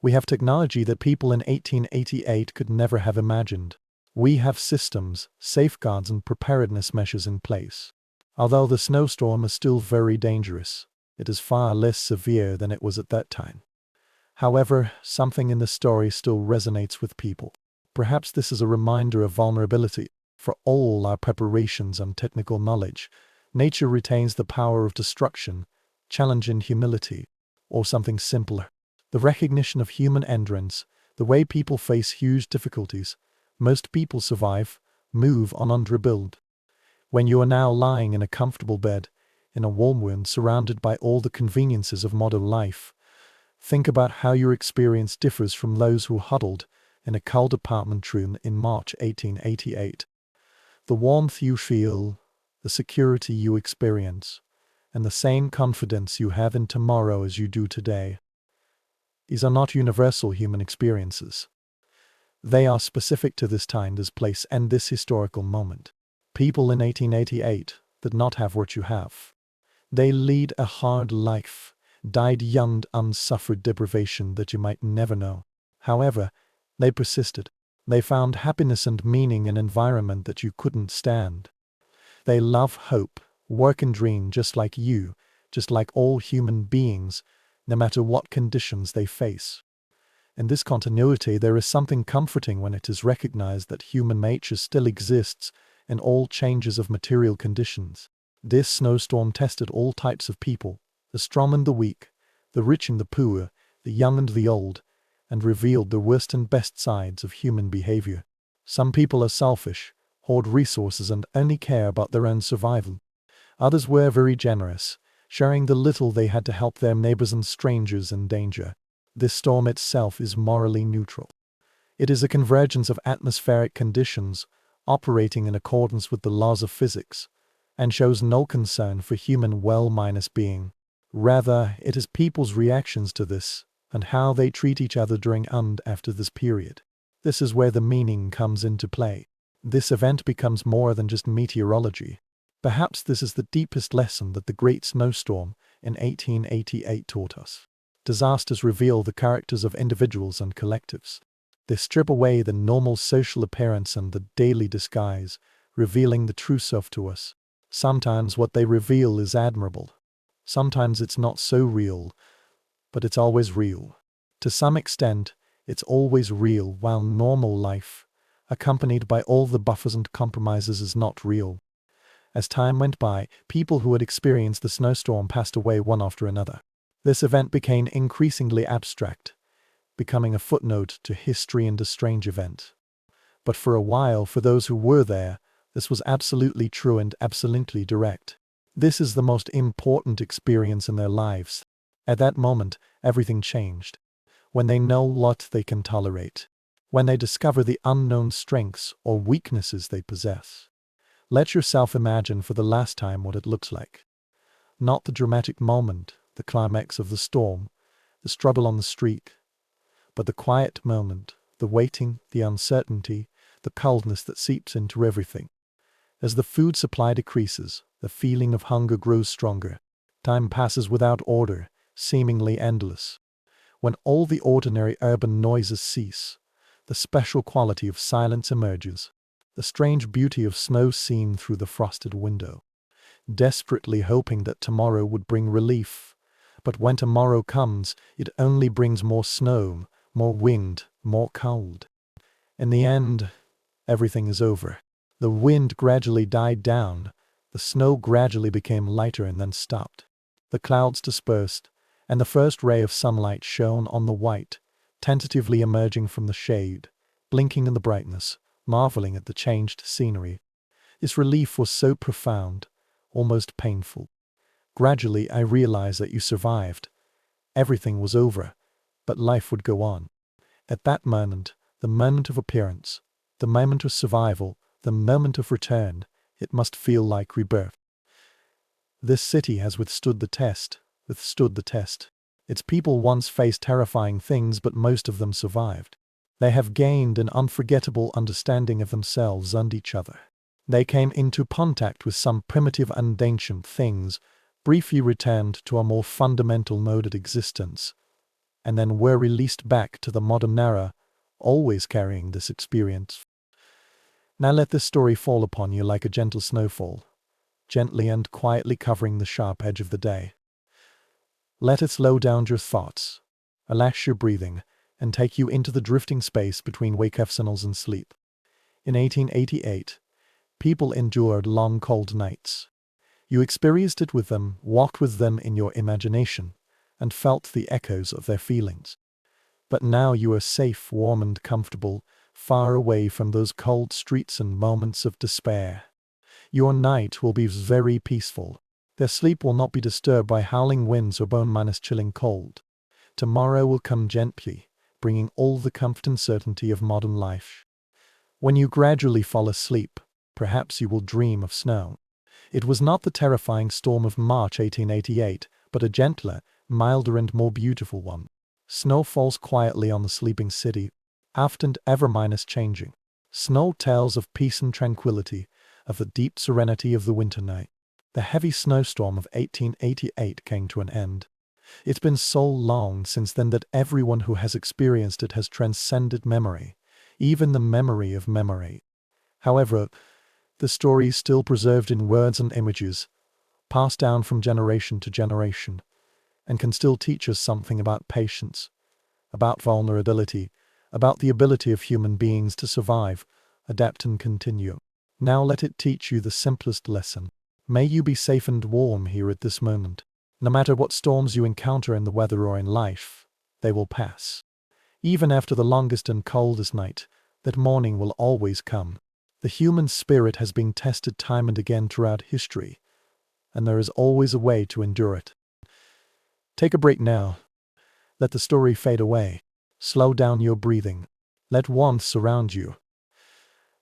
We have technology that people in 1888 could never have imagined. We have systems, safeguards and preparedness measures in place. Although the snowstorm is still very dangerous, it is far less severe than it was at that time. However, something in the story still resonates with people. Perhaps this is a reminder of vulnerability. For all our preparations and technical knowledge, nature retains the power of destruction, challenge and humility, or something simpler. The recognition of human endurance, the way people face huge difficulties. Most people survive, move on and rebuild. When you are now lying in a comfortable bed, in a warm room surrounded by all the conveniences of modern life, think about how your experience differs from those who huddled in a cold apartment room in March 1888. The warmth you feel, the security you experience, and the same confidence you have in tomorrow as you do today. These are not universal human experiences. They are specific to this time, this place, and this historical moment. People in 1888 did not have what you have. They lead a hard life, died young and suffered deprivation that you might never know. However, they persisted. They found happiness and meaning in an environment that you couldn't stand. They love hope, work and dream just like you, just like all human beings, no matter what conditions they face. In this continuity, there is something comforting when it is recognized that human nature still exists in all changes of material conditions. This snowstorm tested all types of people, the strong and the weak, the rich and the poor, the young and the old, and revealed the worst and best sides of human behavior. Some people are selfish, hoard resources and only care about their own survival. Others were very generous, sharing the little they had to help their neighbors and strangers in danger. This storm itself is morally neutral. It is a convergence of atmospheric conditions operating in accordance with the laws of physics, and shows no concern for human well-being. Rather, it is people's reactions to this, and how they treat each other during and after this period. This is where the meaning comes into play. This event becomes more than just meteorology. Perhaps this is the deepest lesson that the Great Snowstorm in 1888 taught us. Disasters reveal the characters of individuals and collectives. They strip away the normal social appearance and the daily disguise, revealing the true self to us. Sometimes what they reveal is admirable. Sometimes it's not so real, but it's always real. To some extent, it's always real, while normal life, accompanied by all the buffers and compromises, is not real. As time went by, people who had experienced the snowstorm passed away one after another. This event became increasingly abstract, becoming a footnote to history and a strange event. But for a while, for those who were there, this was absolutely true and absolutely direct. This is the most important experience in their lives. At that moment, everything changed. When they know what they can tolerate. When they discover the unknown strengths or weaknesses they possess. Let yourself imagine for the last time what it looks like. Not the dramatic moment, the climax of the storm, the struggle on the street, but the quiet moment, the waiting, the uncertainty, the coldness that seeps into everything. As the food supply decreases, the feeling of hunger grows stronger. Time passes without order, seemingly endless. When all the ordinary urban noises cease, the special quality of silence emerges, the strange beauty of snow seen through the frosted window. Desperately hoping that tomorrow would bring relief. But when tomorrow comes, it only brings more snow, more wind, more cold. In the end, everything is over. The wind gradually died down, the snow gradually became lighter and then stopped. The clouds dispersed, and the first ray of sunlight shone on the white, tentatively emerging from the shade, blinking in the brightness, marveling at the changed scenery. Its relief was so profound, almost painful. Gradually I realized that you survived. Everything was over, but life would go on. At that moment, the moment of appearance, the moment of survival, the moment of return, it must feel like rebirth. This city has withstood the test. Its people once faced terrifying things, but most of them survived. They have gained an unforgettable understanding of themselves and each other. They came into contact with some primitive and ancient things, briefly returned to a more fundamental mode of existence, and then were released back to the modern era, always carrying this experience. Now let this story fall upon you like a gentle snowfall, gently and quietly covering the sharp edge of the day. Let it slow down your thoughts, relax your breathing, and take you into the drifting space between wake-up signals and sleep. In 1888, people endured long cold nights. You experienced it with them, walked with them in your imagination, and felt the echoes of their feelings. But now you are safe, warm and comfortable, far away from those cold streets and moments of despair. Your night will be very peaceful. Their sleep will not be disturbed by howling winds or bone-chilling cold. Tomorrow will come gently, bringing all the comfort and certainty of modern life. When you gradually fall asleep, perhaps you will dream of snow. It was not the terrifying storm of March 1888, but a gentler, milder and more beautiful one. Snow falls quietly on the sleeping city, often ever changing. Snow tells of peace and tranquility, of the deep serenity of the winter night. The heavy snowstorm of 1888 came to an end. It's been so long since then that everyone who has experienced it has transcended memory, even the memory of memory. However, the story is still preserved in words and images, passed down from generation to generation, and can still teach us something about patience, about vulnerability, about the ability of human beings to survive, adapt and continue. Now let it teach you the simplest lesson. May you be safe and warm here at this moment. No matter what storms you encounter in the weather or in life, they will pass. Even after the longest and coldest night, that morning will always come. The human spirit has been tested time and again throughout history, and there is always a way to endure it. Take a break now. Let the story fade away. Slow down your breathing. Let warmth surround you.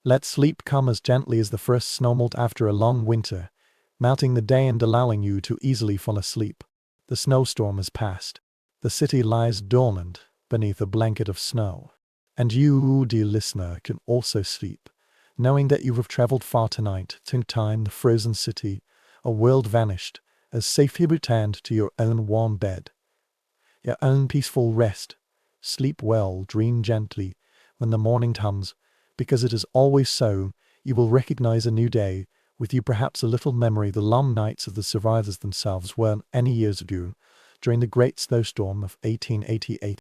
Let sleep come as gently as the first snowmelt after a long winter, melting the day and allowing you to easily fall asleep. The snowstorm is past. The city lies dormant beneath a blanket of snow. And you, dear listener, can also sleep, knowing that you have traveled far tonight, to time the frozen city, a world vanished, as safely returned to your own warm bed, your own peaceful rest. Sleep well, dream gently. When the morning comes, because it is always so, you will recognize a new day, with you perhaps a little memory the long nights of the survivors themselves were any years ago, during the great snowstorm of 1888.